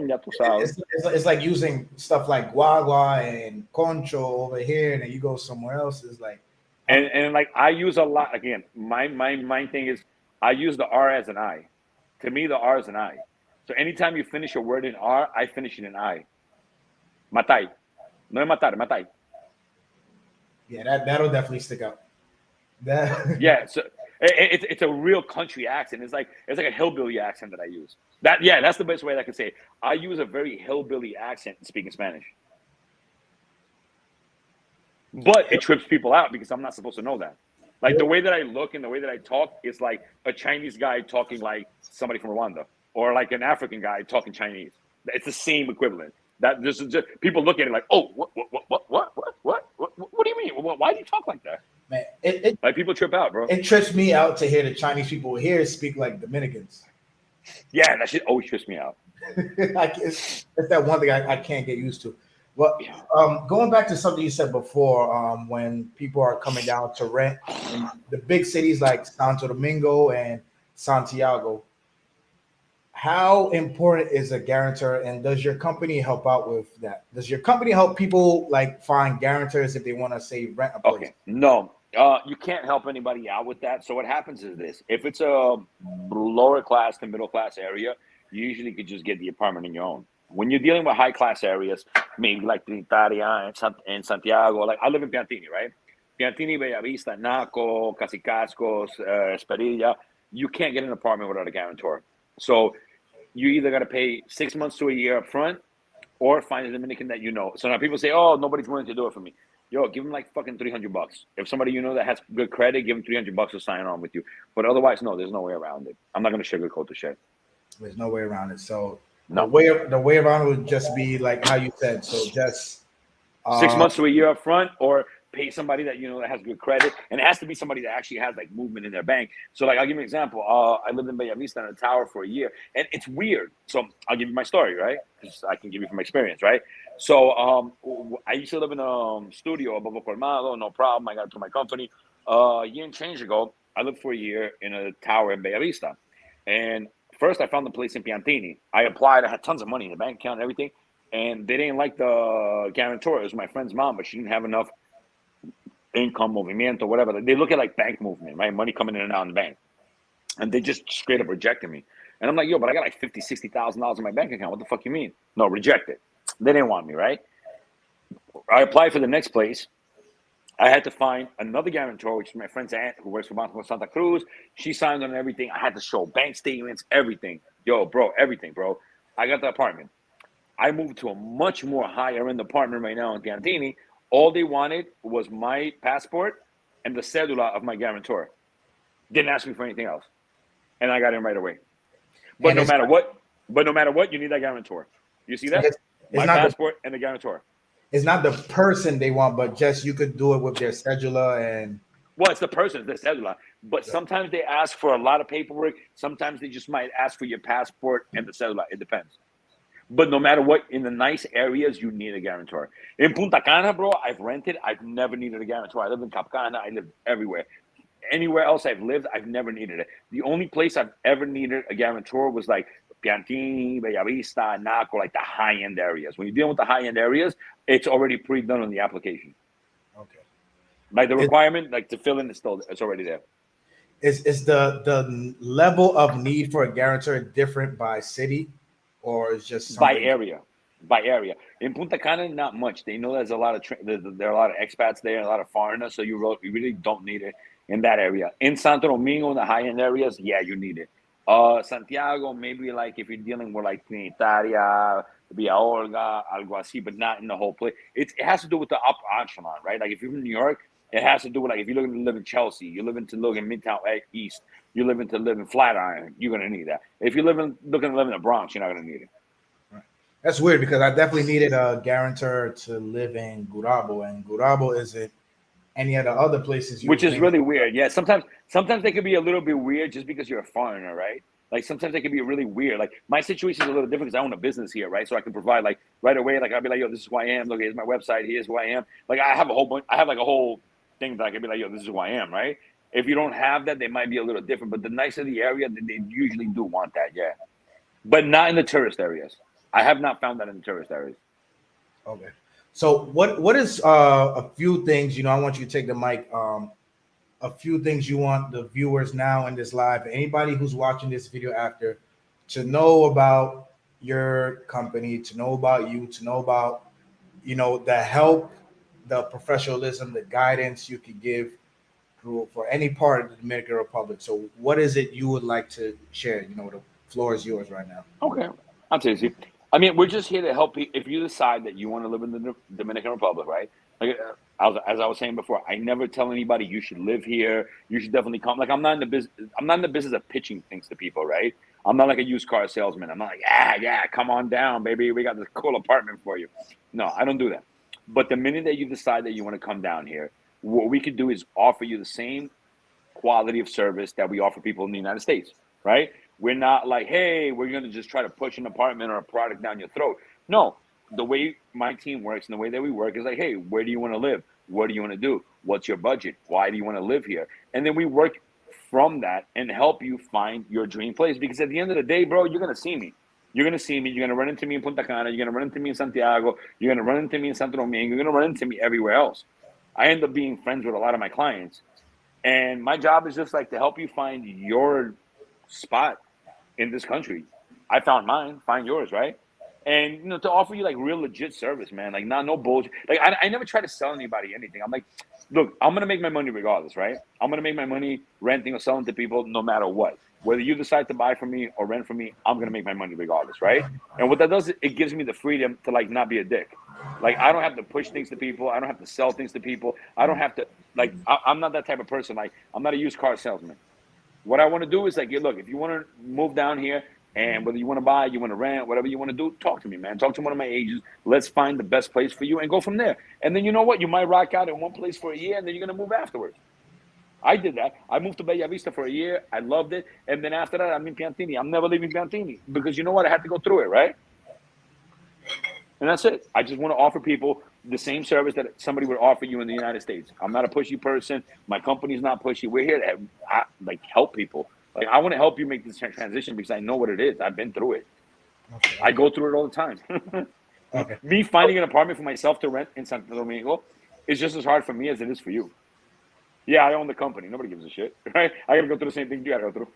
S2: ya tú sabes.
S1: It's like using stuff like guagua and concho over here, and then you go somewhere else. It's like,
S2: and like I use a lot. Again, my thing is I use the R as an I. To me, the R is an I. So anytime you finish a word in R, I finish it in I. Matai, no es matar, matai.
S1: Yeah, that'll definitely stick out.
S2: Yeah, so it's a real country accent. It's like a hillbilly accent that I use. That's the best way that I can say it. I use a very hillbilly accent speaking Spanish. But it trips people out because I'm not supposed to know that. Like the way that I look and the way that I talk is like a Chinese guy talking like somebody from Rwanda, or like an African guy talking Chinese. It's the same equivalent. That just people look at it like, oh, what do you mean? Why do you talk like that?
S1: Man,
S2: like people trip out, bro.
S1: It trips me out to hear the Chinese people here speak like Dominicans.
S2: Yeah, that shit always trips me out.
S1: It's that one thing I can't get used to. Well, going back to something you said before, when people are coming down to rent in the big cities like Santo Domingo and Santiago, how important is a guarantor, and does your company help out with that? Does your company help people like find guarantors if they want to say rent a place?
S2: Okay, no, you can't help anybody out with that. So what happens is this: if it's a lower class to middle class area, you usually could just get the apartment on your own. When you're dealing with high class areas, maybe like Trinitaria and Santiago, like I live in Piantini, right? Piantini, Bellavista, Naco, Casicascos, Esperilla, you can't get an apartment without a guarantor. So you either got to pay 6 months to a year up front or find a Dominican that you know. So now people say, oh, nobody's willing to do it for me. Yo, give them like fucking $300. If somebody you know that has good credit, give them $300 to sign on with you. But otherwise, no, there's no way around it. I'm not going to sugarcoat the shit.
S1: There's no way around it. So
S2: no.
S1: The way around it would just be like how you said. So just
S2: 6 months to a year up front, or pay somebody that that has good credit, and it has to be somebody that actually has like movement in their bank. So like I'll give you an example. I lived in Bella Vista in a tower for a year, and it's weird. So I'll give you my story, right? Because I can give you from experience, right? So I used to live in a studio above a colmado, no problem. I got it to my company. A year and change ago, I lived for a year in a tower in Bella Vista, and first I found the place in Piantini. I applied. I had tons of money in the bank account and everything, and they didn't like the guarantor. It was my friend's mom, but she didn't have enough income, movimiento, whatever. They look at like bank movement, right? Money coming in and out in the bank. And they just straight up rejected me. And I'm like, yo, but I got like $50,000, $60,000 in my bank account. What the fuck you mean? No, reject it. They didn't want me, right? I applied for the next place. I had to find another guarantor, which is my friend's aunt who works for Banco Santa Cruz. She signed on everything. I had to show bank statements, everything. Yo, bro, everything, bro. I got the apartment. I moved to a much more higher end apartment right now in Piantini. All they wanted was my passport and the cedula of my guarantor. Didn't ask me for anything else, and I got in right away. But no matter what, you need that guarantor. You see that? My passport and the guarantor.
S1: It's not the person they want, but just you could do it with their cedula and.
S2: Well, it's the person, it's the cedula. But sometimes they ask for a lot of paperwork. Sometimes they just might ask for your passport and the cedula. It depends. But no matter what, in the nice areas, you need a guarantor. In Punta Cana, bro, I've rented. I've never needed a guarantor. I live in Capcana. I live everywhere. Anywhere else I've lived, I've never needed it. The only place I've ever needed a guarantor was like Piantini, Bella Vista, Naco, like the high-end areas. When you're dealing with the high-end areas, it's already pre-done on the application.
S1: Okay.
S2: Like the requirement, like to fill in, it's already there.
S1: Is the level of need for a guarantor different by city? Or it's just
S2: by area. In Punta Cana, not much. They know there's a lot of there are a lot of expats there, a lot of foreigners, so you really don't need it in that area. In Santo Domingo, in the high end areas, yeah, you need it. Santiago, maybe like if you're dealing with like Trinitaria, Villa Olga, algo así, but not in the whole place. It has to do with the upper echelon, right? Like if you're in New York, it has to do with like if you're looking to live in Chelsea, you're looking to live in Midtown East, you're living to live in Flatiron, you're gonna need that. If you're looking to live in the Bronx, you're not gonna need it.
S1: Right. That's weird because I definitely needed a guarantor to live in Gurabo, and Gurabo isn't any of the other places.
S2: Which is really weird. Yeah, sometimes they could be a little bit weird just because you're a foreigner, right? Like sometimes they can be really weird. Like my situation is a little different because I own a business here, right? So I can provide like right away. Like I'll be like, yo, this is who I am. Look, here's my website. Here's who I am. Like I have a whole bunch. I have like a whole thing that I can be like, yo, this is who I am, right? If you don't have that, they might be a little different. But the nicer the area, they usually do want that, yeah. But not in the tourist areas. I have not found that in the tourist areas.
S1: Okay. So what is a few things, I want you to take the mic. A few things you want the viewers now in this live, anybody who's watching this video after, to know about your company, to know about you, to know about, the help, the professionalism, the guidance you could give for any part of the Dominican Republic. So what is it you would like to share? The floor is yours right now.
S2: Okay. I'll tell you. I mean, we're just here to help you. If you decide that you want to live in the Dominican Republic, right? Like, as I was saying before, I never tell anybody you should live here. You should definitely come. Like, I'm not in the business of pitching things to people, right? I'm not like a used car salesman. I'm not like, yeah, come on down, baby. We got this cool apartment for you. No, I don't do that. But the minute that you decide that you want to come down here, what we could do is offer you the same quality of service that we offer people in the United States, right? We're not like, hey, we're going to just try to push an apartment or a product down your throat. No, the way my team works and the way that we work is like, hey, where do you want to live? What do you want to do? What's your budget? Why do you want to live here? And then we work from that and help you find your dream place. Because at the end of the day, bro, you're going to see me. You're going to see me. You're going to run into me in Punta Cana. You're going to run into me in Santiago. You're going to run into me in Santo Domingo. You're going to run into me everywhere else. I end up being friends with a lot of my clients. And my job is just like to help you find your spot in this country. I found mine, find yours, right? And to offer you like real legit service, man. Like no bullshit. Like I never try to sell anybody anything. I'm like, look, I'm gonna make my money regardless, right? I'm gonna make my money renting or selling to people no matter what. Whether you decide to buy from me or rent from me, I'm gonna make my money regardless, right? And what that does, it gives me the freedom to like not be a dick. Like I don't have to push things to people. I don't have to sell things to people. I don't have to like. I'm not that type of person. Like I'm not a used car salesman. What I want to do is like, look, if you want to move down here, And whether you want to buy, you want to rent, whatever you want to do, talk to me, man. Talk to one of my agents. Let's find the best place for you and go from there. And then you know what? You might rock out in one place for a year, and then you're going to move afterwards. I did that. I moved to Bella Vista for a year. I loved it. And then after that, I'm in Piantini. I'm never leaving Piantini because you know what? I had to go through it, right? And that's it. I just want to offer people the same service that somebody would offer you in the United States. I'm not a pushy person. My company's not pushy. We're here to help people. Like, I want to help you make this transition because I know what it is. I've been through it.
S1: Okay.
S2: I go through it all the time.
S1: Okay.
S2: Me finding an apartment for myself to rent in Santo Domingo is just as hard for me as it is for you. Yeah, I own the company. Nobody gives a shit, right? I got to go through the same thing you got to go through.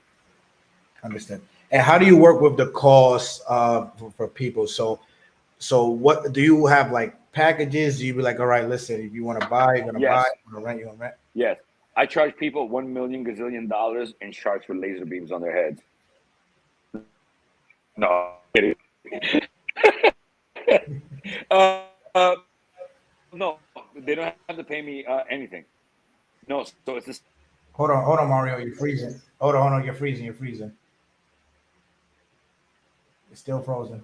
S1: Understand. And how do you work with the cost for people? So what do you have, like packages? Do you be like, all right, listen, if you want to buy, you're gonna buy. If you want to rent, you're gonna rent.
S2: Yes. I charge people $1 million gazillion in sharks with laser beams on their heads. No, kidding. No, they don't have to pay me anything. No, so it's just.
S1: Hold on, Mario, you're freezing. Hold on, you're freezing. It's still frozen.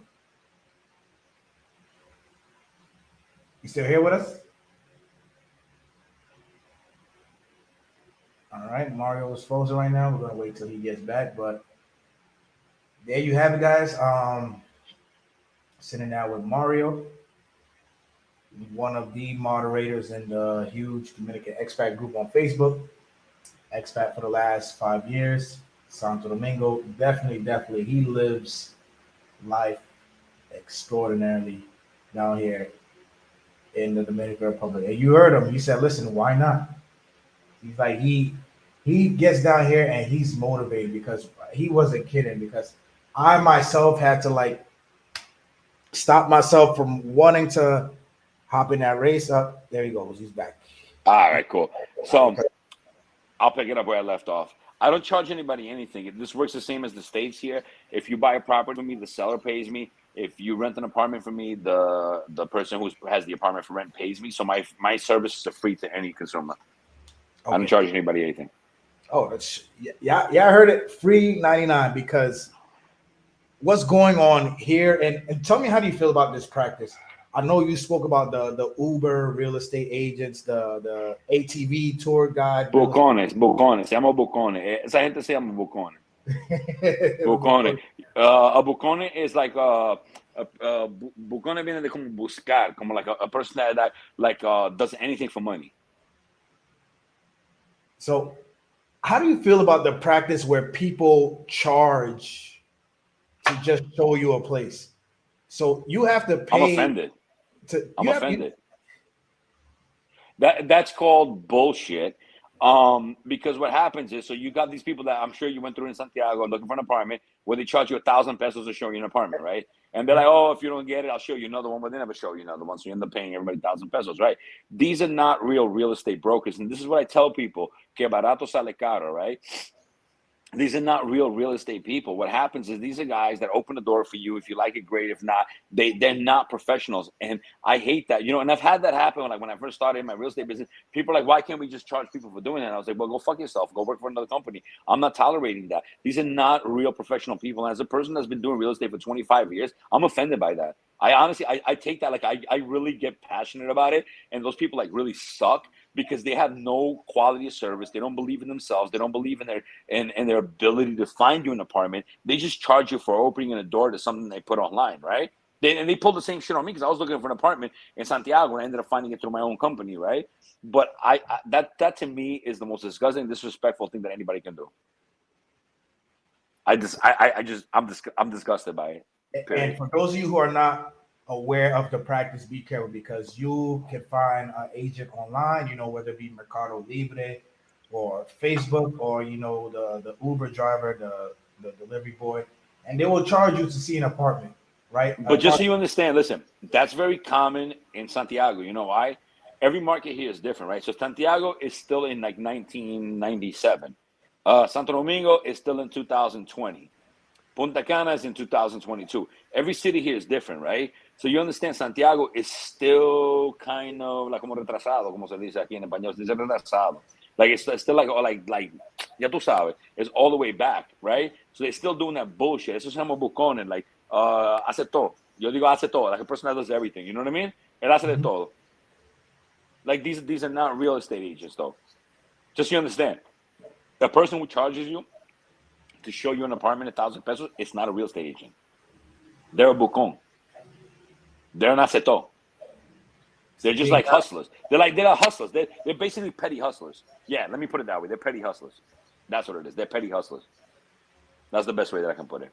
S1: You still here with us? All right, Mario is frozen right now. We're gonna wait till he gets back, but there you have it, guys. Sitting down with Mario, one of the moderators in the huge Dominican expat group on Facebook. Expat for the last 5 years, Santo Domingo. Definitely, he lives life extraordinarily down here in the Dominican Republic. And you heard him. He said, "Listen, why not?" He's like he gets down here and he's motivated because he wasn't kidding. Because I myself had to like stop myself from wanting to hop in that race. Up there he goes. He's back.
S2: All right, cool. So I'll pick it up where I left off. I don't charge anybody anything. This works the same as the States here. If you buy a property from me, the seller pays me. If you rent an apartment from me, the person who has the apartment for rent pays me. So my services are free to any consumer. Okay. I don't charge anybody anything.
S1: Oh, that's yeah. I heard it, free 99. Because what's going on here, and tell me, how do you feel about this practice? I know you spoke about the Uber real estate agents, the ATV tour guide.
S2: Bocones. Se llama Bocones. Esa gente se llama Bocones. Bocones. A Bocone is like Bocone viene de como buscar, como like a person that does anything for money.
S1: So, how do you feel about the practice where people charge to just show you a place? So you have to pay.
S2: I'm offended. I'm offended. That's called bullshit. Because what happens is, so you got these people that I'm sure you went through in Santiago looking for an apartment where they charge you 1,000 pesos to show you an apartment, right? And they're like, oh, if you don't get it, I'll show you another one, but they never show you another one. So you end up paying everybody 1,000 pesos, right? These are not real estate brokers. And this is what I tell people, que barato sale caro, right? These are not real estate people. What happens is these are guys that open the door for you. If you like it, great. If not, they're not professionals. And I hate that, and I've had that happen when I first started in my real estate business. People are like, why can't we just charge people for doing that? And I was like, well, go fuck yourself. Go work for another company. I'm not tolerating that. These are not real professional people. And as a person that's been doing real estate for 25 years, I'm offended by that. I honestly, I take that, like, I really get passionate about it. And those people like really suck because they have no quality of service. They don't believe in themselves. They don't believe in their ability to find you an apartment. They just charge you for opening a door to something they put online, right? They pulled the same shit on me because I was looking for an apartment in Santiago and I ended up finding it through my own company, right? But that to me is the most disgusting, disrespectful thing that anybody can do. I'm disgusted by it.
S1: And for those of you who are not aware of the practice, be careful, because you can find an agent online, whether it be Mercado Libre or Facebook or, the Uber driver, the delivery boy, and they will charge you to see an apartment, right?
S2: But just so you understand, listen, that's very common in Santiago. You know why? Every market here is different, right? So Santiago is still in like 1997. Santo Domingo is still in 2020. Punta Cana is in 2022. Every city here is different, right? So you understand, Santiago is still kind of like como retrasado, como se dice aquí en español, se dice retrasado. Like it's still like ya tú sabes, it's all the way back, right? So they're still doing that bullshit. Eso se llama bucones, like hace todo. Yo digo hace todo, like a person that does everything. You know what I mean? Él hace de todo. Like these are not real estate agents, though. Just so you understand, the person who charges you to show you an apartment 1,000 pesos, it's not a real estate agent. They're a bucon. They're not seto. They're just like hustlers. They're hustlers. They're basically petty hustlers. Yeah, let me put it that way. They're petty hustlers. That's what it is. They're petty hustlers. That's the best way that I can put it.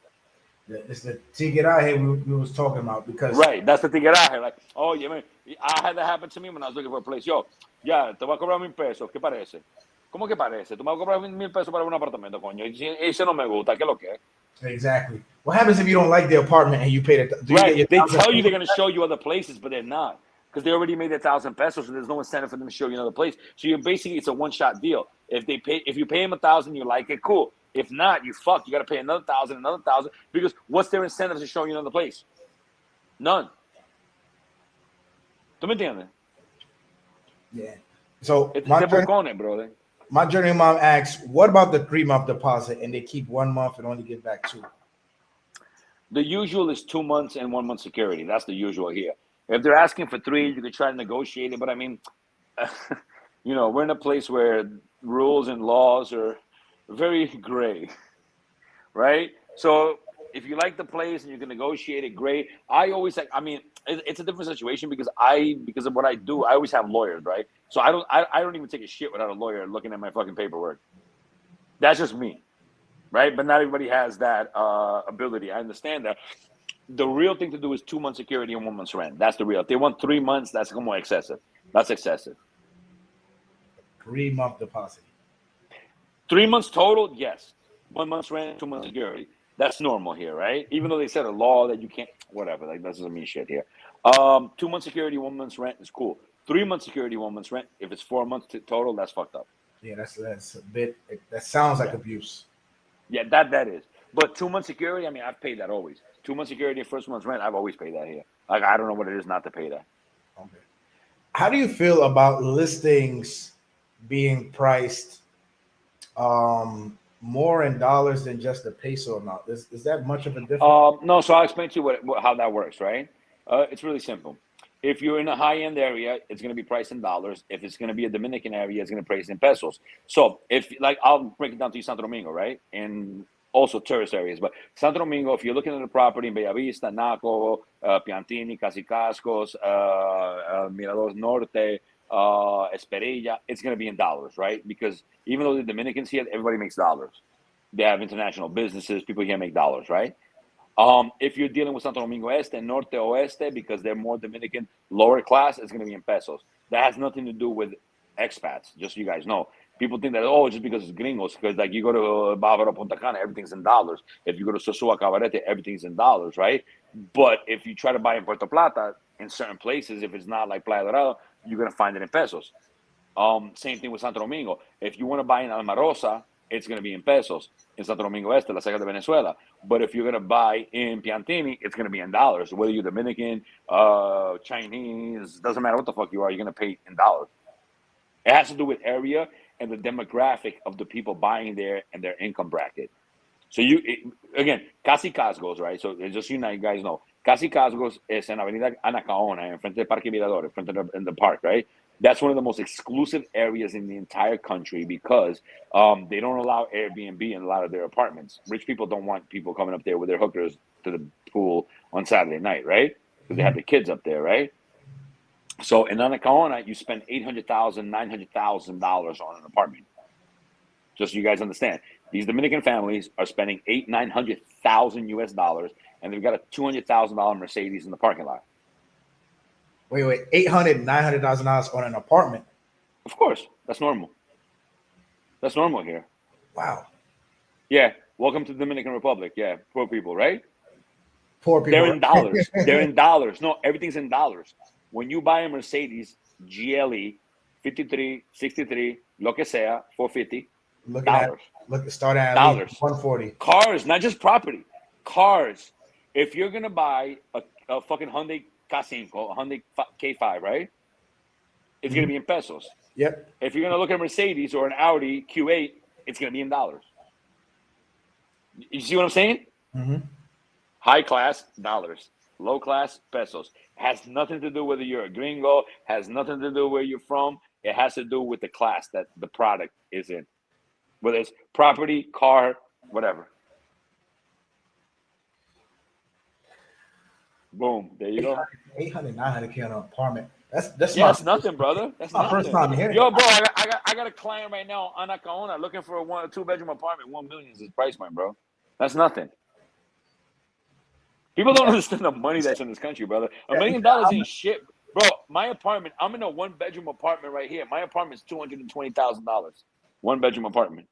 S1: It's the tigueraje we was talking about because
S2: right. That's the tigueraje. Like, oh, yeah, man, I had that happen to me when I was looking for a place. Yo, ya, te voy a cobrar 1,000 pesos. ¿Qué parece? ¿Cómo que parece? Tú me vas a cobrar 1,000 pesos para un apartamento, coño. Ese no me gusta. ¿Qué lo que?
S1: Exactly. What happens if you don't like the apartment and you pay it?
S2: Right. They tell you they're going to show you other places, but they're not. Because they already made 1,000 pesos, so there's no incentive for them to show you another place. So you're basically, it's a one-shot deal. If you pay them 1,000, you like it, cool. If not, you fucked. You got to pay another 1,000, because what's their incentive to show you another place? None. ¿Tú me entiendes?
S1: Yeah. So
S2: it's brother.
S1: My journey mom asks, what about the 3-month deposit and they keep 1 month and only give back 2?
S2: The usual is 2 months and 1 month security. That's the usual here. If they're asking for 3, you could try to negotiate it. But I mean, you know, we're in a place where rules and laws are very gray, right? So if you like the place and you can negotiate it, great. I always like, I mean, it's a different situation because of what I do, I always have lawyers, right? So I don't even take a shit without a lawyer looking at my fucking paperwork. That's just me, right? But not everybody has that ability. I understand that. The real thing to do is 2 months security and 1 month's rent. That's the real. If they want 3 months, that's more excessive. That's excessive.
S1: 3-month deposit.
S2: 3 months total, yes. 1 month's rent, 2 months security. That's normal here, right? Even though they said a law that you can't, whatever. Like that doesn't mean shit here. 2 months security, 1 month's rent is cool. 3 months security, 1 month's rent. If it's 4 months total, that's fucked up.
S1: Yeah, that's a bit. That sounds like abuse.
S2: Yeah, that is. But 2 months security, I mean, I've paid that always. 2 months security, first month's rent, I've always paid that here. Like, I don't know what it is not to pay that.
S1: Okay. How do you feel about listings being priced more in dollars than just the peso amount? Is that much of a difference?
S2: No, so I'll explain to you how that works, right? It's really simple. If you're in a high-end area, it's going to be priced in dollars. If it's going to be a Dominican area, it's going to be priced in pesos. So if, like, I'll break it down to you, Santo Domingo, right? And also tourist areas. But Santo Domingo, if you're looking at a property in Bellavista, Naco, Piantini, Casicascos, Miradores Norte, Esperilla, it's going to be in dollars, right? Because even though the Dominicans here, everybody makes dollars. They have international businesses. People here make dollars, right? If you're dealing with Santo Domingo Este, Norte, Oeste, because they're more Dominican, lower class, it's going to be in pesos. That has nothing to do with expats, just so you guys know. People think that, oh, just because it's gringos, because like you go to Bávaro, Punta Cana, everything's in dollars. If you go to Sosúa, Cabarete, everything's in dollars, right? But if you try to buy in Puerto Plata, in certain places, if it's not like Playa Dorado, you're going to find it in pesos. Same thing with Santo Domingo. If you want to buy in Almarosa, it's going to be in pesos. In Santo Domingo Este, La Ceja de Venezuela. But if you're going to buy in Piantini, it's going to be in dollars. Whether you're Dominican, Chinese, doesn't matter what the fuck you are, you're going to pay in dollars. It has to do with area and the demographic of the people buying there and their income bracket. So again, Casi Casgos, right? So just so you guys know, Casi Casgos is in Avenida Anacaona, in front of Parque Mirador, in front of the park, right? That's one of the most exclusive areas in the entire country because they don't allow Airbnb in a lot of their apartments. Rich people don't want people coming up there with their hookers to the pool on Saturday night, right? Because they have the kids up there, right? So in Anacaona, you spend $800,000, $900,000 on an apartment. Just so you guys understand, these Dominican families are spending $800,000-900,000 US, and they've got a $200,000 Mercedes in the parking lot.
S1: Wait, $800,000-900,000 on an apartment?
S2: Of course, that's normal. That's normal here.
S1: Wow.
S2: Yeah, welcome to the Dominican Republic. Yeah, poor people, right?
S1: Poor people.
S2: They're in dollars. They're in dollars. No, everything's in dollars. When you buy a Mercedes GLE 53, 63, lo que sea, 450, dollars.
S1: Start at
S2: dollars.
S1: 140.
S2: Cars, not just property. Cars. If you're gonna buy a fucking Hyundai K5, a Hyundai K5, right? It's gonna be in pesos.
S1: Yep.
S2: If you're gonna look at a Mercedes or an Audi Q8, it's gonna be in dollars. You see what I'm saying?
S1: Mm-hmm.
S2: High class, dollars. Low class, pesos. Has nothing to do whether you're a gringo, has nothing to do where you're from. It has to do with the class that the product is in. Whether it's property, car, whatever. Boom. There you go.
S1: 800, 900K on an apartment. That's
S2: That's nothing, brother. That's
S1: my first
S2: nothing.
S1: time here.
S2: Yo, bro, I got a client right now on Anacaona looking for a 1 or 2 bedroom apartment. 1 million is his price point, bro. That's nothing. People don't understand the money that's in this country, brother. $1 million ain't shit. Bro, my apartment, I'm in a 1 bedroom apartment right here. My apartment's $220,000. 1 bedroom apartment.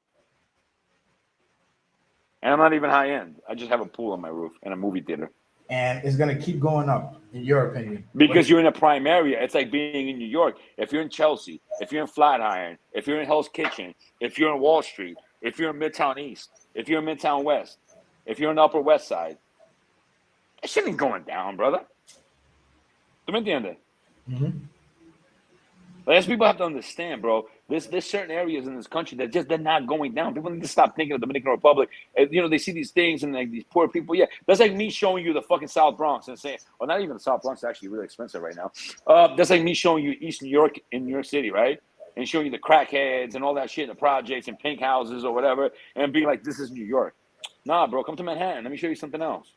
S2: And I'm not even high end. I just have a pool on my roof and a movie theater.
S1: And it's gonna keep going up, in your opinion.
S2: Because you're in a prime area. It's like being in New York. If you're in Chelsea, if you're in Flatiron, if you're in Hell's Kitchen, if you're in Wall Street, if you're in Midtown East, if you're in Midtown West, if you're in the Upper West Side, that shit ain't going down, brother. ¿Tú me entiendes?
S1: Mm-hmm.
S2: Like, as people have to understand, bro. There's certain areas in this country that just they're not going down. People need to stop thinking of the Dominican Republic. And, you know, they see these things and like these poor people. Yeah, that's like me showing you the fucking South Bronx and saying, well, not even the South Bronx is actually really expensive right now. That's like me showing you East New York in New York City, right? And showing you the crackheads and all that shit, the projects and pink houses or whatever, and being like, this is New York. Nah, bro, come to Manhattan. Let me show you something else.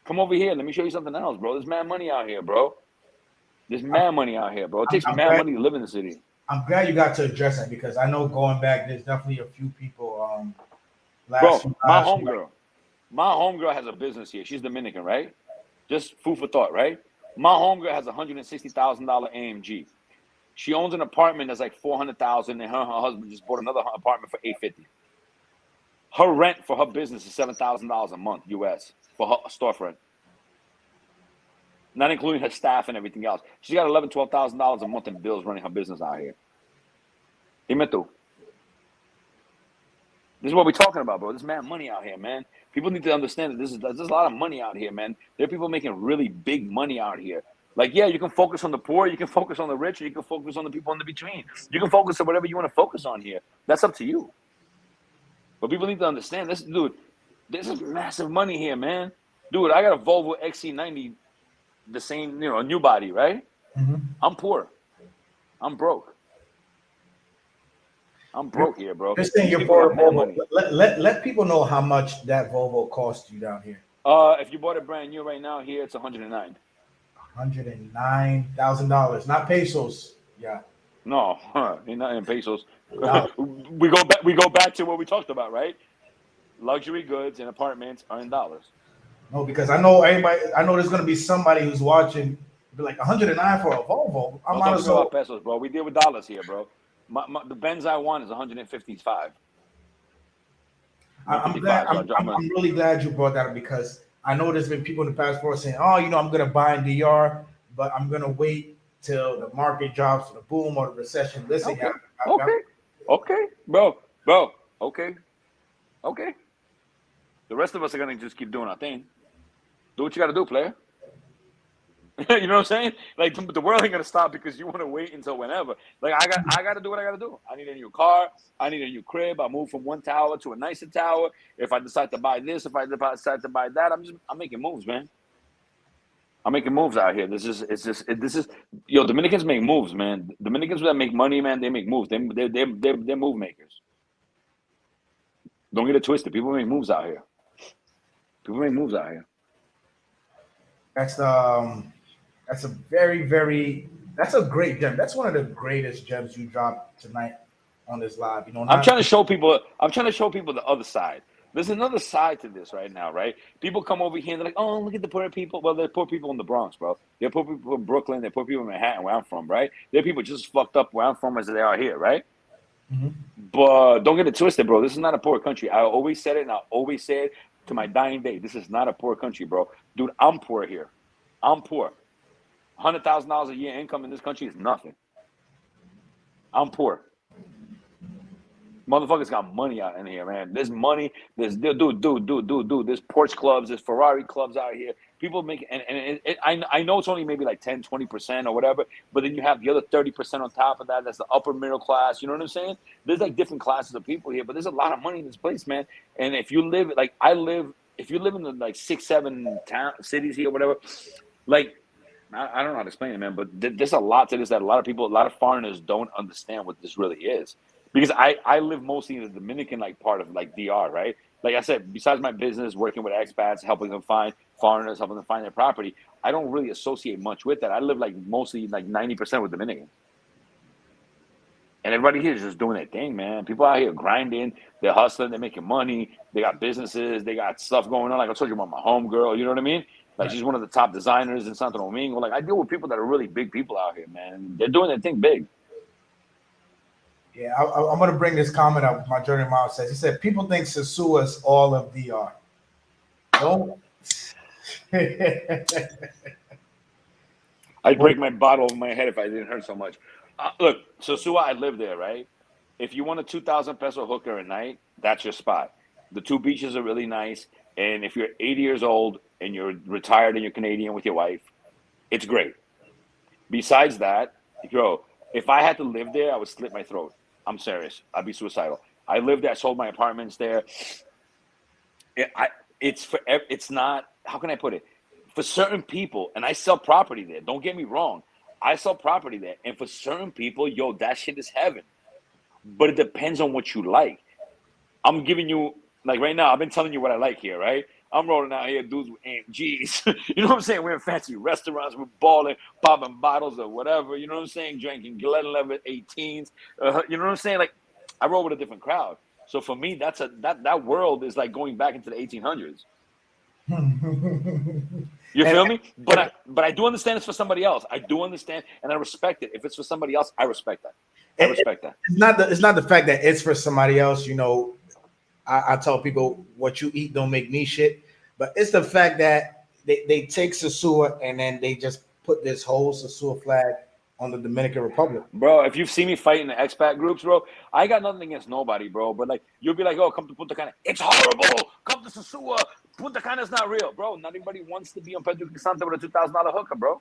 S2: Come over here. Let me show you something else, bro. There's mad money out here, bro. There's mad money out here, bro. It takes mad money to live in the city.
S1: I'm glad you got to address that because I know going back, there's definitely a few people.
S2: Bro, my homegirl has a business here. She's Dominican, right? Just food for thought, right? My homegirl has a $160,000 AMG. She owns an apartment that's like $400,000, and her husband just bought another apartment for $850,000. Her rent for her business is $7,000 a month, US, for her storefront. Not including her staff and everything else. She's got $11,000, $12,000 a month in bills running her business out here. Dime tú. This is what we're talking about, bro. There's mad money out here, man. People need to understand that there's a lot of money out here, man. There are people making really big money out here. Like, yeah, you can focus on the poor, you can focus on the rich, or you can focus on the people in the between. You can focus on whatever you want to focus on here. That's up to you. But people need to understand this, dude. This is massive money here, man. Dude, I got a Volvo XC90. The same, you know, a new body, right?
S1: Mm-hmm.
S2: I'm poor. I'm broke. I'm broke here, bro.
S1: Just saying you're poor. Let people know how much that Volvo cost you down here.
S2: If you bought it brand new right now here, it's $109,000.
S1: $109,000, not pesos. Yeah.
S2: No, not in pesos. No. we go back to what we talked about, right? Luxury goods and apartments are in dollars.
S1: No, because I know there's gonna be somebody who's watching, be like 109 for a Volvo. I'm
S2: not about pesos, bro. We deal with dollars here, bro. The Benz I want is 155.
S1: I'm glad. I'm really glad you brought that up because I know there's been people in the past saying, "Oh, you know, I'm gonna buy in DR, but I'm gonna wait till the market drops, or the boom, or the recession." Listen,
S2: okay, bro. Okay. The rest of us are gonna just keep doing our thing. Do what you gotta do, player. You know what I'm saying? Like the world ain't gonna stop because you want to wait until whenever. Like I gotta do what I gotta do. I need a new car. I need a new crib. I move from one tower to a nicer tower. If I decide to buy this, if I decide to buy that, I'm making moves, man. I'm making moves out here. This is Dominicans make moves, man. Dominicans that make money, man, they make moves. They're move makers. Don't get it twisted. People make moves out here.
S1: That's a great gem. That's one of the greatest gems you dropped tonight on this live. You know,
S2: I'm trying to show people the other side. There's another side to this right now, right? People come over here and they're like, oh, look at the poor people. Well, they're poor people in the Bronx, bro. They're poor people in Brooklyn. They're poor people in Manhattan, where I'm from, right? They're people just as fucked up where I'm from as they are here, right?
S1: Mm-hmm.
S2: But don't get it twisted, bro. This is not a poor country. I always said it, and I always say it to my dying day. This is not a poor country, bro. Dude, I'm poor here. I'm poor. $100,000 a year income in this country is nothing. I'm poor. Motherfuckers got money out in here, man. There's money. There's dude. There's Porsche clubs. There's Ferrari clubs out here. people make, I know it's only maybe like 10, 20% or whatever, but then you have the other 30% on top of that. That's the upper middle class. You know what I'm saying? There's like different classes of people here, but there's a lot of money in this place, man. And if you live like if you live in the like 6, 7 cities here, or whatever, like I don't know how to explain it, man, but there's a lot to this that a lot of foreigners don't understand what this really is. Because I live mostly in the Dominican like part of like DR, right? Like I said, besides my business, working with expats, helping them find foreigners, helping them find their property, I don't really associate much with that. I live like mostly like 90% with Dominicans. And everybody here is just doing their thing, man. People out here grinding, they're hustling, they're making money, they got businesses, they got stuff going on. Like I told you about my homegirl, you know what I mean? Like she's one of the top designers in Santo Domingo. Like I deal with people that are really big people out here, man. They're doing their thing big.
S1: Yeah, I'm going to bring this comment up. My journey mom says, he said, people think Sosua is all of DR. Don't.
S2: I'd break my bottle over my head if I didn't hurt so much. Look, Sosua, I live there, right? If you want a 2,000 peso hooker a night, that's your spot. The 2 beaches are really nice. And if you're 80 years old and you're retired and you're Canadian with your wife, it's great. Besides that, bro, if I had to live there, I would slit my throat. I'm serious. I'd be suicidal. I lived there. I sold my apartments there. It's not, how can I put it? For certain people, and I sell property there. Don't get me wrong. I sell property there. And for certain people, yo, that shit is heaven. But it depends on what you like. I'm giving you, like right now, I've been telling you what I like here, right? I'm rolling out here, dudes with AMGs. You know what I'm saying? We're in fancy restaurants. We're balling, popping bottles or whatever. You know what I'm saying? Drinking Glenlivet 18s. You know what I'm saying? Like, I roll with a different crowd. So for me, that world is like going back into the 1800s. You feel me? But I do understand it's for somebody else. I do understand, and I respect it. If it's for somebody else, I respect that. I respect that.
S1: It's not the fact that it's for somebody else. You know, I tell people what you eat don't make me shit, but it's the fact that they take Sosua and then they just put this whole Sosua flag on the Dominican Republic.
S2: Bro, if you've seen me fight in the expat groups, bro, I got nothing against nobody, bro. But like, you'll be like, oh, come to Punta Cana. It's horrible. Come to Sosua. Punta Cana's not real, bro. Not everybody wants to be on Pedro Quixante with a $2,000 hooker, bro.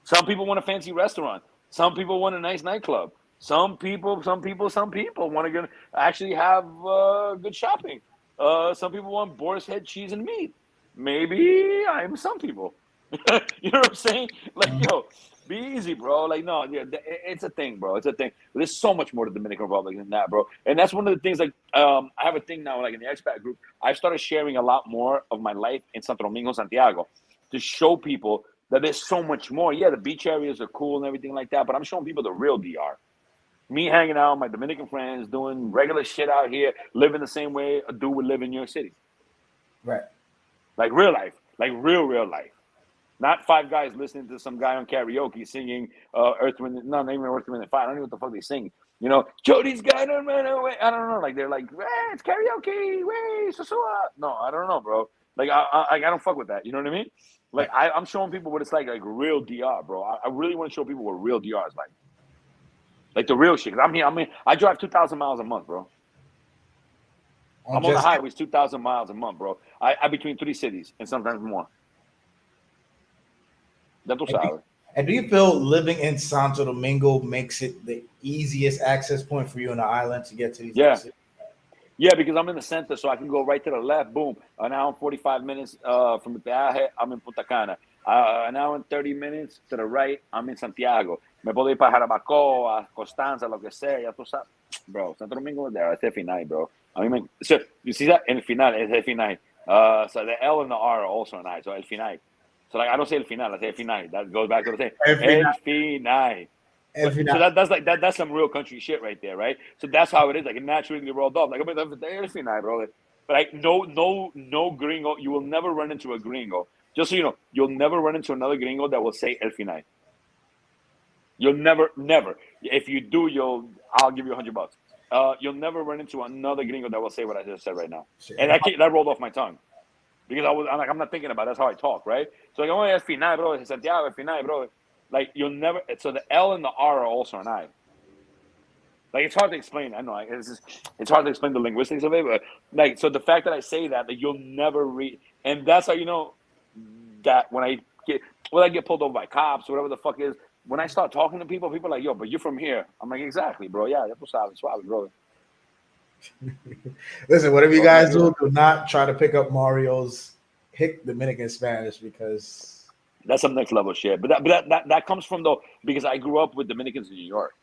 S2: Some people want a fancy restaurant. Some people want a nice nightclub. Some people want to actually have good shopping. Some people want boar's head, cheese, and meat. Maybe I'm some people. You know what I'm saying? Like, yo, be easy, bro. Like, no, yeah, it's a thing, bro. It's a thing. There's so much more to the Dominican Republic than that, bro. And that's one of the things, like, I have a thing now, like in the expat group, I've started sharing a lot more of my life in Santo Domingo, Santiago, to show people that there's so much more. Yeah, the beach areas are cool and everything like that, but I'm showing people the real DR. Me hanging out with my Dominican friends, doing regular shit out here, living the same way a dude would live in New York City.
S1: Right.
S2: Like real life. Like real life. Not 5 guys listening to some guy on karaoke singing Earth, Wind, not even Earth, Wind, and Fire. I don't know what the fuck they sing. You know, Jody's got to run away. I don't know. Like, they're like, hey, it's karaoke. Way, Sosua. No, I don't know, bro. Like, I don't fuck with that. You know what I mean? Like, I'm showing people what it's like real DR, bro. I really want to show people what real DR is like. Like the real shit. Cause I drive 2,000 miles a month, bro. I'm on the highways 2,000 miles a month, bro. I between 3 cities and sometimes more. That's what
S1: And do you feel living in Santo Domingo makes it the easiest access point for you on the island to get to these cities?
S2: Yeah, because I'm in the center, so I can go right to the left, boom. An hour and 45 minutes from the Peaje, I'm in Punta Cana. An hour and 30 minutes to the right, I'm in Santiago. Me puedo ir para Jarabacoa, Constanza, lo que sea, ya tú sabes. Bro, Santo Domingo is there, it's el final, bro. So, you see that? El final, it's el final. So the L and the R are also an I, so el final. So like I don't say el final, I say el final. That goes back to the same. El final. So that's some real country shit right there, right? So that's how it is. Like it naturally rolled off. Like el final, bro. But like no gringo. You will never run into a gringo. Just so you know, you'll never run into another gringo that will say el final. You'll never. If you do, I'll give you $100. You'll never run into another gringo that will say what I just said right now. And that rolled off my tongue. Because I'm not thinking about it. That's how I talk, right? So like, oh, el final, bro. Santiago, el final, bro. Like, you'll never. So the L and the R are also an I. Like, it's hard to explain. I know. It's hard to explain the linguistics of it. But, like, so the fact that I say that you'll never read. And that's how you know that when I get pulled over by cops or whatever the fuck is, when I start talking to people, people are like, yo, but you're from here. I'm like, exactly, bro. Yeah, ya tú sabes, suave, bro.
S1: Listen, whatever you guys do not try to pick up Mario's hick Dominican Spanish because
S2: that's some next level shit. But that comes from because I grew up with Dominicans in New York,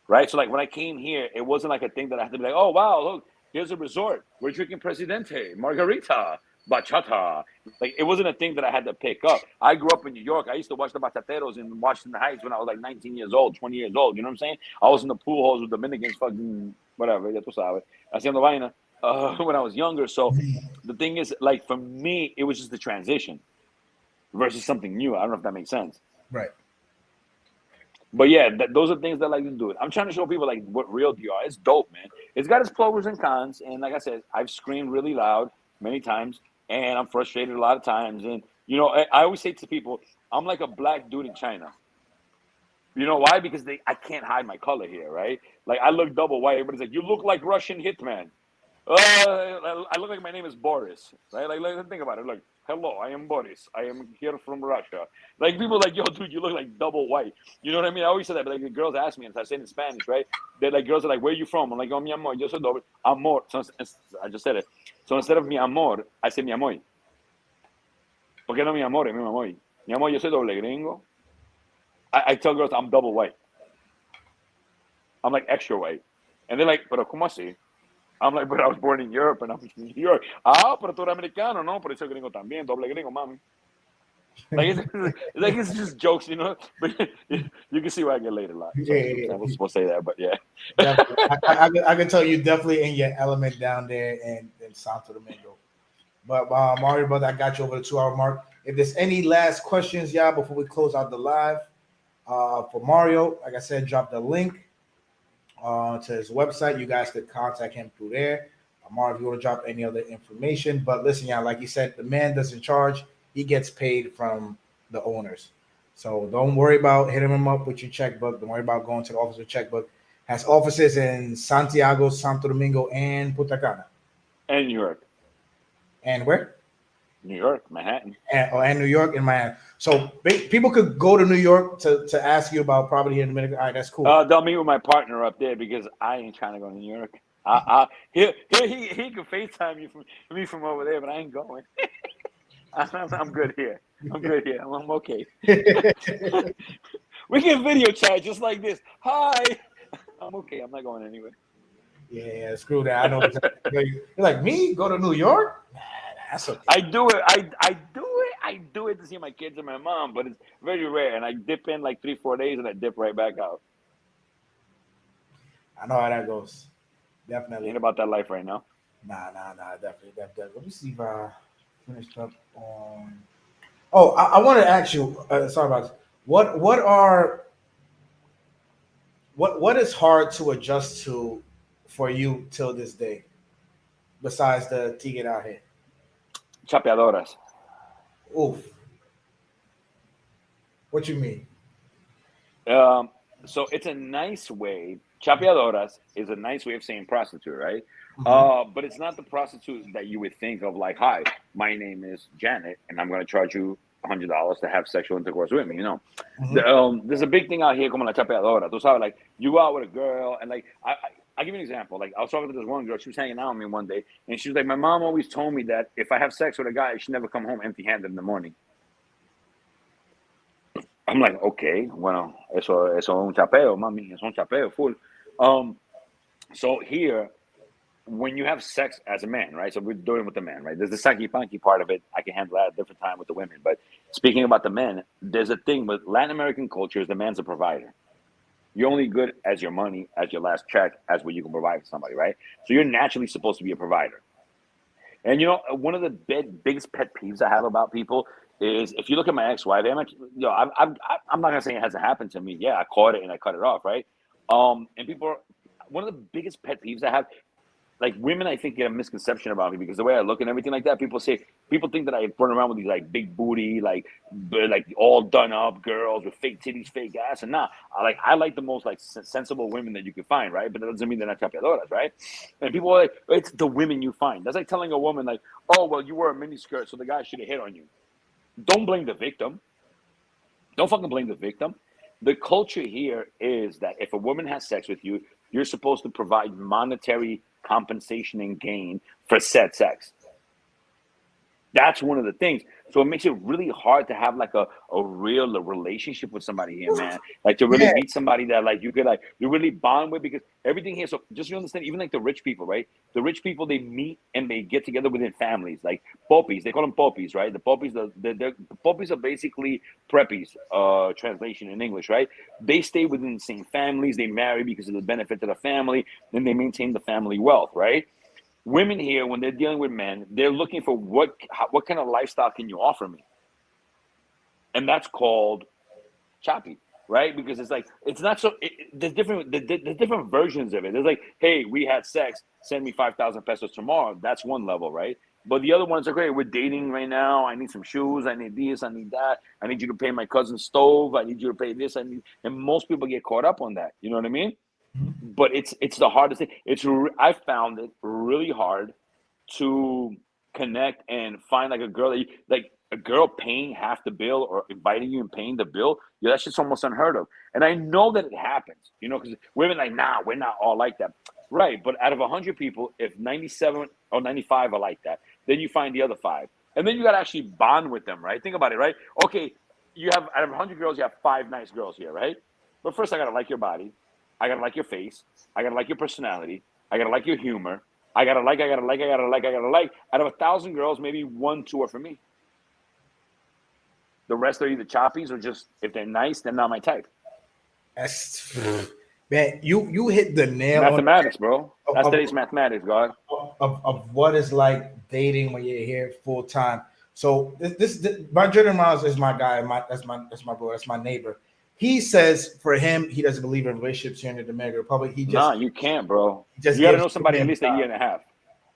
S2: right? So like when I came here, it wasn't like a thing that I had to be like, oh wow, look, here's a resort. We're drinking Presidente, Margarita, bachata. Like it wasn't a thing that I had to pick up. I grew up in New York. I used to watch the bachateros in Washington Heights when I was like 19 years old, 20 years old. You know what I'm saying? I was in the pool halls with Dominicans, fucking whatever, ya tú sabes, haciendo vaina when I was younger. So the thing is, like for me, it was just the transition versus something new. I don't know if that makes sense.
S1: Right.
S2: But yeah, those are things that I like to do. I'm trying to show people like what real DR. It's dope, man. It's got its pros and cons. And like I said, I've screamed really loud many times, and I'm frustrated a lot of times. And you know, I always say to people, I'm like a black dude in China. You know why? Because I can't hide my color here, right? Like I look double white. Everybody's like, you look like Russian hitman. I look like my name is Boris, right? Like think about it. Like, hello, I am Boris. I am here from Russia. Like people are like, yo, dude, you look like double white. You know what I mean? I always say that, but like the girls ask me, and I say it in Spanish, right? They're like, girls are like, where are you from? I'm like, oh, mi amor, yo soy doble. Amor. So I just said it. So instead of mi amor, I say mi amor. ¿Por qué no mi amor? Mi amor. Mi amor, yo soy doble gringo. I tell girls I'm double white. I'm like extra white. And they're like, pero ¿cómo así? I'm like, but I was born in Europe and I'm from New York. Ah, pero tú eres americano, no, pero soy gringo también, doble gringo, mami. Like it's just jokes, you know. But you can see where I get laid a lot. So I was supposed to say that, but yeah.
S1: I can tell you definitely in your element down there in Santo Domingo. But Mario, brother, I got you over the 2-hour mark. If there's any last questions, y'all, before we close out the live, for Mario, like I said, drop the link to his website. You guys could contact him through there. Mario, if you want to drop any other information. But listen, y'all, like you said, the man doesn't charge. He gets paid from the owners. So don't worry about hitting him up with your checkbook. Don't worry about going to the office with checkbook. Has offices in Santiago, Santo Domingo, and Punta Cana.
S2: And New York.
S1: And where?
S2: New York, Manhattan.
S1: And New York and Miami. So people could go to New York to ask you about property here in Dominican. All right, that's cool.
S2: They'll meet with my partner up there because I ain't trying to go to New York. He can FaceTime you from over there, but I ain't going. I'm good here. I'm good here. I'm okay. We can video chat just like this. Hi. I'm okay. I'm not going anywhere.
S1: Yeah, screw that. I know. You're like me? Go to New York? Nah, that's okay.
S2: I do it. I do it to see my kids and my mom, but it's very rare. And I dip in like 3-4 days, and I dip right back out.
S1: I know how that goes. Definitely.
S2: Ain't about that life right now.
S1: Nah. Definitely. Let me see if I finished up on. Oh, I wanted to ask you. Sorry about this. What is hard to adjust to for you till this day, besides the ticket out here?
S2: Chapeadoras.
S1: Oof. What you mean?
S2: So it's a nice way. Chapeadoras is a nice way of saying prostitute, right?
S1: Mm-hmm.
S2: But it's not the prostitute that you would think of. Like, hi, my name is Janet, and I'm going to charge you $100 to have sexual intercourse with me. You know, there's a big thing out here, como la chapeadora. Tú sabes, like you go out with a girl, and like I give you an example. Like I was talking to this one girl. She was hanging out with me one day, and she was like, "My mom always told me that if I have sex with a guy, I should never come home empty-handed in the morning." I'm like, okay, bueno, eso es un chapeo, mami, es un chapeo, full. So here, when you have sex as a man, right? So we're doing it with the man, right? There's the sanky-panky part of it. I can handle that at a different time with the women. But speaking about the men, there's a thing with Latin American cultures, the man's a provider. You're only good as your money, as your last check, as what you can provide for somebody, right? So you're naturally supposed to be a provider. And, you know, one of the biggest pet peeves I have about people is if you look at my ex-wife, I'm not going to say it hasn't happened to me. Yeah, I caught it and I cut it off, right? And one of the biggest pet peeves I have, like women, I think get a misconception about me because the way I look and everything like that, people think that I run around with these like big booty, like all done up girls with fake titties, fake ass, and I like the most like sensible women that you can find, right? But that doesn't mean they're not chapeadoras, right? And people are like, it's the women you find. That's like telling a woman like, oh well, you wear a mini skirt, so the guy should have hit on you. don't blame the victim. Don't fucking blame the victim. The culture here is that if a woman has sex with you, you're supposed to provide monetary compensation and gain for said sex. That's one of the things. So it makes it really hard to have like a real relationship with somebody here, man. Like to really meet somebody that like you could like you really bond with, because everything here. So just you understand, even like the rich people, right? The rich people, they meet and they get together within families, like poppies. They call them poppies, right? The poppies, the poppies are basically preppies. Translation in English, right? They stay within the same families. They marry because of the benefit to the family. Then they maintain the family wealth, right? Women here, when they're dealing with men, they're looking for what kind of lifestyle can you offer me, and that's called choppy, right? Because it's like it's not so. There's different versions of it. There's like, hey, we had sex, send me 5,000 pesos tomorrow. That's one level, right? But the other ones are great. We're dating right now. I need some shoes. I need this. I need that. I need you to pay my cousin's stove. I need you to pay this. And most people get caught up on that. You know what I mean? But it's the hardest thing. I found it really hard to connect and find like a girl that like a girl paying half the bill or inviting you and paying the bill. Yeah, that's just almost unheard of. And I know that it happens, because women like, nah, we're not all like that. Right. But out of 100 people, if 97 or 95 are like that, then you find the other 5. And then you got to actually bond with them, right? Think about it, right? Okay, you have out of 100 girls, you have 5 nice girls here, right? But first, I got to like your body. I got to like your face. I got to like your personality. I got to like your humor. I got to like. Out of 1,000 girls, maybe 1, 2 are for me. The rest are either choppies or just, if they're nice, they're not my type.
S1: That's, man, you hit the nail
S2: mathematics,
S1: on
S2: bro. That's today's mathematics, God.
S1: Of what it's like dating when you're here full time. So this my Jordan Miles is my guy. That's my bro. That's my neighbor. He says for him, he doesn't believe in relationships here in the Dominican Republic.
S2: You can't, bro. You got to know somebody at least a year and a half.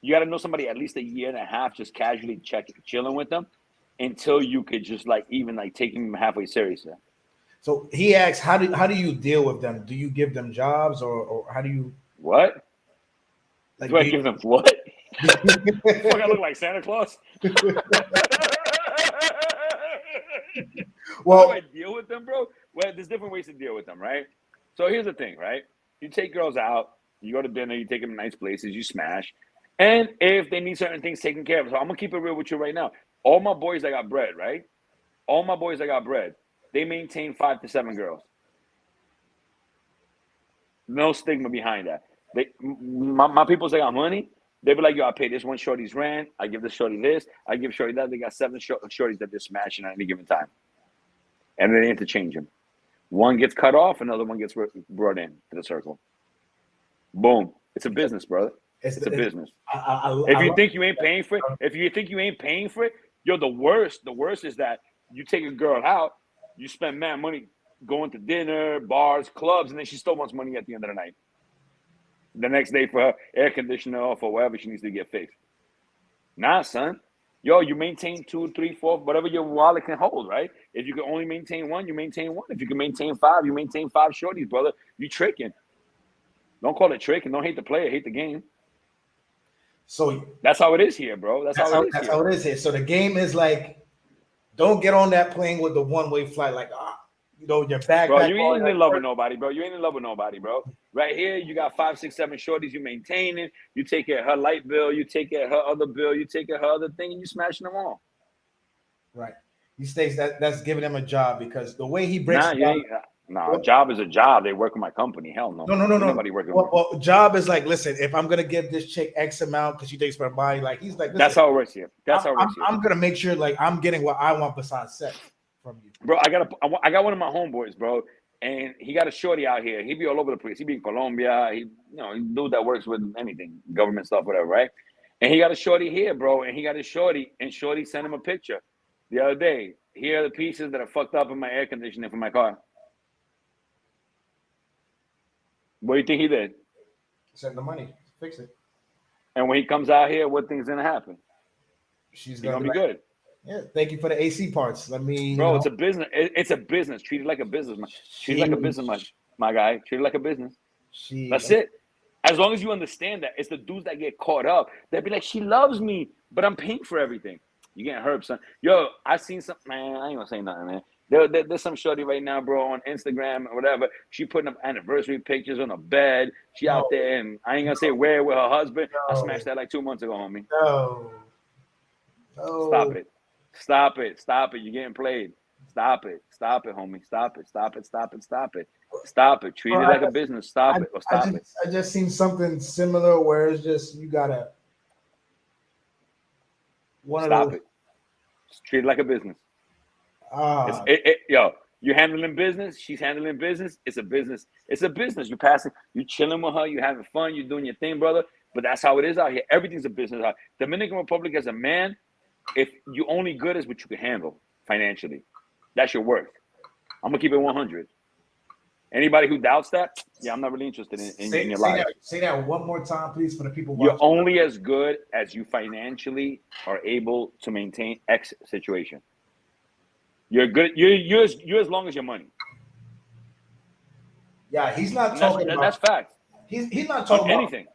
S2: You got to know somebody at least a year and a half, just casually chilling with them, until you could just like even like taking them halfway serious.
S1: So he asks, how do you deal with them? Do you give them jobs or how do you
S2: what?
S1: Like,
S2: do I give them what? Fuck, I look like Santa Claus. Well, how do I deal with them, bro? Well, there's different ways to deal with them, right? So here's the thing, right? You take girls out, you go to dinner, you take them to nice places, you smash. And if they need certain things taken care of, so I'm going to keep it real with you right now. All my boys that got bread, right? All my boys that got bread, they maintain 5 to 7 girls. No stigma behind that. My people that got money, they be like, yo, I pay this one shorty's rent. I give this shorty this. I give shorty that. They got 7 shorties that they're smashing at any given time. And they interchange them. One gets cut off, another one gets brought in to the circle. Boom. It's a business, brother. It's a business. If you think you ain't paying for it, yo, the worst is that you take a girl out, you spend mad money going to dinner, bars, clubs, and then she still wants money at the end of the night. The next day for her air conditioner off or whatever she needs to get fixed. Nah, son. Yo, you maintain 2, 3, 4, whatever your wallet can hold, right? If you can only maintain 1, you maintain 1. If you can maintain 5, you maintain 5 shorties, brother. You tricking. Don't call it tricking. Don't hate the player, hate the game.
S1: So
S2: that's how it is here, bro. That's how
S1: it is here. So the game is like, don't get on that plane with the one-way flight, like your backpack.
S2: Bro, you ain't in love with nobody, bro. You ain't in love with nobody, bro. Right here, you got 5, 6, 7 shorties. You maintain it. You take care of her light bill. You take care of her other bill. You take care of her other thing, and you smashing them all.
S1: Right. He states that's giving him a job because the way he breaks it down.
S2: A job is a job. They work with my company. Hell no.
S1: No.
S2: Nobody working with me.
S1: Well, job is like, listen, if I'm gonna give this chick X amount because she takes my body, like he's like,
S2: that's how it works here.
S1: I'm gonna make sure like I'm getting what I want besides sex from you,
S2: bro. I got one of my homeboys, bro, and he got a shorty out here. He be all over the place. He be in Colombia. He dude that works with anything, government stuff, whatever, right? And he got a shorty here, bro, and he got a shorty, and shorty sent him a picture the other day. Here are the pieces that are fucked up in my air conditioning for my car. What do you think he did?
S1: Send the money, fix it.
S2: And when he comes out here, what thing's gonna happen?
S1: She's
S2: gonna be good.
S1: Yeah, thank you for the AC parts. Let me,
S2: bro. It's a business. It's a business. Treat it like a business, man. Treat it like a business, my guy. Treat it like a business. That's it. As long as you understand that, it's the dudes that get caught up. They'll be like, she loves me, but I'm paying for everything. You getting herb, son. Yo, I seen some, man. I ain't gonna say nothing, man. There's some shorty right now, bro, on Instagram or whatever. She putting up anniversary pictures on a bed. She out there, and I ain't gonna say where with her husband. I smashed that like 2 months ago, homie.
S1: No.
S2: Stop it. Stop it. Stop it. You're getting played. Stop it. Stop it, homie. Stop it. Stop it. Stop it. Stop it. Stop it. Treat it like a business. Stop it or stop it.
S1: I just seen something similar where it's just you gotta
S2: Stop it. Just treat it like a business. Yo, you're handling business. She's handling business. It's a business. It's a business. You're passing. You're chilling with her. You're having fun. You're doing your thing, brother. But that's how it is out here. Everything's a business. Dominican Republic, as a man, if you only good as what you can handle financially, that's your worth. I'm gonna keep it 100. Anybody who doubts that, yeah, I'm not really interested in your life.
S1: Say that one more time, please, for the people watching.
S2: You're only as good as you financially are able to maintain X situation. You're good. You're as long as your money.
S1: Yeah, he's not talking about.
S2: That's fact.
S1: He's not talking about anything.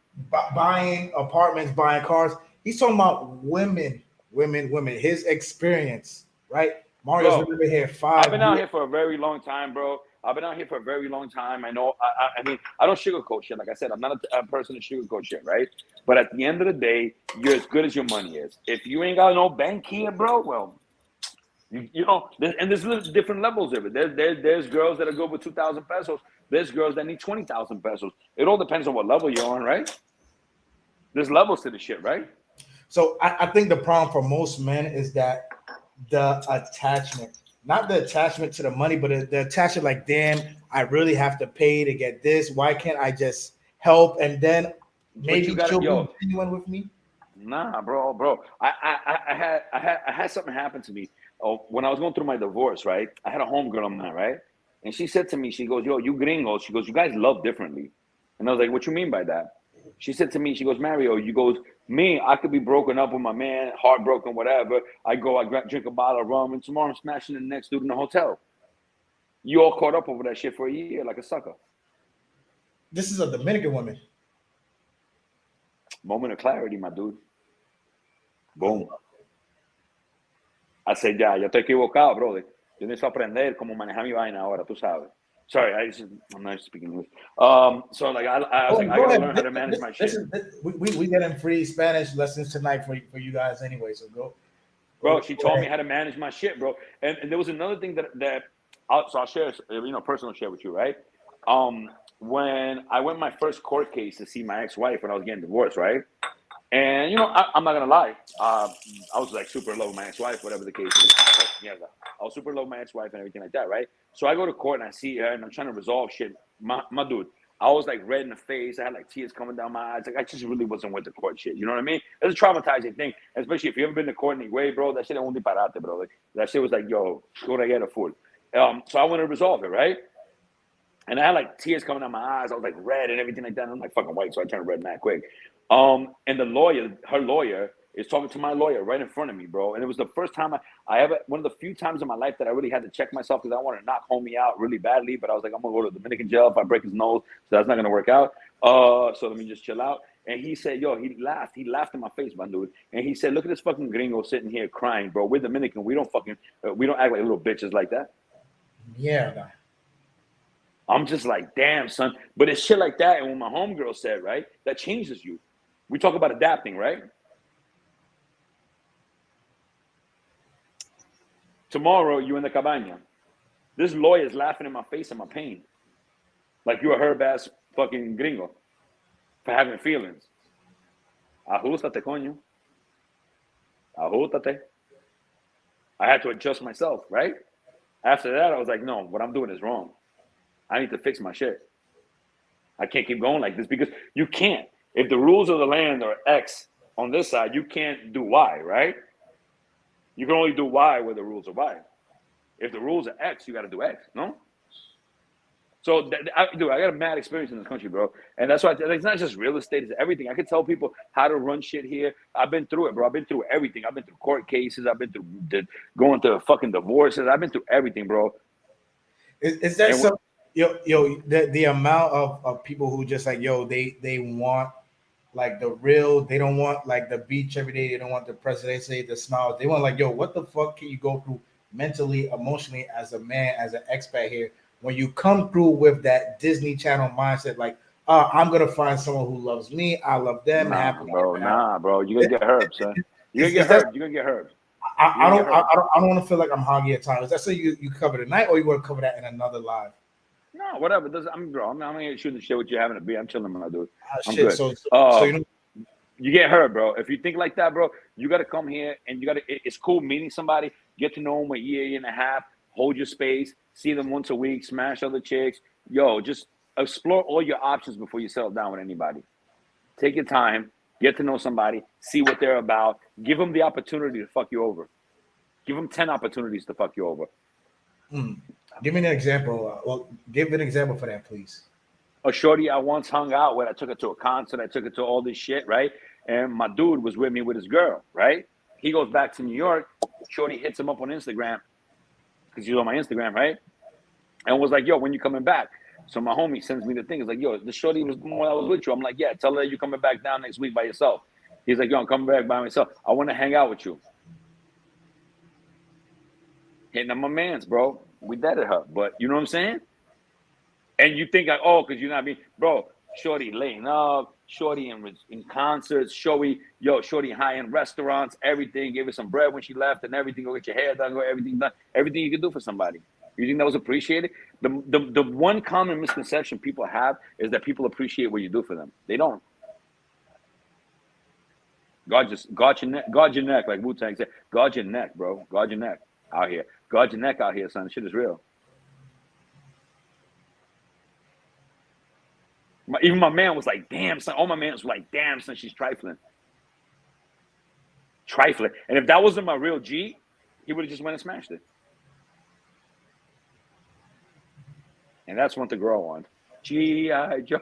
S1: Buying apartments, buying cars. He's talking about women. His experience, right? Mario's been here 5 years.
S2: I've been out here for a very long time, bro. I've been out here for a very long time. I know. I mean, I don't sugarcoat shit. Like I said, I'm not a person to sugarcoat shit, right? But at the end of the day, you're as good as your money is. If you ain't got no bank here, bro, well, you know, and there's different levels of it. There's girls that are good with 2,000 pesos. There's girls that need 20,000 pesos. It all depends on what level you're on, right? There's levels to the shit, right?
S1: So I think the problem for most men is that the attachment, not the attachment to the money, but the attachment like, damn, I really have to pay to get this. Why can't I just help? And then maybe she'll be genuine with me.
S2: Nah, bro. I had something happen to me. When I was going through my divorce, right? I had a homegirl on that, right? And she said to me, she goes, yo, you gringos. She goes, you guys love differently. And I was like, what you mean by that? She said to me, she goes, Mario, you goes, me, I could be broken up with my man, heartbroken, whatever. I drink a bottle of rum, and tomorrow I'm smashing the next dude in the hotel. You all caught up over that shit for a year like a sucker.
S1: This is a Dominican woman.
S2: Moment of clarity, my dude. Boom. I said, ya estoy equivocado, brother. Yo necesito aprender cómo manejar mi vaina ahora, tú sabes. Sorry, I'm not speaking English. So like I was like, I gotta learn how to manage my shit.
S1: We getting free Spanish lessons tonight for you guys anyway. So go.
S2: Bro, she told me how to manage my shit, bro. And there was another thing that I'll share, personal share with you, right? When I went my first court case to see my ex-wife when I was getting divorced, right? And I'm not gonna lie, I was like super in love with my ex-wife, whatever the case is. Yeah, I was super in love with my ex-wife and everything like that, right? So I go to court and I see her and I'm trying to resolve shit. My dude, I was like red in the face. I had like tears coming down my eyes. Like I just really wasn't with the court shit. You know what I mean? It's a traumatizing thing, especially if you haven't been to court anyway, bro. That shit es un disparate, bro. Like, that shit was like, yo, go get a fool. So I want to resolve it, right? And I had like tears coming down my eyes. I was like red and everything like that. And I'm like fucking white, so I turned red mad quick. And the lawyer, her lawyer, is talking to my lawyer right in front of me, bro. And it was the first time I ever, one of the few times in my life that I really had to check myself because I wanted to knock homie out really badly. But I was like, I'm gonna go to the Dominican jail if I break his nose, so that's not gonna work out. So let me just chill out. And he said, yo, he laughed in my face, my dude. And he said, look at this fucking gringo sitting here crying, bro. We're Dominican. We don't act like little bitches like that.
S1: Yeah.
S2: I'm just like, damn, son. But it's shit like that. And when my homegirl said, right, that changes you. We talk about adapting, right? Tomorrow, you in the cabana. This lawyer is laughing in my face and my pain. Like you're a herb-ass fucking gringo for having feelings. Ajustate, coño. Ajustate. I had to adjust myself, right? After that, I was like, no, what I'm doing is wrong. I need to fix my shit. I can't keep going like this because you can't. If the rules of the land are X on this side, you can't do Y, right? You can only do Y where the rules are Y. If the rules are X, you got to do X, no? So, I got a mad experience in this country, bro. And that's why it's not just real estate, it's everything. I can tell people how to run shit here. I've been through it, bro. I've been through everything. I've been through court cases. I've been through going to fucking divorces. I've been through everything, bro.
S1: Is there some, the amount of people who just like, yo, they want like the real. They don't want like the beach every day. They don't want the presidency, the smiles. They want like, yo, what the fuck can you go through mentally, emotionally as a man, as an expat here? When you come through with that Disney Channel mindset, like, I'm gonna find someone who loves me, I love them,
S2: Nah,
S1: happily
S2: bro.
S1: ever after.
S2: Nah, bro. You're gonna get herb, son. You're gonna
S1: Is
S2: get
S1: that
S2: herb. You're gonna get herb. You're
S1: I
S2: gonna get
S1: don't I,
S2: herb.
S1: I don't I don't want to feel like I'm hogging your time. Is that so you cover tonight or you want to cover that in another live?
S2: No, whatever. I'm bro. I'm gonna shoot the shit with you having a beer. I'm chilling, my dude. I'm
S1: Shit.
S2: good.
S1: So you know.
S2: You get hurt, bro. If you think like that, bro, you got to come here and you got to. It's cool meeting somebody, get to know them a year and a half, hold your space, see them once a week, smash other chicks. Yo, just explore all your options before you settle down with anybody. Take your time, get to know somebody, see what they're about, give them the opportunity to fuck you over. Give them 10 opportunities to fuck you over.
S1: Give me an example. Well, give an example for that, please.
S2: A shorty I once hung out with, I took her to a concert, I took her to all this shit, right? And my dude was with me with his girl, right? He goes back to New York. Shorty hits him up on Instagram because he's on my Instagram, right? And was like, yo, when you coming back? So my homie sends me the thing. He's like, yo, the shorty was when I was with you. I'm like, yeah, tell her you're coming back down next week by yourself. He's like, yo, I'm coming back by myself. I want to hang out with you. Hitting on my mans, bro. We deaded her. But you know what I'm saying? And you think like, oh, because you're not being, bro, shorty laying up, shorty in concerts, shorty high-end restaurants, everything. Gave her some bread when she left and everything. Go get your hair done, go everything done. Everything you can do for somebody. You think that was appreciated? The one common misconception people have is that people appreciate what you do for them. They don't. Guard your neck, like Wu-Tang said. Guard your neck, bro. Guard your neck out here. Guard your neck out here, son. Shit is real. Even my man was like, damn, son. All my mans were like, damn, son, she's trifling. Trifling. And if that wasn't my real G, he would have just went and smashed it. And that's one to grow on. G.I. Joe.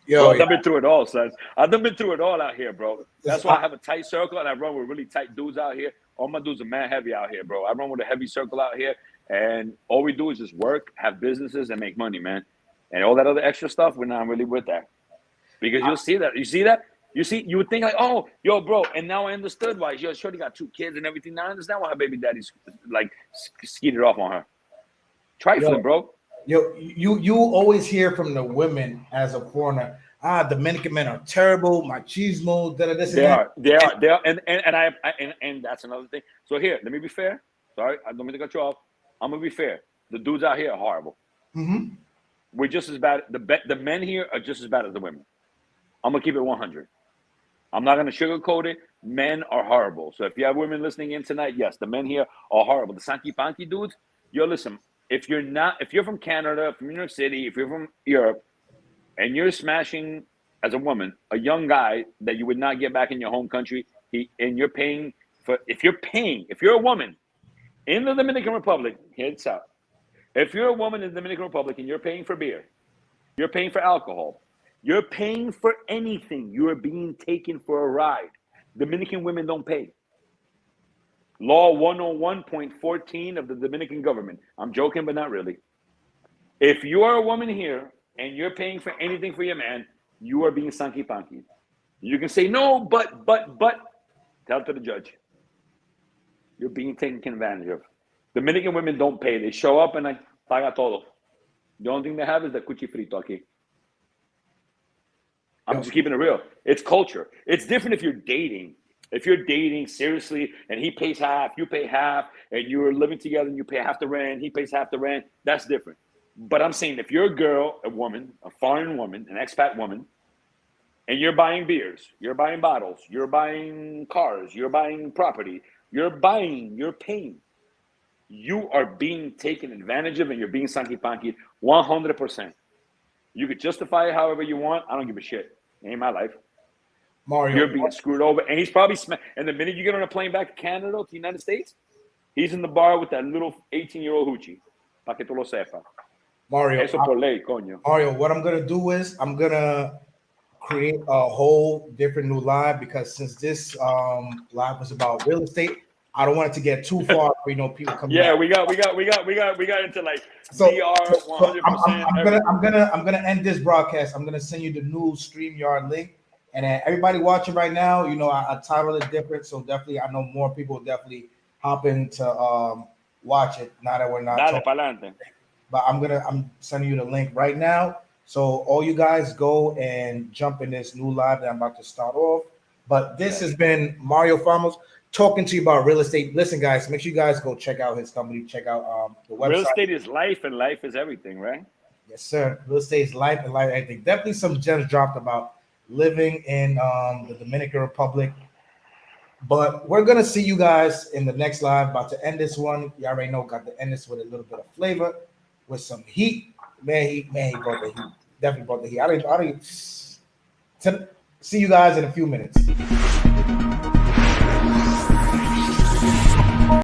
S2: Yo, I've been through it all, son. I've been through it all out here, bro. That's why I have a tight circle and I run with really tight dudes out here. All my dudes are mad heavy out here, bro. I run with a heavy circle out here. And all we do is just work, have businesses, and make money, man. And all that other extra stuff, we're not really with that. Because you'll see that. You see that? You would think like, oh, yo, bro. And now I understood why. Yo, shorty got 2 kids and everything. Now I understand why her baby daddy's like skeeted off on her. Trifling, bro.
S1: Yo, you always hear from the women as a foreigner, Dominican men are terrible, machismo,
S2: They are. And that's another thing. So here, let me be fair. Sorry, I don't mean to cut you off. I'm gonna be fair. The dudes out here are horrible.
S1: Mm-hmm.
S2: We're just as bad. The men here are just as bad as the women. I'm gonna keep it 100. I'm not gonna sugarcoat it. Men are horrible. So if you have women listening in tonight, yes, the men here are horrible. The Sanky Panky dudes, yo, listen. If you're from Canada, from New York City, if you're from Europe, and you're smashing as a woman a young guy that you would not get back in your home country, and you're paying for. If you're a woman in the Dominican Republic, heads up. If you're a woman in the Dominican Republic and you're paying for beer, you're paying for alcohol, you're paying for anything, you are being taken for a ride. Dominican women don't pay. Law 101.14 of the Dominican government. I'm joking, but not really. If you are a woman here and you're paying for anything for your man, you are being sanky panky. You can say no, but tell it to the judge. You're being taken advantage of. Dominican women don't pay. They show up and like paga todo. The only thing they have is the cuchi frito aquí. I'm just keeping it real. It's culture. It's different if you're dating. If you're dating seriously and he pays half, you pay half, and you're living together and you pay half the rent, he pays half the rent, that's different. But I'm saying if you're a girl, a woman, a foreign woman, an expat woman, and you're buying beers, you're buying bottles, you're buying cars, you're buying property, you're paying. You are being taken advantage of and you're being sanky panky 100%. You could justify it however you want. I don't give a shit. It ain't my life.
S1: Mario,
S2: you're being screwed over. And he's probably and the minute you get on a plane back to Canada, to the United States, he's in the bar with that little 18-year-old hoochie. Pa que tú lo sepa.
S1: Mario,
S2: Eso por ley, coño.
S1: Mario, what I'm gonna do is I'm gonna create a whole different new live because since this live was about real estate, I don't want it to get too far. People coming.
S2: Yeah, we got into like
S1: So,
S2: VR 100%.
S1: I'm gonna end this broadcast. I'm gonna send you the new StreamYard link, and then everybody watching right now, I title it different, so definitely I know more people will definitely hop in to watch it. Now that we're not
S2: Dale,
S1: talking,
S2: pa'lante.
S1: but I'm sending you the link right now. So all you guys go and jump in this new live that I'm about to start off. But this has been Mario Fama talking to you about real estate. Listen, guys, make sure you guys go check out his company. Check out the website.
S2: Real estate is life, and life is everything, right?
S1: Yes, sir. Real estate is life and life. I think definitely some gems dropped about living in the Dominican Republic. But we're gonna see you guys in the next live. About to end this one. You already know, got to end this with a little bit of flavor, with some heat. Man, he brought the heat. Definitely brought the heat. I didn't. See you guys in a few minutes.